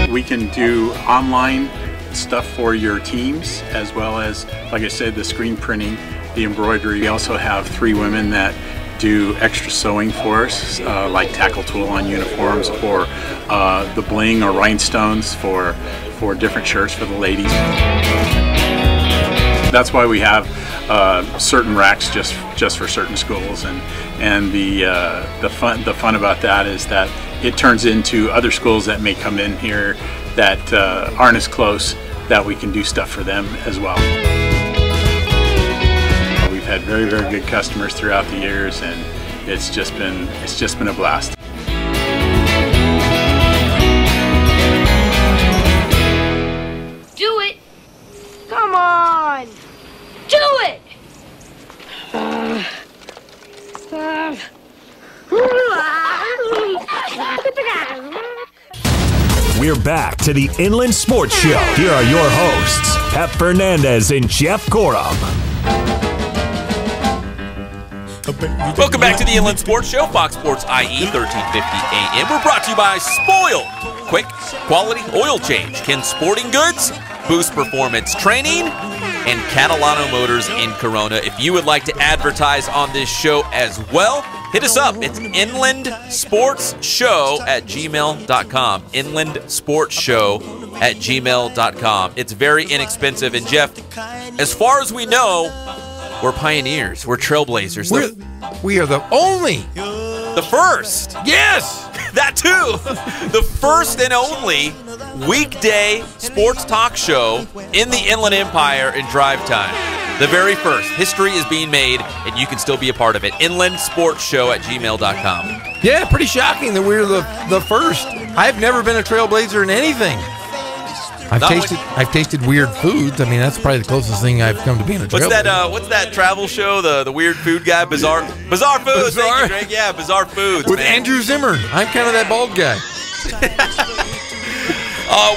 We can do online stuff for your teams, as well as, like I said, the screen printing, the embroidery. We also have 3 women that do extra sewing for us, like tackle tool on uniforms, or the bling or rhinestones for different shirts for the ladies. That's why we have certain racks just for certain schools, and the fun about that is that it turns into other schools that may come in here that aren't as close, that we can do stuff for them as well. We've had very, very good customers throughout the years, and it's just been a blast. Do it! Come on! Do it! We're back to the Inland Sports Show. Here are your hosts, Pep Fernandez and Jeff Gorham. Welcome back to the Inland Sports Show, Fox Sports IE 1350 AM. We're brought to you by Spoiled. Quick, quality oil change. Ken Sporting Goods, Boost Performance Training, and Catalano Motors in Corona. If you would like to advertise on this show as well, hit us up. It's inlandsportsshow@gmail.com. Inlandsportsshow@gmail.com. It's very inexpensive. And Jeff, as far as we know, we're pioneers. We're trailblazers. We are the only. The first. Yes. That too. The first and only weekday sports talk show in the Inland Empire in drive time. The very first. History is being made, and you can still be a part of it. InlandSportsShow@gmail.com. Yeah, pretty shocking that we're the first. I've never been a trailblazer in anything. I've tasted weird foods. I mean, that's probably the closest thing I've come to being a trailblazer. What's that travel show? The weird food guy, Bizarre Foods. Bizarre. Thank you, Greg. Yeah, Bizarre Foods with man. Andrew Zimmern. I'm kind of that bald guy.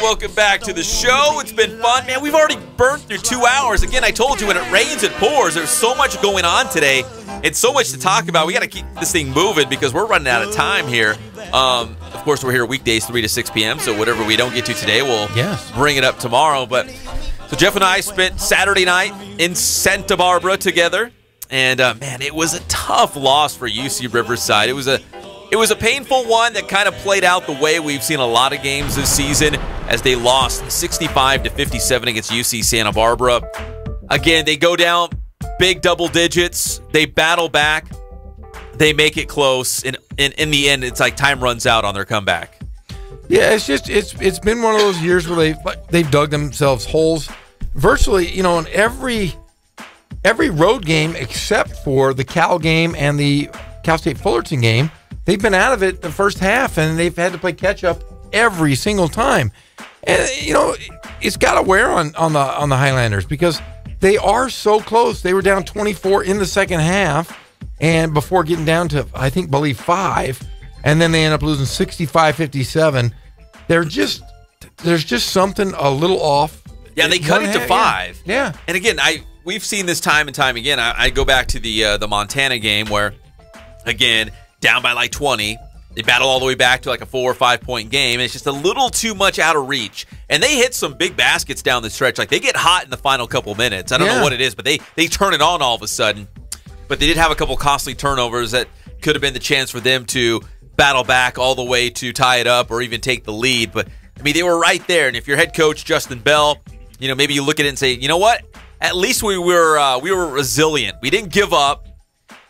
Welcome back to the show. It's been fun, man. We've already burnt through 2 hours. Again, I told you when it rains, it pours. There's so much going on today. It's so much to talk about. We got to keep this thing moving because we're running out of time here. Of course, we're here weekdays 3 to 6 p.m., so whatever we don't get to today, we'll bring it up tomorrow. But so Jeff and I spent Saturday night in Santa Barbara together, and man, it was a tough loss for UC Riverside. It was a painful one that kind of played out the way we've seen a lot of games this season as they lost 65-57 against UC Santa Barbara. Again, they go down big double digits. They battle back. They make it close. And in the end, it's like time runs out on their comeback. Yeah, it's been one of those years where they've dug themselves holes virtually, in every road game except for the Cal game and the Cal State Fullerton game. They've been out of it the first half, and they've had to play catch-up every single time. And, it's got to wear on the Highlanders because they are so close. They were down 24 in the second half, and before getting down to, believe 5, and then they end up losing 65-57. There's just something a little off. Yeah, they cut it to 5. Yeah. And again, we've seen this time and time again. I go back to the Montana game where, again, down by like 20. They battle all the way back to like a 4 or 5 point game. And it's just a little too much out of reach. And they hit some big baskets down the stretch. Like they get hot in the final couple minutes. I don't know what it is, but they turn it on all of a sudden. But they did have a couple costly turnovers that could have been the chance for them to battle back all the way to tie it up or even take the lead. But I mean, they were right there. And if your head coach, Justin Bell, maybe you look at it and say, you know what? At least we were resilient. We didn't give up.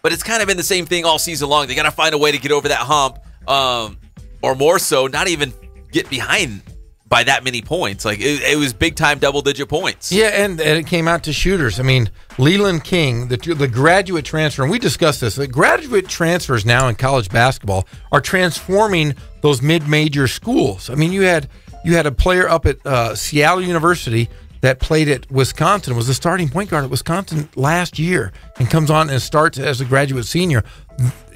But it's kind of been the same thing all season long. They got to find a way to get over that hump, or more so, not even get behind by that many points. Like it was big time double-digit points. Yeah, and it came out to shooters. I mean, Leland King, the graduate transfer, and we discussed this. The graduate transfers now in college basketball are transforming those mid-major schools. I mean, you had a player up at Seattle University that played at Wisconsin, was the starting point guard at Wisconsin last year, and comes on and starts as a graduate senior.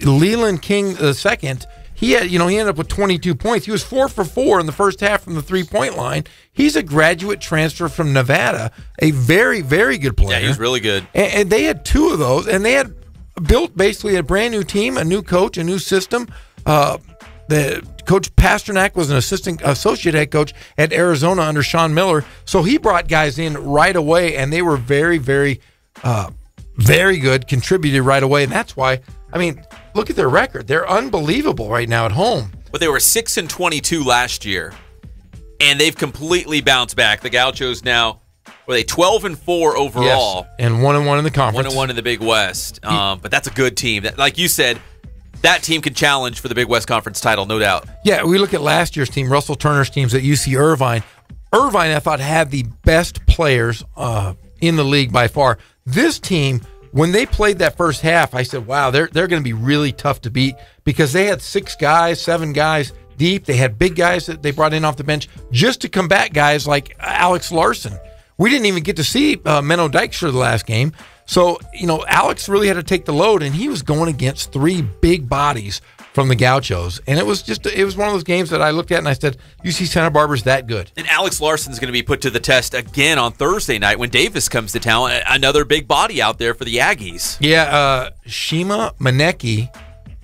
Leland King II, he ended up with 22 points. He was 4 for 4 in the first half from the 3-point line. He's a graduate transfer from Nevada, a very, very good player. Yeah, he's really good. And they had 2 of those, and they had built basically a brand new team, a new coach, a new system. The Coach Pasternak was an associate head coach at Arizona under Sean Miller. So he brought guys in right away, and they were very, very, very good, contributed right away. And that's why, I mean, look at their record. They're unbelievable right now at home. But they were 6-22 last year, and they've completely bounced back. The Gauchos now, were they 12-4 overall? Yes, and 1-1 in the conference. 1-1 in the Big West. But that's a good team. Like you said, that team can challenge for the Big West Conference title, no doubt. Yeah, we look at last year's team, Russell Turner's teams at UC Irvine. Irvine, I thought, had the best players in the league by far. This team, when they played that first half, I said, wow, they're going to be really tough to beat because they had 6 guys, 7 guys deep. They had big guys that they brought in off the bench just to combat guys like Alex Larson. We didn't even get to see Menno Dykstra the last game. So, Alex really had to take the load, and he was going against 3 big bodies from the Gauchos. And it was one of those games that I looked at and I said, UC Santa Barbara's that good. And Alex Larson's going to be put to the test again on Thursday night when Davis comes to town. Another big body out there for the Aggies. Yeah, Shima Maneki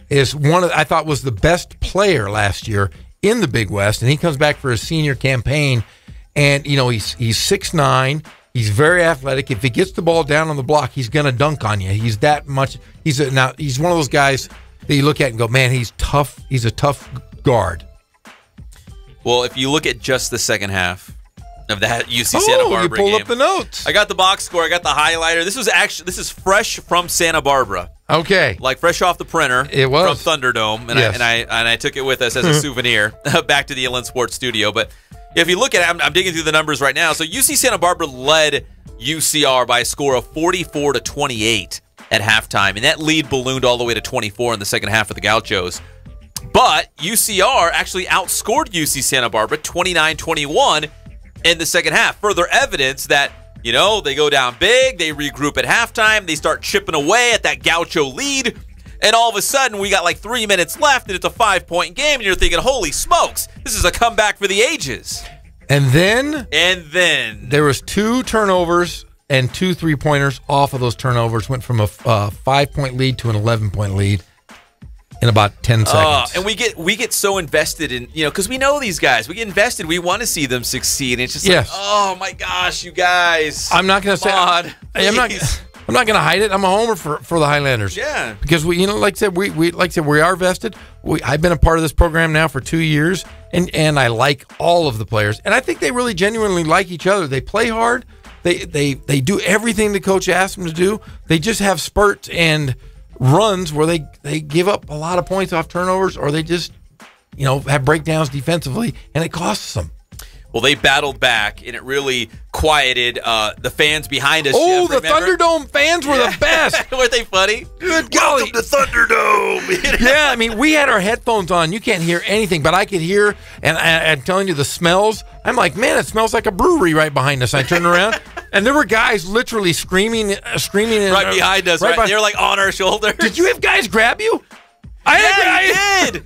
is I thought was the best player last year in the Big West, and he comes back for his senior campaign. And, he's 6'9". He's very athletic. If he gets the ball down on the block, he's going to dunk on you. He's that much. He's one of those guys that you look at and go, man, he's tough. He's a tough guard. Well, if you look at just the second half of that UC Santa Barbara you pulled game, up the notes. I got the box score. I got the highlighter. This is fresh from Santa Barbara. Okay, like fresh off the printer. It was from Thunderdome, and yes. I took it with us as a souvenir back to the Inland Sports Studio. But if you look at it, I'm digging through the numbers right now. So UC Santa Barbara led UCR by a score of 44-28 at halftime, and that lead ballooned all the way to 24 in the second half of the Gauchos. But UCR actually outscored UC Santa Barbara 29-21 in the second half. Further evidence that, you know, they go down big, they regroup at halftime, they start chipping away at that Gaucho lead, and all of a sudden we got like 3 minutes left and it's a 5-point game, and you're thinking, holy smokes, this is a comeback for the ages. And then there was 2 turnovers and 2 3-pointers off of those turnovers. Went from a 5-point lead to an 11-point lead in about 10 seconds. And we get so invested in, you know, because we know these guys. We get invested. We want to see them succeed. And it's just like, oh my gosh, you guys. I'm not going to say I'm not going to hide it. I'm a homer for the Highlanders. Yeah. Because we, you know, like I said, we are vested. I've been a part of this program now for 2 years, and I like all of the players, and I think they really genuinely like each other. They play hard. They do everything the coach asks them to do. They just have spurts and runs where they give up a lot of points off turnovers, or they just, you know, have breakdowns defensively, and it costs them. Well, they battled back, and it really quieted the fans behind us. Oh, Jeff, the Thunderdome fans were the best. Weren't they funny? Good golly. Welcome to Thunderdome. Yeah, I mean, we had our headphones on. You can't hear anything, but I could hear, and I'm telling you, the smells. I'm like, man, it smells like a brewery right behind us. I turned around, and there were guys literally screaming right behind us. Right, they're like on our shoulders. Did you have guys grab you? I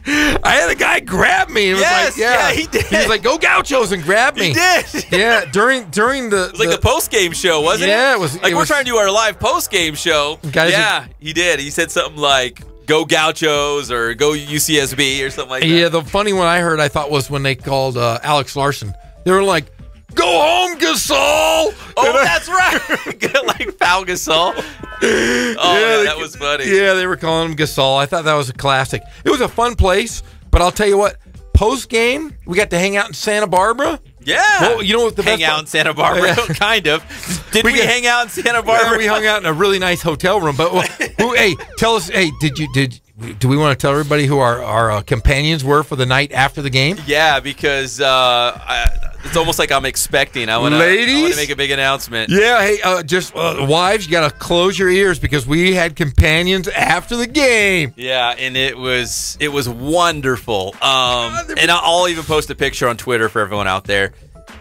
had a guy grab me. And yes, was like, he did. He was like, "Go Gauchos," and grab me. He did. Yeah, during the it was like the post game show, wasn't it? Yeah, it was. Like we're trying to do our live post game show. Guys, he did. He said something like, "Go Gauchos" or "Go UCSB" or something like that. Yeah, the funny one I heard, I thought, was when they called Alex Larson. They were like, "Go home, Gasol." Oh, that's right. Like Pau Gasol. Oh, yeah, that was funny. Yeah, they were calling him Gasol. I thought that was a classic. It was a fun place, but I'll tell you what, post-game, we got to hang out in Santa Barbara. Yeah. Well, you know what the hang best out in Santa Barbara, kind of. Did we hang out in Santa Barbara? Yeah, we hung out in a really nice hotel room. But hey, tell us, hey, do we want to tell everybody who our companions were for the night after the game? Yeah, because it's almost like I'm expecting. I want to make a big announcement. Yeah, hey, just wives, you got to close your ears because we had companions after the game. Yeah, and it was wonderful. And I'll even post a picture on Twitter for everyone out there.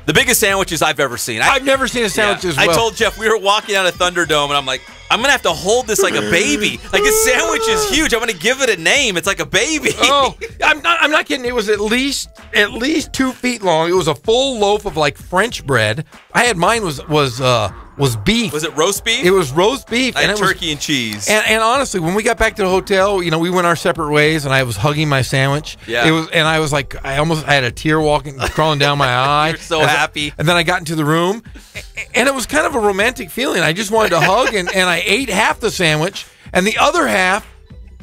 The biggest sandwiches I've ever seen. I've never seen a sandwich as well. I told Jeff, we were walking out of Thunderdome, and I'm like, I'm going to have to hold this like a baby. Like, this sandwich is huge. I'm going to give it a name. It's like a baby. Oh, I'm not kidding. It was at least 2 feet long. It was a full loaf of, like, French bread. I had mine was beef. Was it roast beef? It was roast beef. I had and turkey and cheese. And honestly, when we got back to the hotel, you know, we went our separate ways, and I was hugging my sandwich. Yeah. And I was like, I had a tear crawling down my eye. You're so happy. And then I got into the room, and it was kind of a romantic feeling. I just wanted to hug, and I ate half the sandwich, and the other half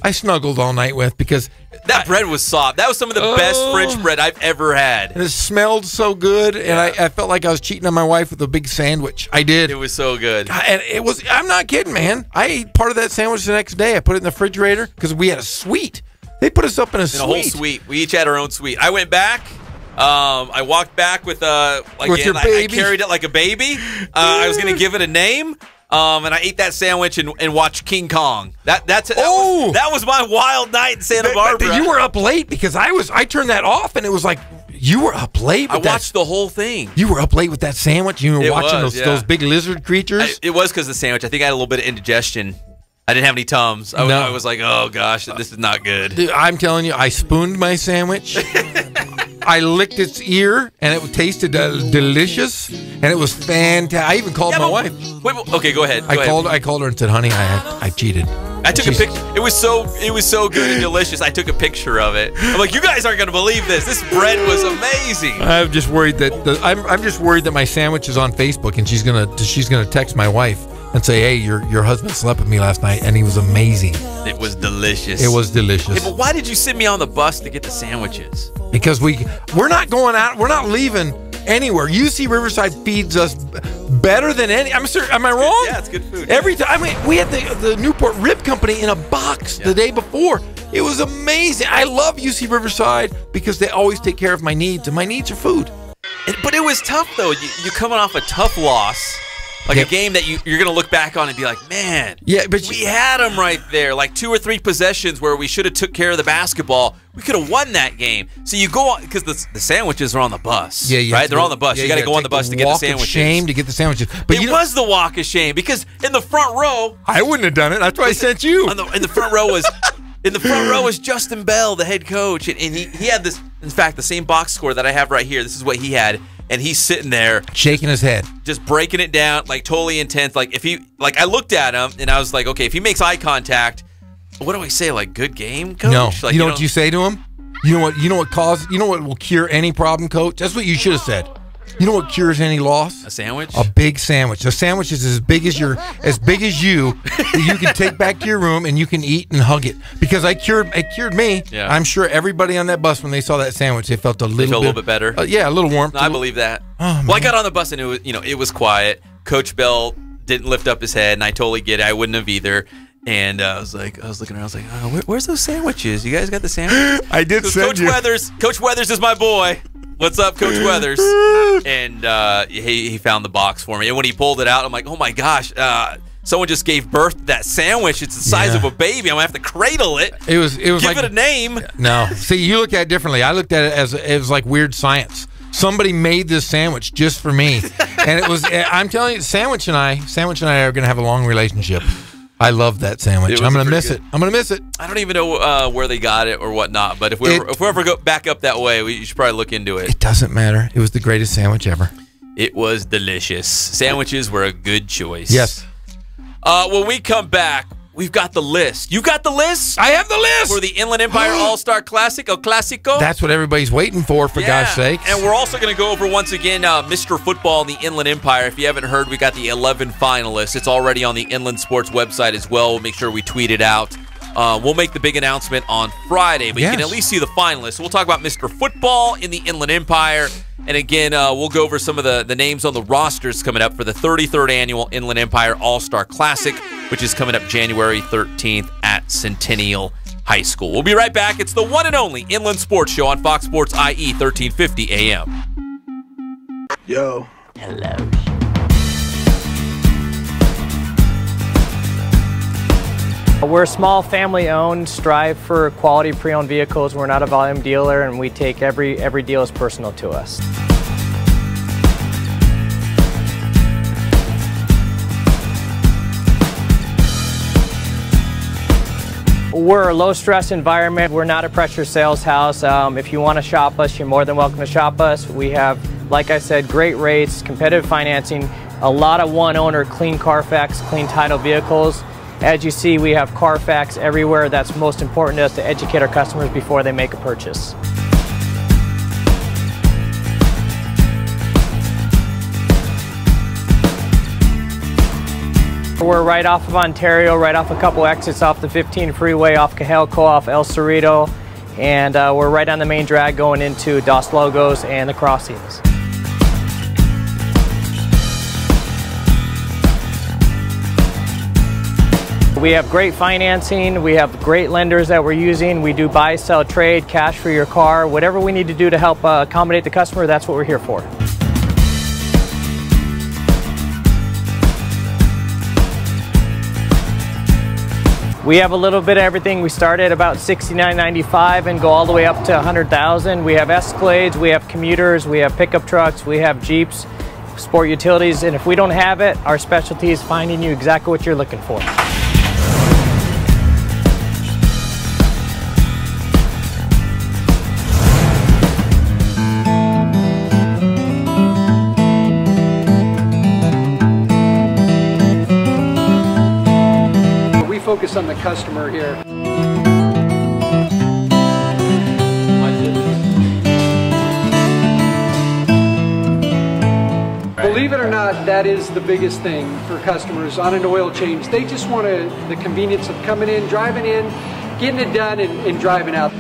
I snuggled all night with because that bread was soft. That was some of the best French bread I've ever had. And it smelled so good, and I felt like I was cheating on my wife with a big sandwich. I did. It was so good. And it was, I'm not kidding, man. I ate part of that sandwich the next day. I put it in the refrigerator because we had a suite. They put us up in a suite. A whole suite. We each had our own suite. I went back. I walked back with your baby. I carried it like a baby. I was going to give it a name. And I ate that sandwich and watched King Kong. That was my wild night in Santa Barbara. But you were up late because I turned that off, and it was like you were up late. I watched the whole thing. You were up late with that sandwich. You were watching those big lizard creatures. It was because of the sandwich. I think I had a little bit of indigestion. I didn't have any Tums. I was like, oh gosh, this is not good. Dude, I'm telling you, I spooned my sandwich. I licked its ear, and it tasted delicious, and it was fantastic. I even called my wife. Wait, okay, go ahead. I called her and said, "Honey, I cheated." I took a picture. It was so good and delicious. I took a picture of it. I'm like, you guys aren't gonna believe this. This bread was amazing. I'm just worried that my sandwich is on Facebook, and she's gonna text my wife and say, "Hey, your husband slept with me last night, and he was amazing." It was delicious. It was delicious. Hey, but why did you send me on the bus to get the sandwiches? Because we're not going out. We're not leaving anywhere. UC Riverside feeds us better than any. I'm sure. Am I wrong? Yeah, it's good food. Every time. I mean, we had the Newport Rib Company in a box the day before. It was amazing. I love UC Riverside because they always take care of my needs, and my needs are food. But it was tough though. You coming off a tough loss. Like a game that you're going to look back on and be like, man, but we had them right there. Like 2 or 3 possessions where we should have took care of the basketball. We could have won that game. So you go on, because the sandwiches are on the bus. Yeah, right? They're on the bus. You got to go on the bus to get the sandwiches. Walk of shame to get the sandwiches. But it was the walk of shame because in the front row, I wouldn't have done it. That's why I sent you. In the front row was Justin Bell, the head coach, and he had this. In fact, the same box score that I have right here. This is what he had. And he's sitting there shaking his head, just breaking it down, like totally intense. Like I looked at him and I was like, okay, if he makes eye contact, what do I say? Like, good game, coach? No, like, you know what you say to him? You know what will cure any problem, coach? That's what you should have said. You know what cures any loss? A sandwich? A big sandwich. The sandwich is as big as you that you can take back to your room and you can eat and hug it. Because it cured me. Yeah. I'm sure everybody on that bus when they saw that sandwich, they felt a little bit better. Yeah, a little warmth. No, I believe that. Oh, well, I got on the bus and it was quiet. Coach Bell didn't lift up his head, and I totally get it. I wouldn't have either. And I was looking around. I was like, where's those sandwiches? You guys got the sandwich? I did send you. Coach Weathers is my boy. What's up, Coach Weathers? And he found the box for me. And when he pulled it out, I'm like, oh my gosh, someone just gave birth to that sandwich. It's the size of a baby. I'm gonna have to cradle it. It was give like, it a name. No, see, you look at it differently. I looked at it as it was like weird science. Somebody made this sandwich just for me, and it was. I'm telling you, Sandwich and I are gonna have a long relationship. I love that sandwich. I'm gonna miss it. I'm gonna miss it. I don't even know where they got it or whatnot. But if we ever go back up that way, you should probably look into it. It doesn't matter. It was the greatest sandwich ever. It was delicious. Sandwiches were a good choice. Yes. When we come back, we've got the list. You got the list? I have the list for the Inland Empire All-Star Classic, El Clásico. That's what everybody's waiting for gosh sakes. And we're also going to go over once again Mr. Football in the Inland Empire. If you haven't heard, we got the 11 finalists. It's already on the Inland Sports website as well. We'll make sure we tweet it out. We'll make the big announcement on Friday, but you can at least see the finalists. We'll talk about Mr. Football in the Inland Empire. And again, we'll go over some of the names on the rosters coming up for the 33rd Annual Inland Empire All-Star Classic, which is coming up January 13th at Centennial High School. We'll be right back. It's the one and only Inland Sports Show on Fox Sports IE 1350 AM. Yo. Hello. We're small, family-owned, strive for quality pre-owned vehicles. We're not a volume dealer, and we take every deal as personal to us. We're a low-stress environment. We're not a pressure sales house. If you want to shop us, you're more than welcome to shop us. We have, like I said, great rates, competitive financing, a lot of one-owner, clean Carfax, clean title vehicles. As you see, we have Carfax everywhere. That's most important to us, to educate our customers before they make a purchase. We're right off of Ontario, right off a couple exits off the 15 freeway, off Cajelco, off El Cerrito, and we're right on the main drag going into Dos Logos and the Crossings. We have great financing, we have great lenders that we're using. We do buy, sell, trade, cash for your car. Whatever we need to do to help accommodate the customer, that's what we're here for. We have a little bit of everything. We start at about $69.95 and go all the way up to $100,000. We have Escalades, we have commuters, we have pickup trucks, we have Jeeps, sport utilities, and if we don't have it, our specialty is finding you exactly what you're looking for. Focus on the customer here. Believe it or not, that is the biggest thing for customers on an oil change. They just want the convenience of coming in, driving in, getting it done, and driving out.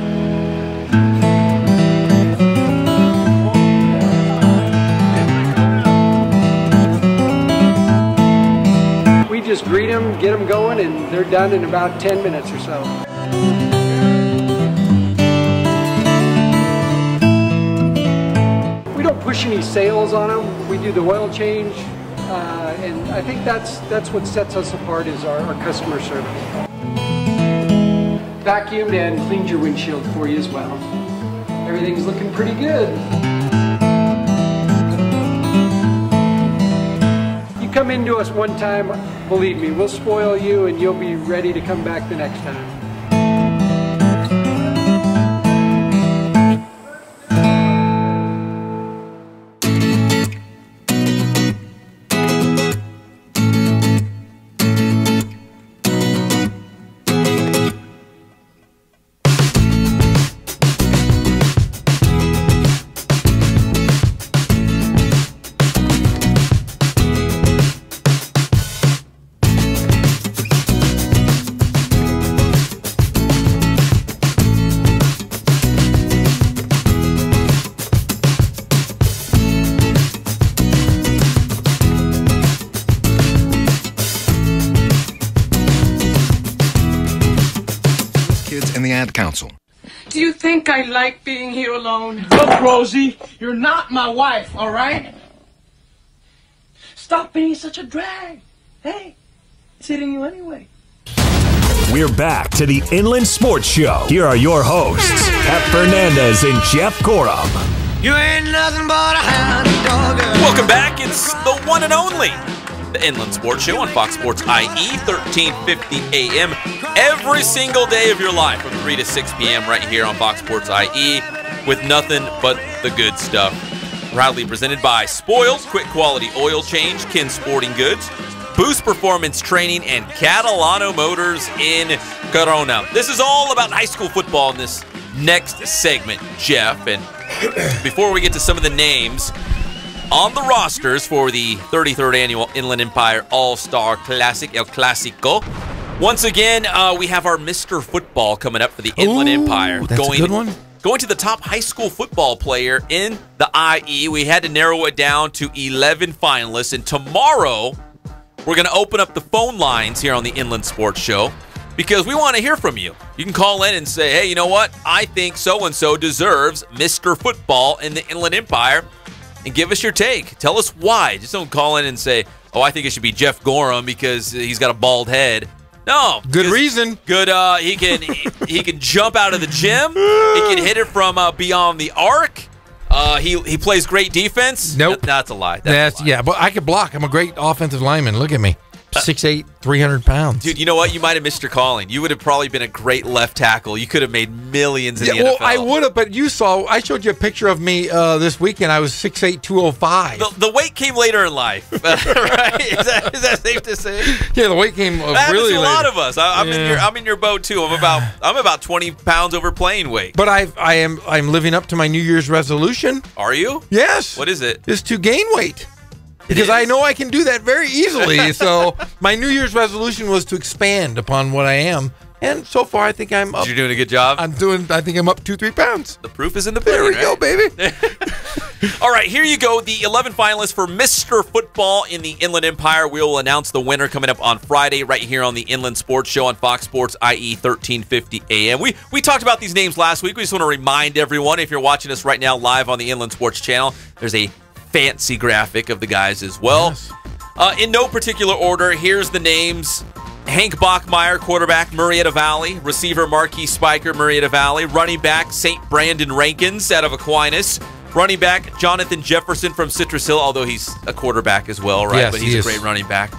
Just greet them, get them going, and they're done in about 10 minutes or so. We don't push any sales on them. We do the oil change, And I think that's what sets us apart is our customer service. Vacuumed and cleaned your windshield for you as well. Everything's looking pretty good. You come into us one time, believe me, we'll spoil you and you'll be ready to come back the next time. And the ad council. Do you think I like being here alone? Look, Rosie, you're not my wife, all right? Stop being such a drag. Hey, it's hitting you anyway. We're back to the Inland Sports Show. Here are your hosts, Pep Fernandez and Jeff Gorham. You ain't nothing but a hound dog. Welcome back. It's the one and only the Inland Sports Show on Fox Sports IE, 1350 AM, every single day of your life from 3 to 6 p.m. right here on Fox Sports IE with nothing but the good stuff. Proudly presented by Spoils, quick quality oil change, Kin Sporting Goods, Boost Performance Training, and Catalano Motors in Corona. This is all about high school football in this next segment, Jeff. And before we get to some of the names on the rosters for the 33rd Annual Inland Empire All-Star Classic, El Clasico, once again, we have our Mr. Football coming up for the Inland Empire. That's a good one. Going to the top high school football player in the IE. We had to narrow it down to 11 finalists, and tomorrow we're going to open up the phone lines here on the Inland Sports Show because we want to hear from you. You can call in and say, hey, you know what? I think so-and-so deserves Mr. Football in the Inland Empire, and give us your take. Tell us why. Just don't call in and say, oh, I think it should be Jeff Gorham because he's got a bald head. No. Good reason. Good. He can jump out of the gym. He can hit it from beyond the arc. He plays great defense. Nope. That's a lie. That's a lie. Yeah, but I could block. I'm a great offensive lineman. Look at me. 6'8", 300 pounds. Dude, you know what? You might have missed your calling. You would have probably been a great left tackle. You could have made millions in the NFL. Well, I would have, but you saw, I showed you a picture of me this weekend. I was 6'8", 205. The weight came later in life, right? Is that safe to say? Yeah, the weight came really later. A lot of us. I'm in your boat too. I'm about 20 pounds over playing weight. But I'm living up to my New Year's resolution. Are you? Yes. What is it? Is to gain weight. Because I know I can do that very easily. So my New Year's resolution was to expand upon what I am. And so far, I think I'm up. You're doing a good job? I think I'm up 2-3 pounds. The proof is in the pudding. There we go, baby. All right, here you go. The 11 finalists for Mr. Football in the Inland Empire. We will announce the winner coming up on Friday right here on the Inland Sports Show on Fox Sports IE 1350 AM. We talked about these names last week. We just want to remind everyone, if you're watching us right now live on the Inland Sports Channel, there's a fancy graphic of the guys as well. Yes. In no particular order, here's the names. Hank Bachmeyer, quarterback, Marietta Valley. Receiver, Marquis Spiker, Marietta Valley. Running back, St. Brandon Rankins out of Aquinas. Running back, Jonathan Jefferson from Citrus Hill, although he's a quarterback as well, right? Yes, but he's a great running back.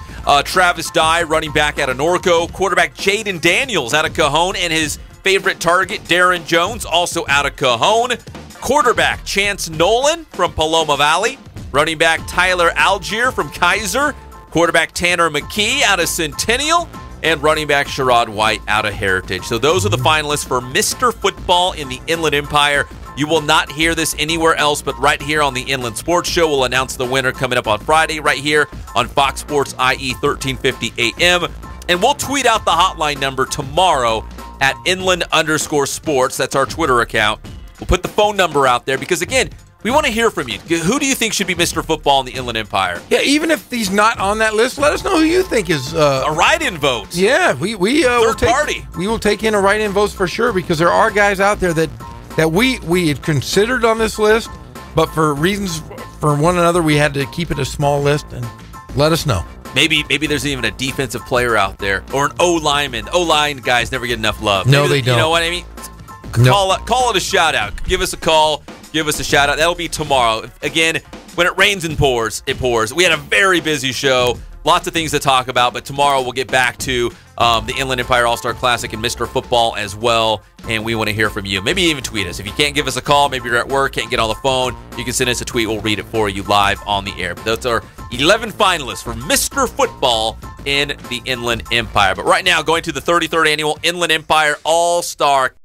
Travis Dye, running back out of Norco. Quarterback, Jaden Daniels out of Cajon. And his favorite target, Darren Jones, also out of Cajon. Quarterback, Chance Nolan from Paloma Valley. Running back, Tyler Algier from Kaiser. Quarterback, Tanner McKee out of Centennial. And running back, Sherrod White out of Heritage. So those are the finalists for Mr. Football in the Inland Empire. You will not hear this anywhere else but right here on the Inland Sports Show. We'll announce the winner coming up on Friday right here on Fox Sports IE 1350 AM. And we'll tweet out the hotline number tomorrow at Inland_Sports. That's our Twitter account. We'll put the phone number out there because, again, we want to hear from you. Who do you think should be Mr. Football in the Inland Empire? Yeah, even if he's not on that list, let us know who you think is a write-in vote. Yeah, we will take in a write-in votes for sure because there are guys out there that we had considered on this list, but for reasons for one another, we had to keep it a small list, and let us know. Maybe there's even a defensive player out there or an O-lineman. O-line guys never get enough love. No, they don't. You know what I mean? Call it a shout-out. Give us a call. Give us a shout-out. That'll be tomorrow. Again, when it rains and pours, it pours. We had a very busy show. Lots of things to talk about, but tomorrow we'll get back to the Inland Empire All-Star Classic and Mr. Football as well, and we want to hear from you. Maybe even tweet us. If you can't give us a call, maybe you're at work, can't get on the phone, you can send us a tweet. We'll read it for you live on the air. But those are 11 finalists for Mr. Football in the Inland Empire. But right now, going to the 33rd Annual Inland Empire All-Star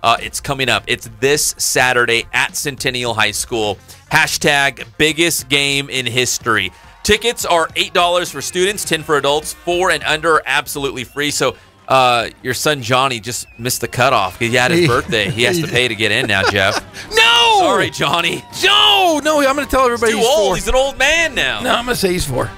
it's coming up. It's this Saturday at Centennial High School. Hashtag biggest game in history. Tickets are $8 for students, $10 for adults. 4 and under are absolutely free. So your son Johnny just missed the cutoff. He had his birthday. He has to pay to get in now, Jeff. No! Sorry, Johnny. No, I'm going to tell everybody he's too old. 4. He's an old man now. No, I'm going to say he's 4.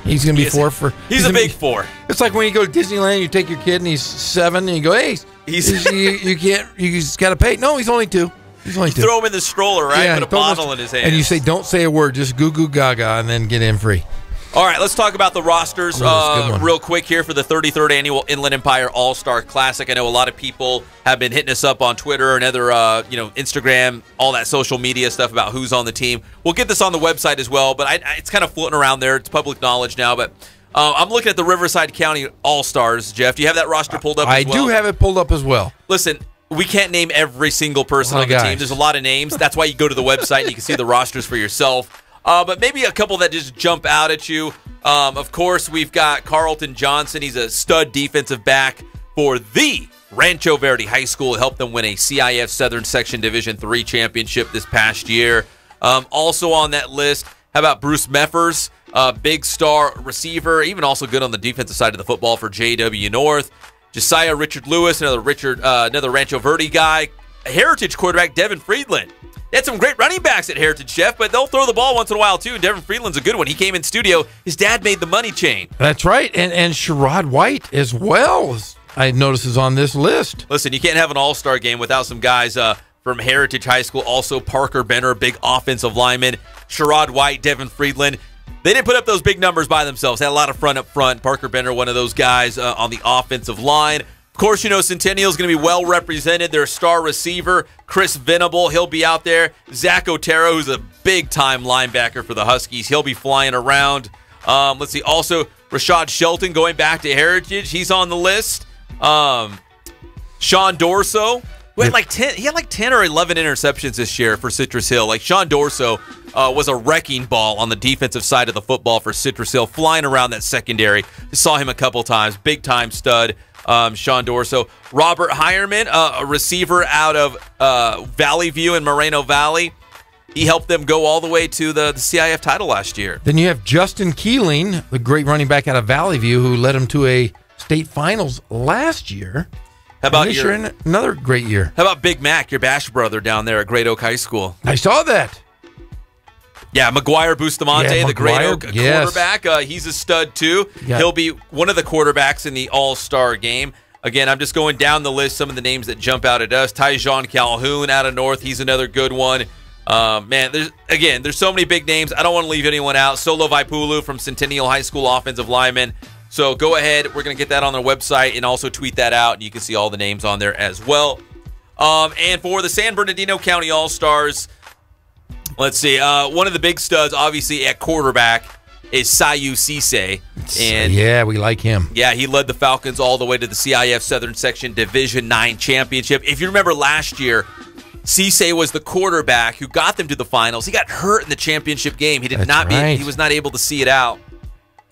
He's going to be 4 for... He's a big 4. It's like when you go to Disneyland, you take your kid and he's 7, and you go, hey, you can't, you just got to pay. No, he's only 2. He's only 2. Throw him in the stroller, right? Yeah, put a bottle in his hand. And you say, don't say a word, just goo goo gaga, and then get in free. All right, let's talk about the rosters real quick here for the 33rd Annual Inland Empire All-Star Classic. I know a lot of people have been hitting us up on Twitter and other, Instagram, all that social media stuff about who's on the team. We'll get this on the website as well, but it's kind of floating around there. It's public knowledge now, but I'm looking at the Riverside County All-Stars. Jeff, do you have that roster pulled up as well? I do have it pulled up as well. Listen, we can't name every single person on the team. There's a lot of names. That's why you go to the website and you can see the rosters for yourself. But maybe a couple that just jump out at you. Of course, we've got Carlton Johnson. He's a stud defensive back for the Rancho Verde High School. Helped them win a CIF Southern Section Division III championship this past year. Also on that list, how about Bruce Meffers, big star receiver, even also good on the defensive side of the football for JW North. Josiah Richard Lewis, another Rancho Verde guy. Heritage quarterback Devin Friedland. They had some great running backs at Heritage, Jeff, but they'll throw the ball once in a while, too. Devin Friedland's a good one. He came in studio. His dad made the money chain. That's right. And Sherrod White as well, I notice, is on this list. Listen, you can't have an all-star game without some guys from Heritage High School. Also, Parker Benner, big offensive lineman. Sherrod White, Devin Friedland. They didn't put up those big numbers by themselves. They had a lot of front up front. Parker Benner, one of those guys on the offensive line. Of course, Centennial's going to be well represented. Their star receiver, Chris Venable, he'll be out there. Zach Otero, who's a big-time linebacker for the Huskies, he'll be flying around. Let's see. Also, Rashad Shelton going back to Heritage. He's on the list. Sean Dorso, who had like 10 or 11 interceptions this year for Citrus Hill. Like Sean Dorso was a wrecking ball on the defensive side of the football for Citrus Hill, flying around that secondary. Saw him a couple times. Big-time stud. Sean Dorso. Robert Hireman, a receiver out of Valley View in Moreno Valley. He helped them go all the way to the CIF title last year. Then you have Justin Keeling, the great running back out of Valley View, who led him to a state finals last year. How about another great year? How about Big Mac, your Bash brother down there at Great Oak High School? I saw that. Yeah, McGuire Bustamante, the Great Oak quarterback. He's a stud, too. Yeah. He'll be one of the quarterbacks in the All-Star game. Again, I'm just going down the list, some of the names that jump out at us. Tyjon Calhoun out of North. He's another good one. There's so many big names. I don't want to leave anyone out. Solo Vaipulu from Centennial High School, offensive lineman. So go ahead. We're going to get that on our website and also tweet that out. And you can see all the names on there as well. And for the San Bernardino County All-Stars, let's see. One of the big studs, obviously, at quarterback is Sayu Cisse. And yeah, we like him. Yeah, he led the Falcons all the way to the CIF Southern Section Division IX championship. If you remember last year, Cisse was the quarterback who got them to the finals. He got hurt in the championship game. He was not able to see it out.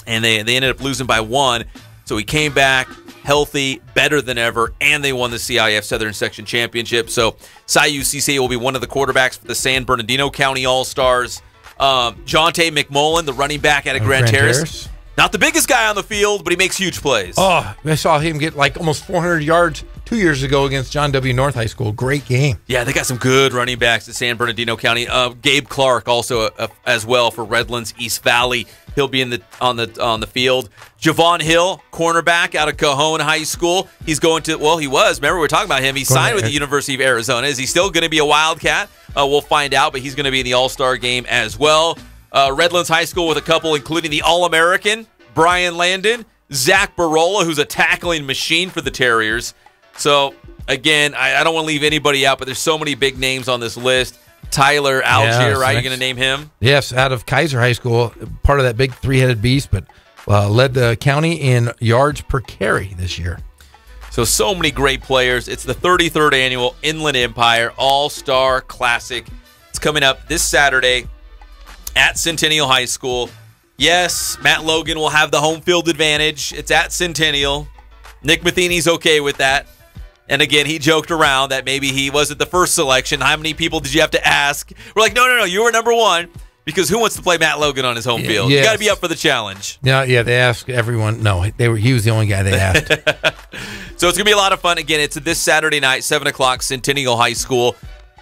And they ended up losing by 1. So he came back healthy, better than ever, and they won the CIF Southern Section Championship. So Sayu Cisse will be one of the quarterbacks for the San Bernardino County All-Stars. Jonte McMullen, the running back out of Grand Terrace. Not the biggest guy on the field, but he makes huge plays. Oh, I saw him get like almost 400 yards 2 years ago against John W. North High School. Great game. Yeah, they got some good running backs at San Bernardino County. Gabe Clark also as well for Redlands East Valley. He'll be on the field. Javon Hill, cornerback out of Cajon High School. He's going to, he was. Remember, we were talking about him. He signed with the University of Arizona. Is he still going to be a Wildcat? We'll find out, but he's going to be in the All-Star game as well. Redlands High School with a couple, including the All-American, Brian Landon, Zach Barola, who's a tackling machine for the Terriers. So, again, I don't want to leave anybody out, but there's so many big names on this list. Tyler Algier, right? You're going to name him? Yes, out of Kaiser High School, part of that big three-headed beast, but led the county in yards per carry this year. So many great players. It's the 33rd annual Inland Empire All-Star Classic. It's coming up this Saturday at Centennial High School. Yes, Matt Logan will have the home field advantage. It's at Centennial. Nick Matheny's okay with that. And again, he joked around that maybe he wasn't the first selection. How many people did you have to ask? We're like, no, you were number one. Because who wants to play Matt Logan on his home field? Yes. You got to be up for the challenge. Yeah, they asked everyone. No, he was the only guy they asked. So it's going to be a lot of fun. Again, it's this Saturday night, 7 o'clock, Centennial High School.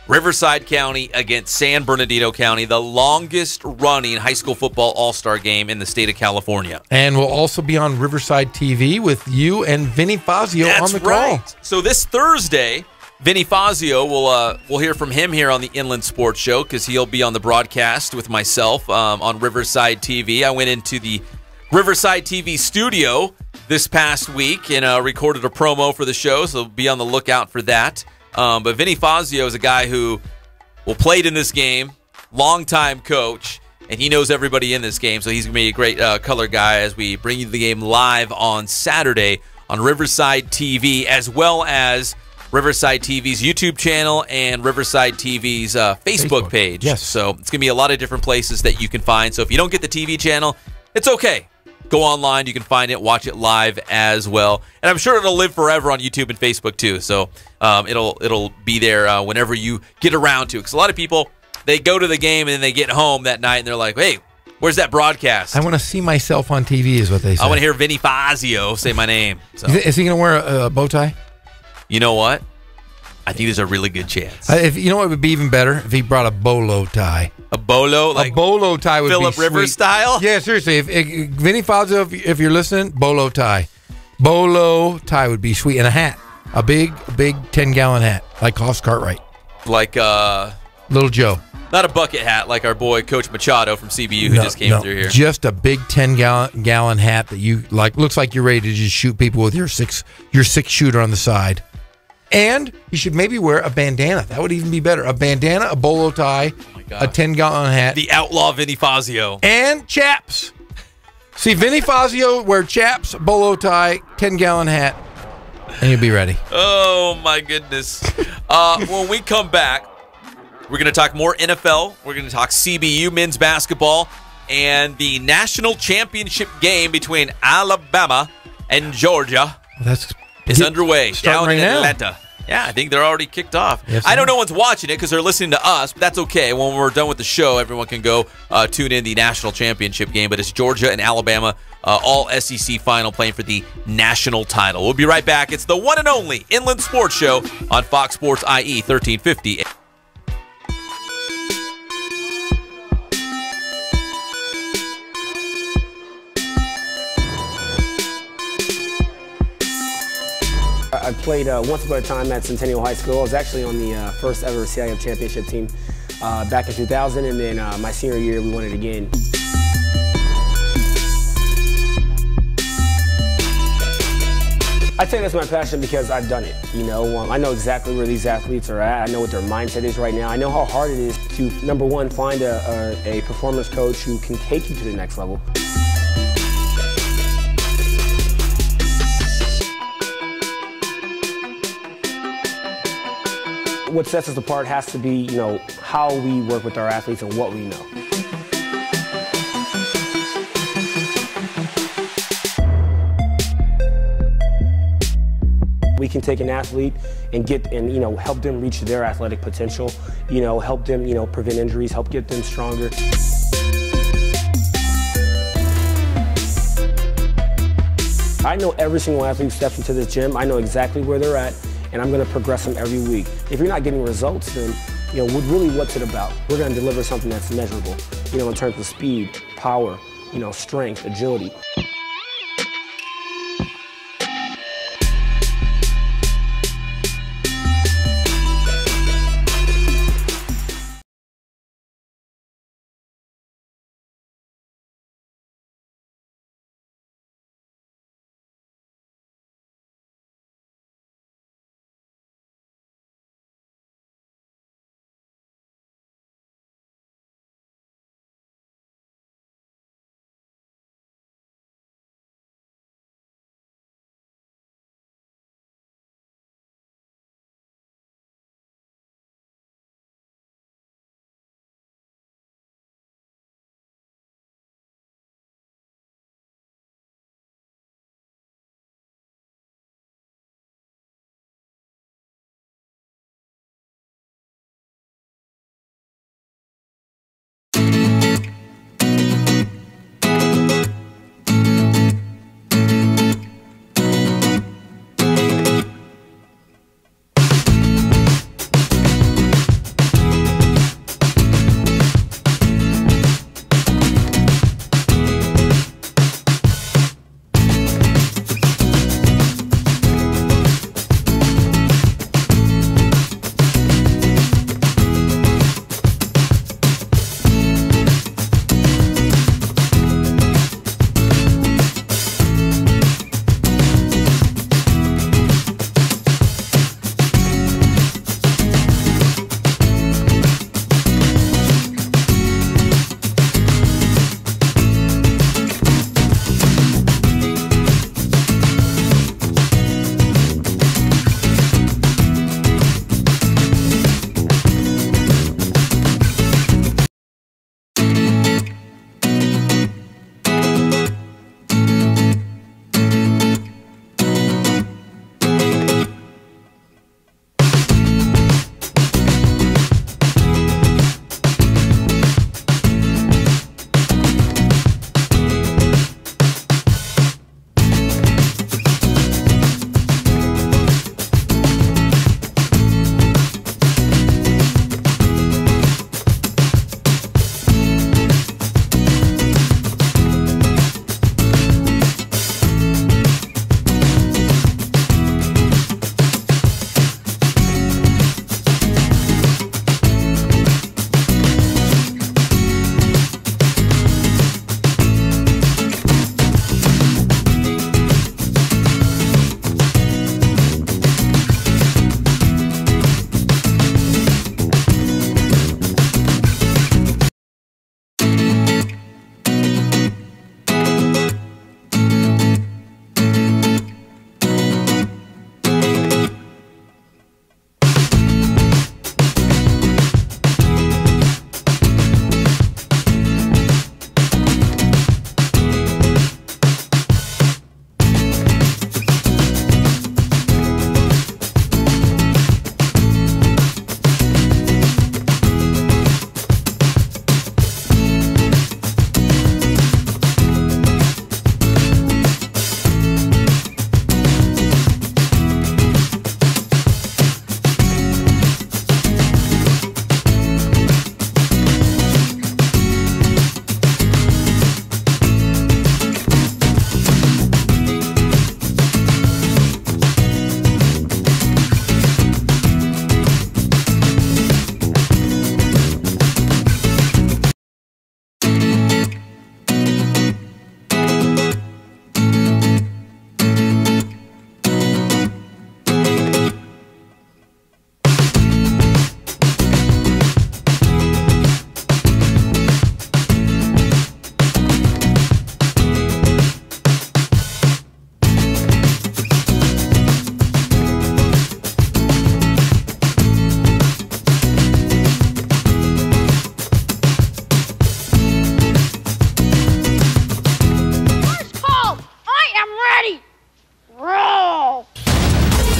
Riverside County against San Bernardino County, the longest-running high school football all-star game in the state of California. And we'll also be on Riverside TV with you and Vinny Fazio on the call. So this Thursday, Vinny Fazio, we'll hear from him here on the Inland Sports Show because he'll be on the broadcast with myself on Riverside TV. I went into the Riverside TV studio this past week and recorded a promo for the show, so be on the lookout for that. But Vinny Fazio is a guy who played in this game, longtime coach, and he knows everybody in this game, so he's going to be a great color guy as we bring you the game live on Saturday on Riverside TV, as well as Riverside TV's YouTube channel and Riverside TV's Facebook page. Yes. So it's going to be a lot of different places that you can find. So if you don't get the TV channel, it's okay. Go online. You can find it, watch it live as well. And I'm sure it'll live forever on YouTube and Facebook too. So it'll be there whenever you get around to. Because a lot of people, they go to the game and then they get home that night and they're like, hey, where's that broadcast? I want to see myself on TV is what they say. I want to hear Vinny Fazio say my name. So. Is he going to wear a bow tie? You know what? I think there's a really good chance. You know what would be even better? If he brought a bolo tie. A bolo? Like a bolo tie would Phillip be Rivers sweet. style? Yeah, seriously. If Vinny Fazio, if you're listening, bolo tie. Bolo tie would be sweet. And a hat. A big 10-gallon hat. Like Hoss Cartwright. Like Little Joe. Not a bucket hat like our boy Coach Machado from CBU who just came through here. Just a big 10-gallon hat that you like. Looks like you're ready to just shoot people with your six shooter on the side. And you should maybe wear a bandana. That would even be better. A bandana, a bolo tie, a 10-gallon hat. The outlaw Vinny Fazio. And chaps. See, Vinny Fazio wear chaps, bolo tie, 10-gallon hat, and you'll be ready. Oh, my goodness. When we come back, we're going to talk more NFL. We're going to talk CBU men's basketball and the national championship game between Alabama and Georgia. Is underway down in Atlanta. Yeah, I think they're already kicked off. Yes, I know no one's watching it because they're listening to us, but that's okay. When we're done with the show, everyone can go tune in the national championship game. But it's Georgia and Alabama, all SEC final, playing for the national title. We'll be right back. It's the one and only Inland Sports Show on Fox Sports IE 1350. I played once upon a time at Centennial High School. I was actually on the first ever CIF championship team back in 2000, and then my senior year we won it again. I think that's my passion because I've done it. You know, I know exactly where these athletes are at. I know what their mindset is right now. I know how hard it is to, number one, find a performance coach who can take you to the next level. What sets us apart has to be, you know, how we work with our athletes and what we know. We can take an athlete and you know, help them reach their athletic potential, you know, help them, you know, prevent injuries, help get them stronger. I know every single athlete who steps into this gym. I know exactly where they're at, and I'm going to progress them every week. If you're not getting results, then, you know, really what's it about? We're going to deliver something that's measurable, you know, in terms of speed, power, you know, strength, agility.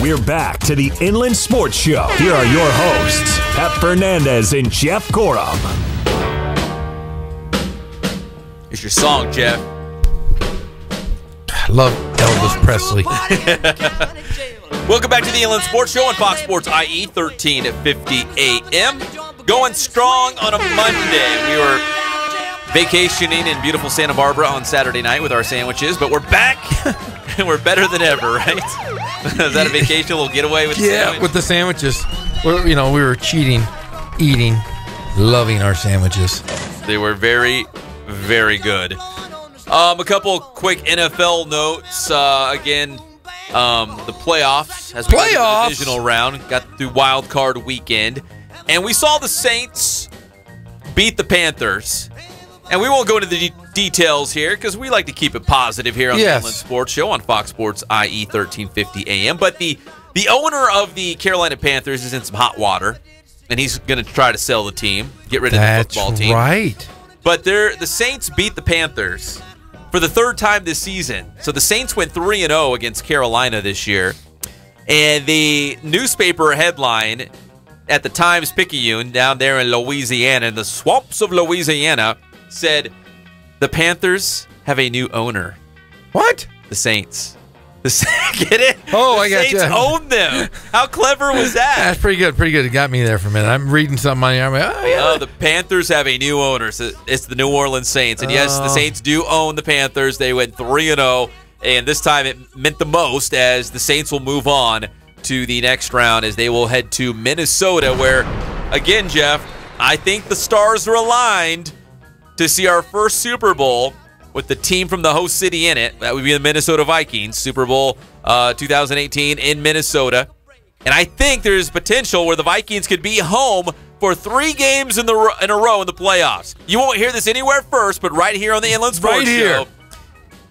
We're back to the Inland Sports Show. Here are your hosts, Pep Fernandez and Jeff Corum. Here's your song, Jeff. I love Elvis Presley. Welcome back to the Inland Sports Show on Fox Sports IE, 1350 AM. Going strong on a Monday. We were vacationing in beautiful Santa Barbara on Saturday night with our sandwiches, but we're back and we're better than ever, right? Is that a vacation, a little getaway with the sandwich? With the sandwiches. We were cheating, eating, loving our sandwiches. They were very, very good. A couple quick NFL notes. Again, the playoffs as we go to the divisional round. Got through wild card weekend. And we saw the Saints beat the Panthers. And we won't go into the details here because we like to keep it positive here on the Inland Sports Show on Fox Sports IE 1350 AM. But the owner of the Carolina Panthers is in some hot water, and he's going to try to sell the team, get rid of the football team. That's right. But the Saints beat the Panthers for the third time this season. So the Saints went 3-0 against Carolina this year. And the newspaper headline at the Times-Picayune down there in Louisiana, in the swamps of Louisiana, said, the Panthers have a new owner. What? The Saints. Get it? Oh, I got you. The Saints own them. How clever was that? That's pretty good. Pretty good. It got me there for a minute. I'm reading something on here. I'm like, oh, yeah. The Panthers have a new owner. So it's the New Orleans Saints. And yes, the Saints do own the Panthers. They went 3-0. And this time it meant the most as the Saints will move on to the next round as they will head to Minnesota where, again, Jeff, I think the stars are aligned to see our first Super Bowl with the team from the host city in it. That would be the Minnesota Vikings, Super Bowl 2018 in Minnesota. And I think there's potential where the Vikings could be home for 3 games in a row in the playoffs. You won't hear this anywhere first, but right here on the Inland Sports Show.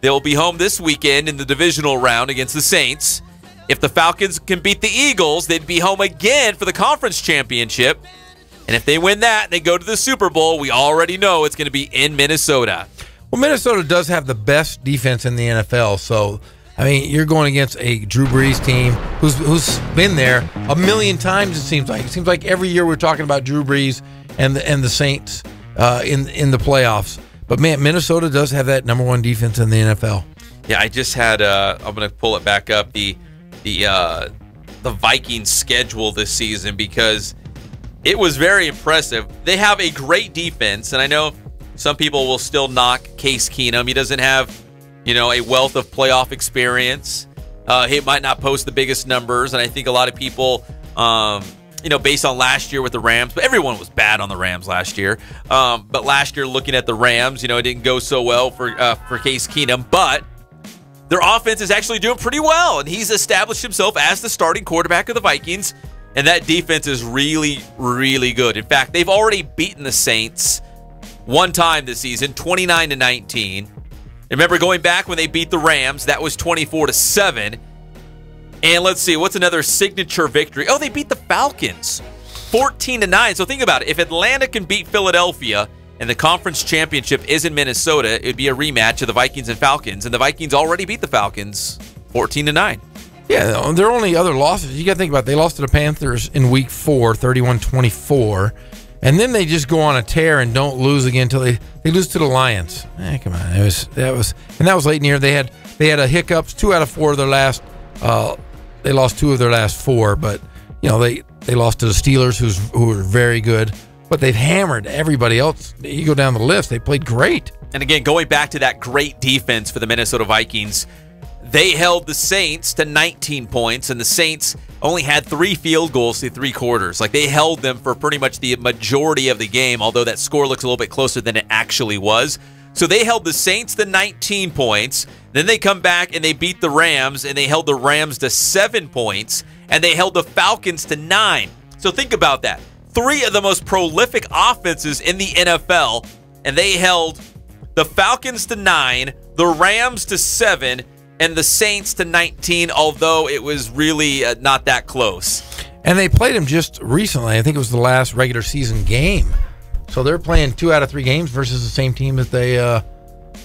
They'll be home this weekend in the divisional round against the Saints. If the Falcons can beat the Eagles, they'd be home again for the conference championship. And if they win that, they go to the Super Bowl. We already know it's going to be in Minnesota. Well, Minnesota does have the best defense in the NFL. So, I mean, you're going against a Drew Brees team who's been there a million times, it seems like. It seems like every year we're talking about Drew Brees and the Saints in the playoffs. But, man, Minnesota does have that number 1 defense in the NFL. Yeah, I just had I'm going to pull it back up, the Vikings schedule this season because it was very impressive. They have a great defense, and I know some people will still knock Case Keenum. He doesn't have, a wealth of playoff experience. He might not post the biggest numbers, and I think a lot of people, based on last year with the Rams, but everyone was bad on the Rams last year. But last year, looking at the Rams, it didn't go so well for Case Keenum, but their offense is actually doing pretty well, and he's established himself as the starting quarterback of the Vikings. And that defense is really, really good. In fact, they've already beaten the Saints one time this season, 29-19. Remember going back when they beat the Rams, that was 24-7. And let's see, what's another signature victory? Oh, they beat the Falcons, 14-9. So think about it. If Atlanta can beat Philadelphia and the conference championship is in Minnesota, it would be a rematch of the Vikings and Falcons. And the Vikings already beat the Falcons, 14-9. Yeah, their only other losses, you got to think about it, they lost to the Panthers in week 4, 31-24, and then they just go on a tear and don't lose again until they lose to the Lions. Come on, that was late in the year. They had a hiccups, 2 out of 4 of their last. They lost 2 of their last 4, but they lost to the Steelers, who were very good, but they've hammered everybody else. You go down the list, they played great. And again, going back to that great defense for the Minnesota Vikings. They held the Saints to 19 points, and the Saints only had 3 field goals through 3 quarters. Like, they held them for pretty much the majority of the game, although that score looks a little bit closer than it actually was. So they held the Saints to 19 points. Then they come back and they beat the Rams, and they held the Rams to 7 points, and they held the Falcons to 9. So think about that. 3 of the most prolific offenses in the NFL, and they held the Falcons to 9, the Rams to 7, and the Saints to 19, although it was really not that close. And they played them just recently. I think it was the last regular season game. So they're playing 2 out of 3 games versus the same team that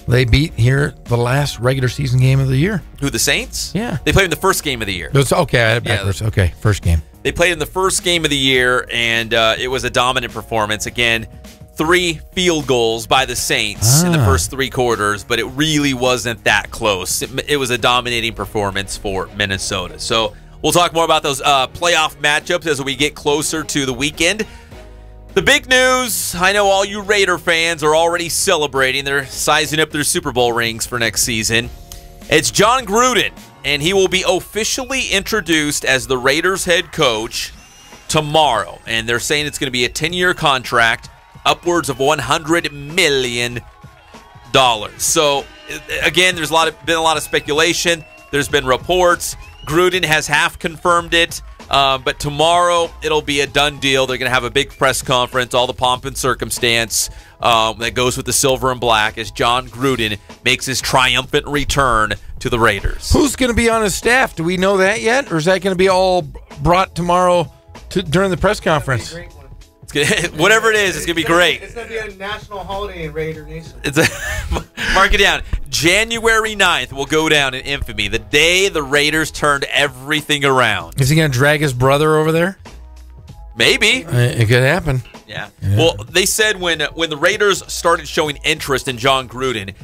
They beat here the last regular season game of the year. Who, the Saints? Yeah. They played in the first game of the year. Okay, I had it backwards. Okay, first game. They played in the first game of the year, and it was a dominant performance. Again, 3 field goals by the Saints in the first 3 quarters, but it really wasn't that close. It was a dominating performance for Minnesota. So we'll talk more about those playoff matchups as we get closer to the weekend. The big news, I know all you Raider fans are already celebrating. They're sizing up their Super Bowl rings for next season. It's John Gruden, and he will be officially introduced as the Raiders head coach tomorrow. And they're saying it's going to be a 10-year contract, upwards of $100 million. So, again, there's been a lot of speculation. There's been reports. Gruden has half confirmed it. But tomorrow, it'll be a done deal. They're going to have a big press conference, all the pomp and circumstance that goes with the silver and black as John Gruden makes his triumphant return to the Raiders. Who's going to be on his staff? Do we know that yet? Or is that going to be all brought tomorrow during the press conference? Whatever it is, it's going to be great. It's going to be a national holiday in Raider Nation. Mark it down. January 9th will go down in infamy. The day the Raiders turned everything around. Is he going to drag his brother over there? Maybe. It could happen. Yeah. Well, they said when the Raiders started showing interest in John Gruden,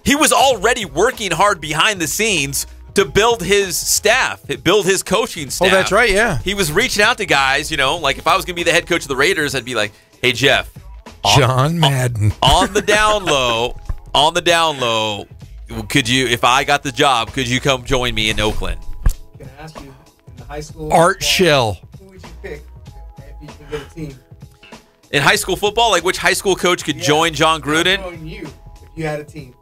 he was already working hard behind the scenes to build his staff, build his coaching staff. Oh, that's right, yeah. He was reaching out to guys, like if I was going to be the head coach of the Raiders, I'd be like, hey, Jeff. John Madden. On the down low, could you, if I got the job, could you come join me in Oakland? Can I ask you, in the high school Art football, Shell. who would you pick if you could get a team? In high school football, like which high school coach could join John Gruden? Join you if you had a team.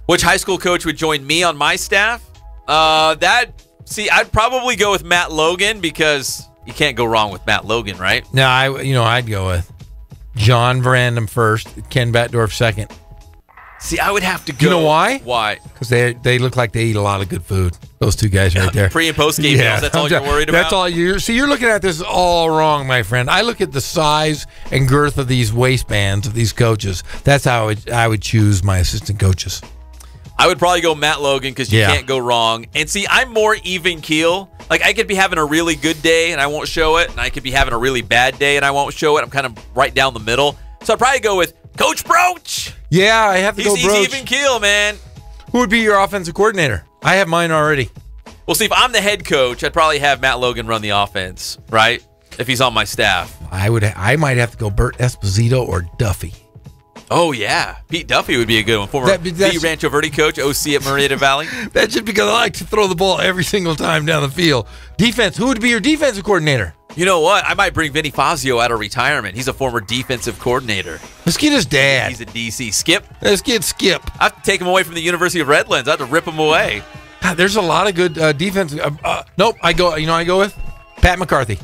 Which high school coach would join me on my staff? I'd probably go with Matt Logan because you can't go wrong with Matt Logan, right? No, I'd go with John Verandam first, Ken Batdorf second. See, I would have to go. You know why? Why? Because they look like they eat a lot of good food. Those two guys right there. Pre and post game meals. That's all you're worried about. That's all you're looking at this all wrong, my friend. I look at the size and girth of these waistbands of these coaches. That's how I would choose my assistant coaches. I would probably go Matt Logan because you can't go wrong. And see, I'm more even keel. Like, I could be having a really good day and I won't show it, and I could be having a really bad day and I won't show it. I'm kind of right down the middle. So I'd probably go with Coach Broach. Yeah, I have to go Broach. He's even keel, man. Who would be your offensive coordinator? I have mine already. Well, see, if I'm the head coach, I'd probably have Matt Logan run the offense, right? If he's on my staff. I might have to go Bert Esposito or Duffy. Oh, yeah. Pete Duffy would be a good one. Former Rancho Verde coach, OC at Marietta Valley. That's just because I like to throw the ball every single time down the field. Defense, who would be your defensive coordinator? You know what? I might bring Vinny Fazio out of retirement. He's a former defensive coordinator. Let's get his dad. He's a DC. Skip? Let's get Skip. I have to take him away from the University of Redlands. I have to rip him away. God, there's a lot of good defense. Nope, I go with Pat McCarthy.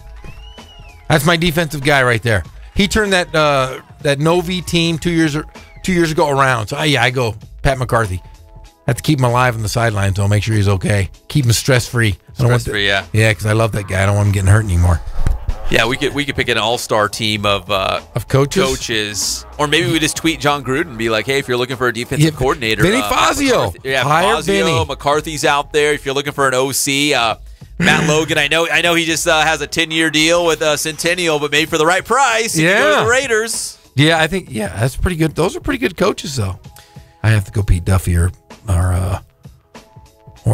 That's my defensive guy right there. He turned that Novi team 2 years ago around. So I go Pat McCarthy. I have to keep him alive on the sidelines, so I'll make sure he's okay. Keep him stress-free. Stress-free, yeah. Yeah, because I love that guy. I don't want him getting hurt anymore. Yeah, we could pick an all-star team of coaches. Or maybe we just tweet John Gruden and be like, hey, if you're looking for a defensive coordinator. Vinny Fazio. Hire Fazio. Vinny. McCarthy's out there. If you're looking for an OC, Matt Logan, I know he just has a 10-year deal with Centennial, but maybe for the right price, he can go to the Raiders. Yeah, I think that's pretty good. Those are pretty good coaches, though. I have to go Pete Duffy or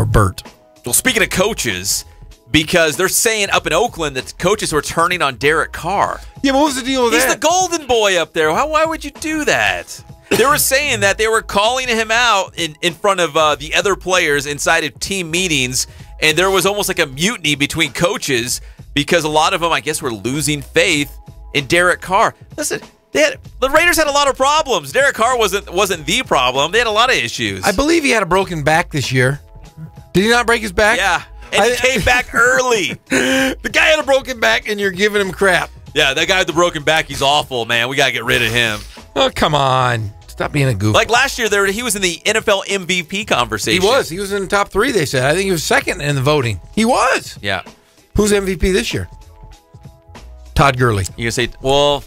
Bert. Well, speaking of coaches, because they're saying up in Oakland that coaches were turning on Derek Carr. Yeah, but what was the deal with that? He's the golden boy up there. Why would you do that? They were saying that they were calling him out in front of the other players inside of team meetings, and there was almost like a mutiny between coaches because a lot of them, I guess, were losing faith in Derek Carr. Listen, the Raiders had a lot of problems. Derek Carr wasn't the problem. They had a lot of issues. I believe he had a broken back this year. Did he not break his back? Yeah, and he came back early. The guy had a broken back, and you're giving him crap. Yeah, that guy with the broken back, he's awful, man. We got to get rid of him. Oh, come on. Stop being a goof. Like last year, he was in the NFL MVP conversation. He was. He was in the top 3, they said. I think he was second in the voting. He was. Yeah. Who's MVP this year? Todd Gurley. You say, well,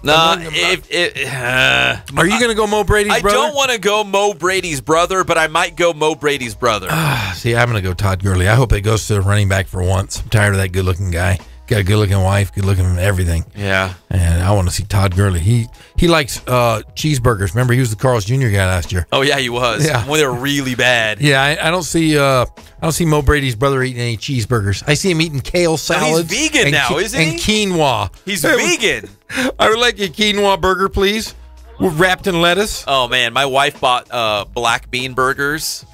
No, Are you going to go Mo Brady's brother? I don't want to go Mo Brady's brother, but I might go Mo Brady's brother. See, I'm going to go Todd Gurley. I hope it goes to running back for once. I'm tired of that good-looking guy. Got a good-looking wife, good-looking everything. Yeah. And I want to see Todd Gurley. He likes cheeseburgers. Remember, he was the Carl's Jr. guy last year. Oh yeah, he was. Yeah. When they were really bad. Yeah, I don't see Mo Brady's brother eating any cheeseburgers. I see him eating kale salads. He's vegan now, isn't he? And quinoa. He's vegan. I would like a quinoa burger, please, wrapped in lettuce. Oh man, my wife bought black bean burgers.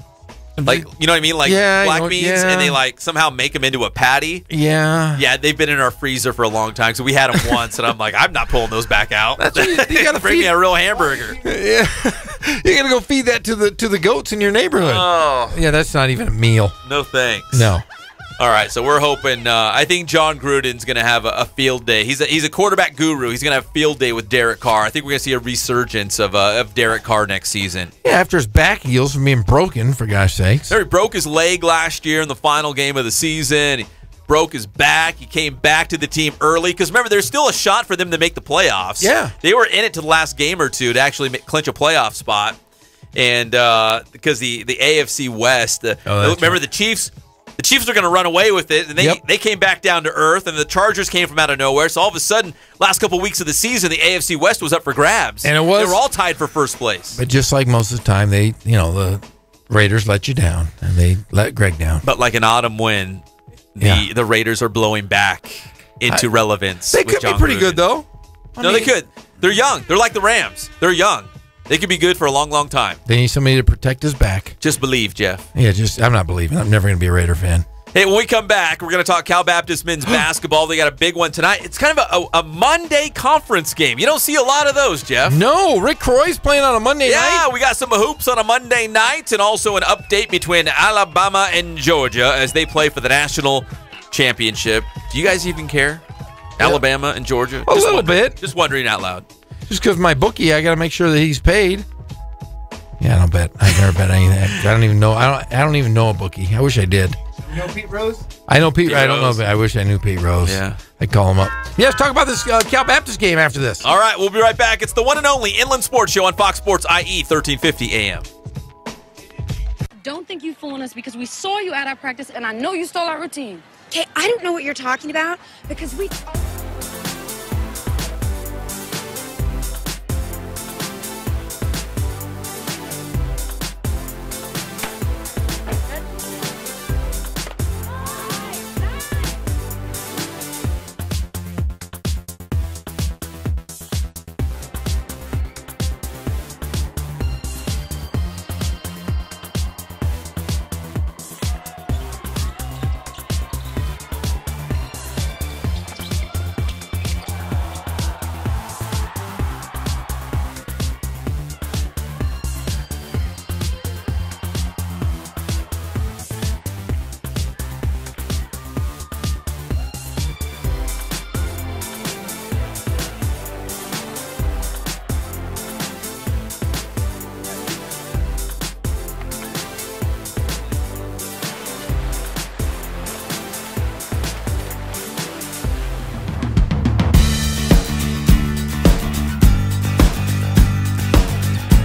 Like, you know what I mean? Like black beans, and they like somehow make them into a patty. Yeah. Yeah, they've been in our freezer for a long time, so we had them once, and I'm like, I'm not pulling those back out. You got to bring me a real hamburger. Yeah. You got to go feed that to the goats in your neighborhood. Oh. Yeah, that's not even a meal. No thanks. No. All right, so we're hoping. I think John Gruden's going to have a field day. He's a quarterback guru. He's going to have field day with Derek Carr. I think we're going to see a resurgence of Derek Carr next season. Yeah, after his back heals from being broken, for gosh sakes. He broke his leg last year in the final game of the season. He broke his back. He came back to the team early because remember, there's still a shot for them to make the playoffs. Yeah, they were in it to the last game or two to actually clinch a playoff spot, and because the AFC West. Remember the Chiefs. The Chiefs are going to run away with it, and they came back down to earth, and the Chargers came from out of nowhere. So all of a sudden, last couple of weeks of the season, the AFC West was up for grabs, and they were all tied for first place. But just like most of the time, the Raiders let you down, and they let Greg down. But like an autumn wind, the Raiders are blowing back into relevance. They could be pretty good, though. They could. They're young. They're like the Rams. They're young. They could be good for a long, long time. They need somebody to protect his back. Just believe, Jeff. Yeah, I'm not believing. I'm never going to be a Raider fan. Hey, when we come back, we're going to talk Cal Baptist men's basketball. They got a big one tonight. It's kind of a Monday conference game. You don't see a lot of those, Jeff. No, Rick Croy's playing on a Monday night. Yeah, we got some hoops on a Monday night and also an update between Alabama and Georgia as they play for the national championship. Do you guys even care? Yeah. Alabama and Georgia? A little bit. Just wondering out loud. Just because my bookie, I got to make sure that he's paid. Yeah, I don't bet. I've never bet anything. I don't even know. I don't even know a bookie. I wish I did. You know Pete Rose? I know Pete. I don't know. But I wish I knew Pete Rose. Yeah, I'd call him up. Yeah, let's talk about this Cal Baptist game after this. All right, we'll be right back. It's the one and only Inland Sports Show on Fox Sports IE 1350 AM. Don't think you fooling us because we saw you at our practice, and I know you stole our routine. Okay, I don't know what you're talking about because we.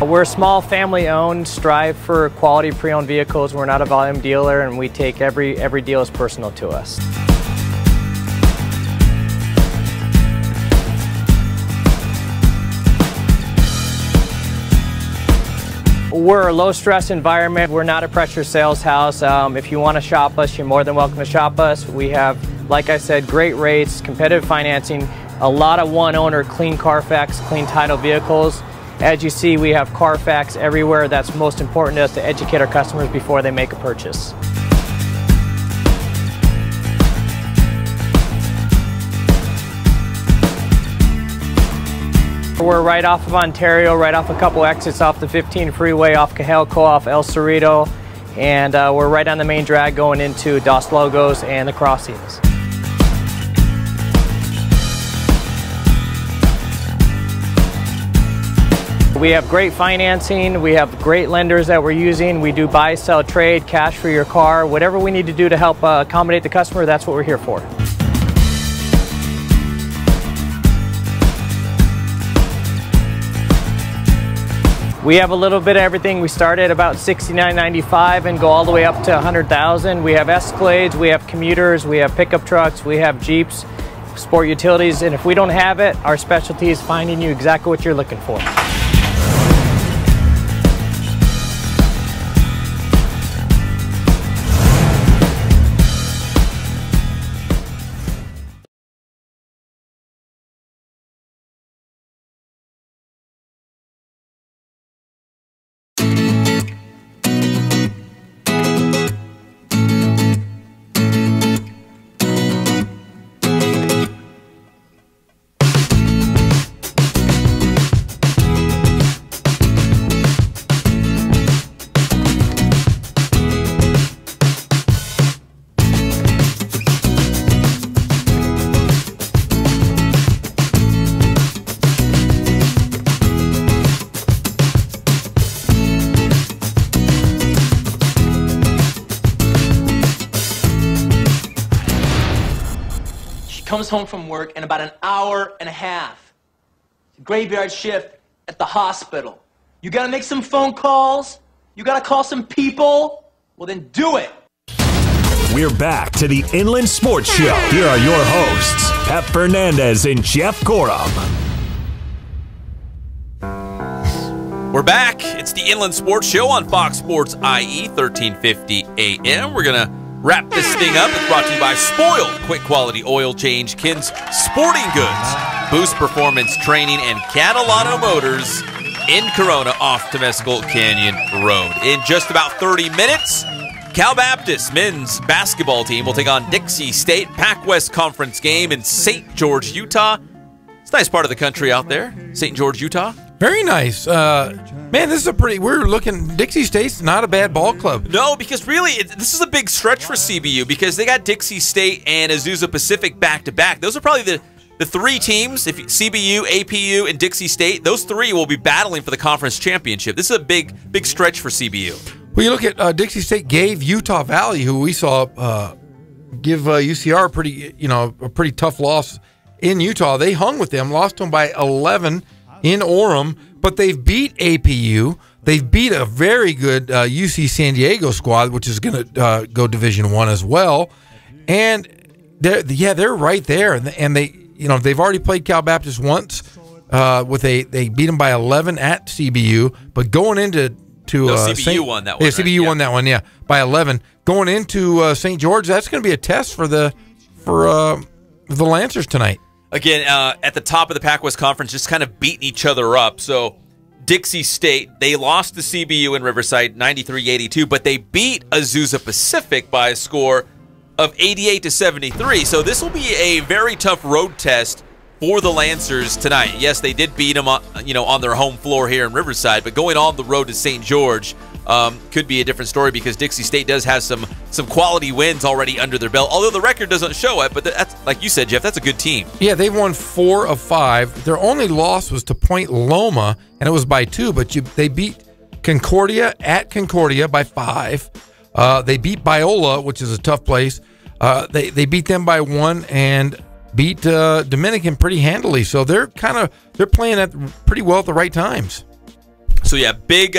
We're a small family-owned, strive for quality pre-owned vehicles. We're not a volume dealer, and we take every deal as personal to us. We're a low-stress environment. We're not a pressure sales house. If you want to shop us, you're more than welcome to shop us. We have, like I said, great rates, competitive financing, a lot of one-owner, clean Carfax, clean title vehicles. As you see, we have Carfax everywhere. That's most important to us, to educate our customers before they make a purchase. We're right off of Ontario, right off a couple exits off the 15 freeway, off Cajalco, off El Cerrito, and we're right on the main drag going into Dos Logos and the Crossings. We have great financing, we have great lenders that we're using. We do buy, sell, trade, cash for your car. Whatever we need to do to help accommodate the customer, that's what we're here for. We have a little bit of everything. We start at about $69.95 and go all the way up to $100,000. We have Escalades, we have commuters, we have pickup trucks, we have Jeeps, sport utilities, and if we don't have it, our specialty is finding you exactly what you're looking for. Comes home from work in about an hour and a half. Graveyard shift at the hospital. You gotta make some phone calls. You gotta call some people. Well, then do it. We're back to the Inland Sports Show. Here are your hosts, Pep Fernandez and Jeff Gorham. We're back. It's the Inland Sports Show on Fox Sports IE, 1350 AM. We're going to wrap this thing up. It's brought to you by Spoiled, quick quality oil change, Kins Sporting Goods, Boost Performance Training, and Catalano Motors in Corona off Temescal Canyon Road. In just about 30 minutes, Cal Baptist men's basketball team will take on Dixie State, Pac-West Conference game in St. George, Utah. It's a nice part of the country out there, St. George, Utah. Very nice. Man, this is we're looking, Dixie State's not a bad ball club. No, because really, this is a big stretch for CBU because they got Dixie State and Azusa Pacific back-to-back. Those are probably the three teams, if CBU, APU, and Dixie State, those three will be battling for the conference championship. This is a big stretch for CBU. Well, you look at Dixie State gave Utah Valley, who we saw give UCR a pretty tough loss in Utah. They hung with them, lost them by 11 in Orem, but they've beat APU. They've beat a very good UC San Diego squad, which is going to go Division I as well. And they're right there. And they've already played Cal Baptist once. They beat them by 11 at CBU, but going into CBU won that one. Yeah, CBU won that one. Yeah, by 11. Going into St. George, that's going to be a test for the Lancers tonight. Again, at the top of the Pac-West Conference, just kind of beating each other up. So Dixie State, they lost to CBU in Riverside 93-82, but they beat Azusa Pacific by a score of 88-73. So this will be a very tough road test for the Lancers tonight. Yes, they did beat them on their home floor here in Riverside, but going on the road to St. George could be a different story because Dixie State does have some quality wins already under their belt, although the record doesn't show it. But that's, like you said, Jeff, that's a good team. Yeah, they've won 4 of 5. Their only loss was to Point Loma, and it was by 2, but they beat Concordia at Concordia by 5. They beat Biola, which is a tough place. They beat them by 1 and beat Dominican pretty handily. So they're playing at pretty well at the right times. So yeah, big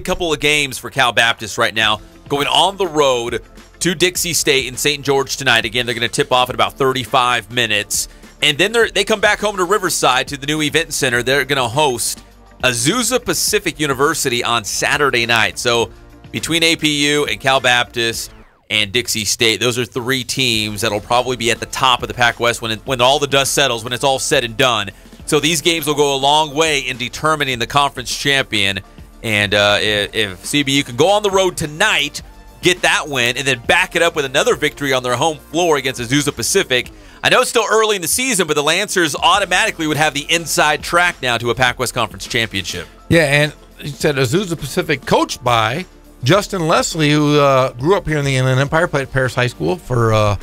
couple of games for Cal Baptist right now, going on the road to Dixie State in St. George tonight. Again, they're going to tip off in about 35 minutes, and then they come back home to Riverside to the new event center. They're going to host Azusa Pacific University on Saturday night. So between APU and Cal Baptist and Dixie State, those are 3 teams that'll probably be at the top of the Pac-West when all the dust settles, when it's all said and done. So these games will go a long way in determining the conference champion. And if CBU can go on the road tonight, get that win, and then back it up with another victory on their home floor against Azusa Pacific, I know it's still early in the season, but the Lancers automatically would have the inside track now to a Pac-West Conference championship. Yeah, and you said Azusa Pacific, coached by Justin Leslie, who grew up here in the Inland Empire, played at Paris High School for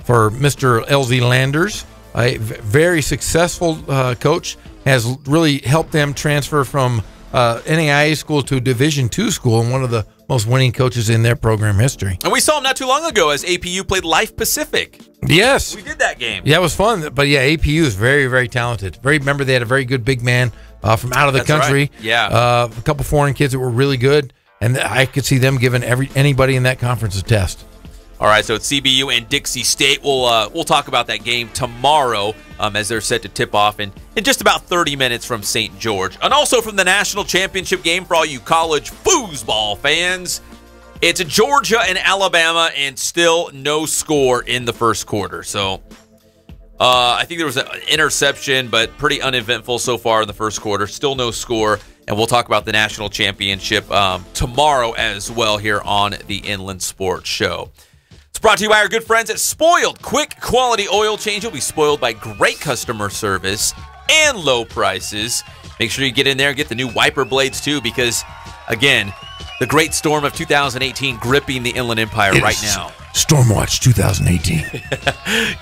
Mr. LZ Landers. A very successful coach, has really helped them transfer from NAIA school to Division II school, and one of the most winning coaches in their program history. And we saw him not too long ago as APU played Life Pacific. Yes. We did that game. Yeah, it was fun. But yeah, APU is very, very talented. Remember, they had a very good big man from out of the That's country. right. Yeah. A couple foreign kids that were really good, and I could see them giving anybody in that conference a test. All right, so it's CBU and Dixie State. We'll talk about that game tomorrow as they're set to tip off in just about 30 minutes from St. George. And also from the national championship game for all you college foosball fans. It's Georgia and Alabama, and still no score in the first quarter. So I think there was an interception, but pretty uneventful so far in the first quarter. Still no score. And we'll talk about the national championship tomorrow as well here on the Inland Sports Show. It's brought to you by our good friends at Spoiled. Quick, quality oil change. You'll be spoiled by great customer service and low prices. Make sure you get in there and get the new wiper blades, too, because, again, the great storm of 2018 gripping the Inland Empire right now. Stormwatch 2018.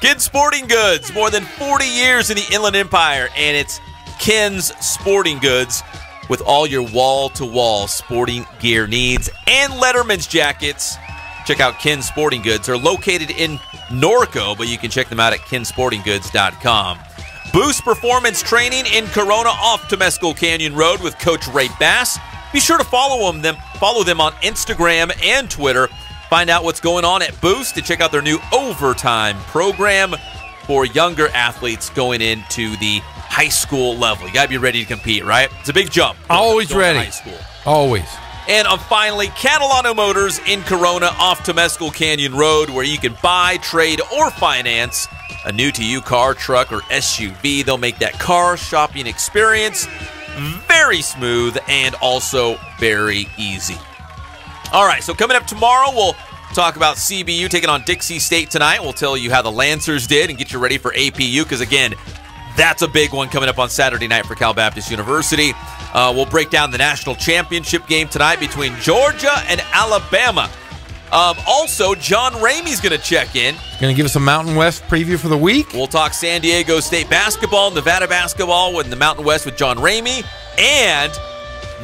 Ken Sporting Goods, more than 40 years in the Inland Empire, and it's Ken's Sporting Goods with all your wall-to-wall sporting gear needs and Letterman's jackets. Check out Ken's Sporting Goods. They're located in Norco, but you can check them out at kensportinggoods.com. Boost Performance Training in Corona off Temescal Canyon Road with Coach Ray Bass. Be sure to follow them on Instagram and Twitter. Find out what's going on at Boost and check out their new overtime program for younger athletes going into the high school level. You got to be ready to compete, right? It's a big jump. Always ready. High school. Always. And finally, Catalano Motors in Corona off Temescal Canyon Road, where you can buy, trade, or finance a new-to-you car, truck, or SUV. They'll make that car shopping experience very smooth and also very easy. All right, so coming up tomorrow, we'll talk about CBU taking on Dixie State tonight. We'll tell you how the Lancers did and get you ready for APU because, again, that's a big one coming up on Saturday night for Cal Baptist University. We'll break down the national championship game tonight between Georgia and Alabama. Also, John Ramey's going to check in. Going to give us a Mountain West preview for the week. We'll talk San Diego State basketball, Nevada basketball with the Mountain West with John Ramey, and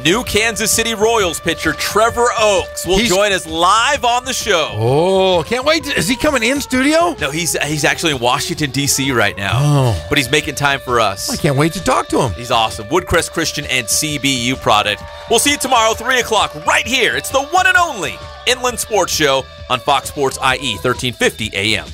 new Kansas City Royals pitcher Trevor Oakes will join us live on the show. Oh, can't wait. Is he coming in studio? No, he's actually in Washington, D.C. right now. Oh. But he's making time for us. I can't wait to talk to him. He's awesome. Woodcrest Christian and CBU product. We'll see you tomorrow, 3 o'clock, right here. It's the one and only Inland Sports Show on Fox Sports IE, 1350 AM.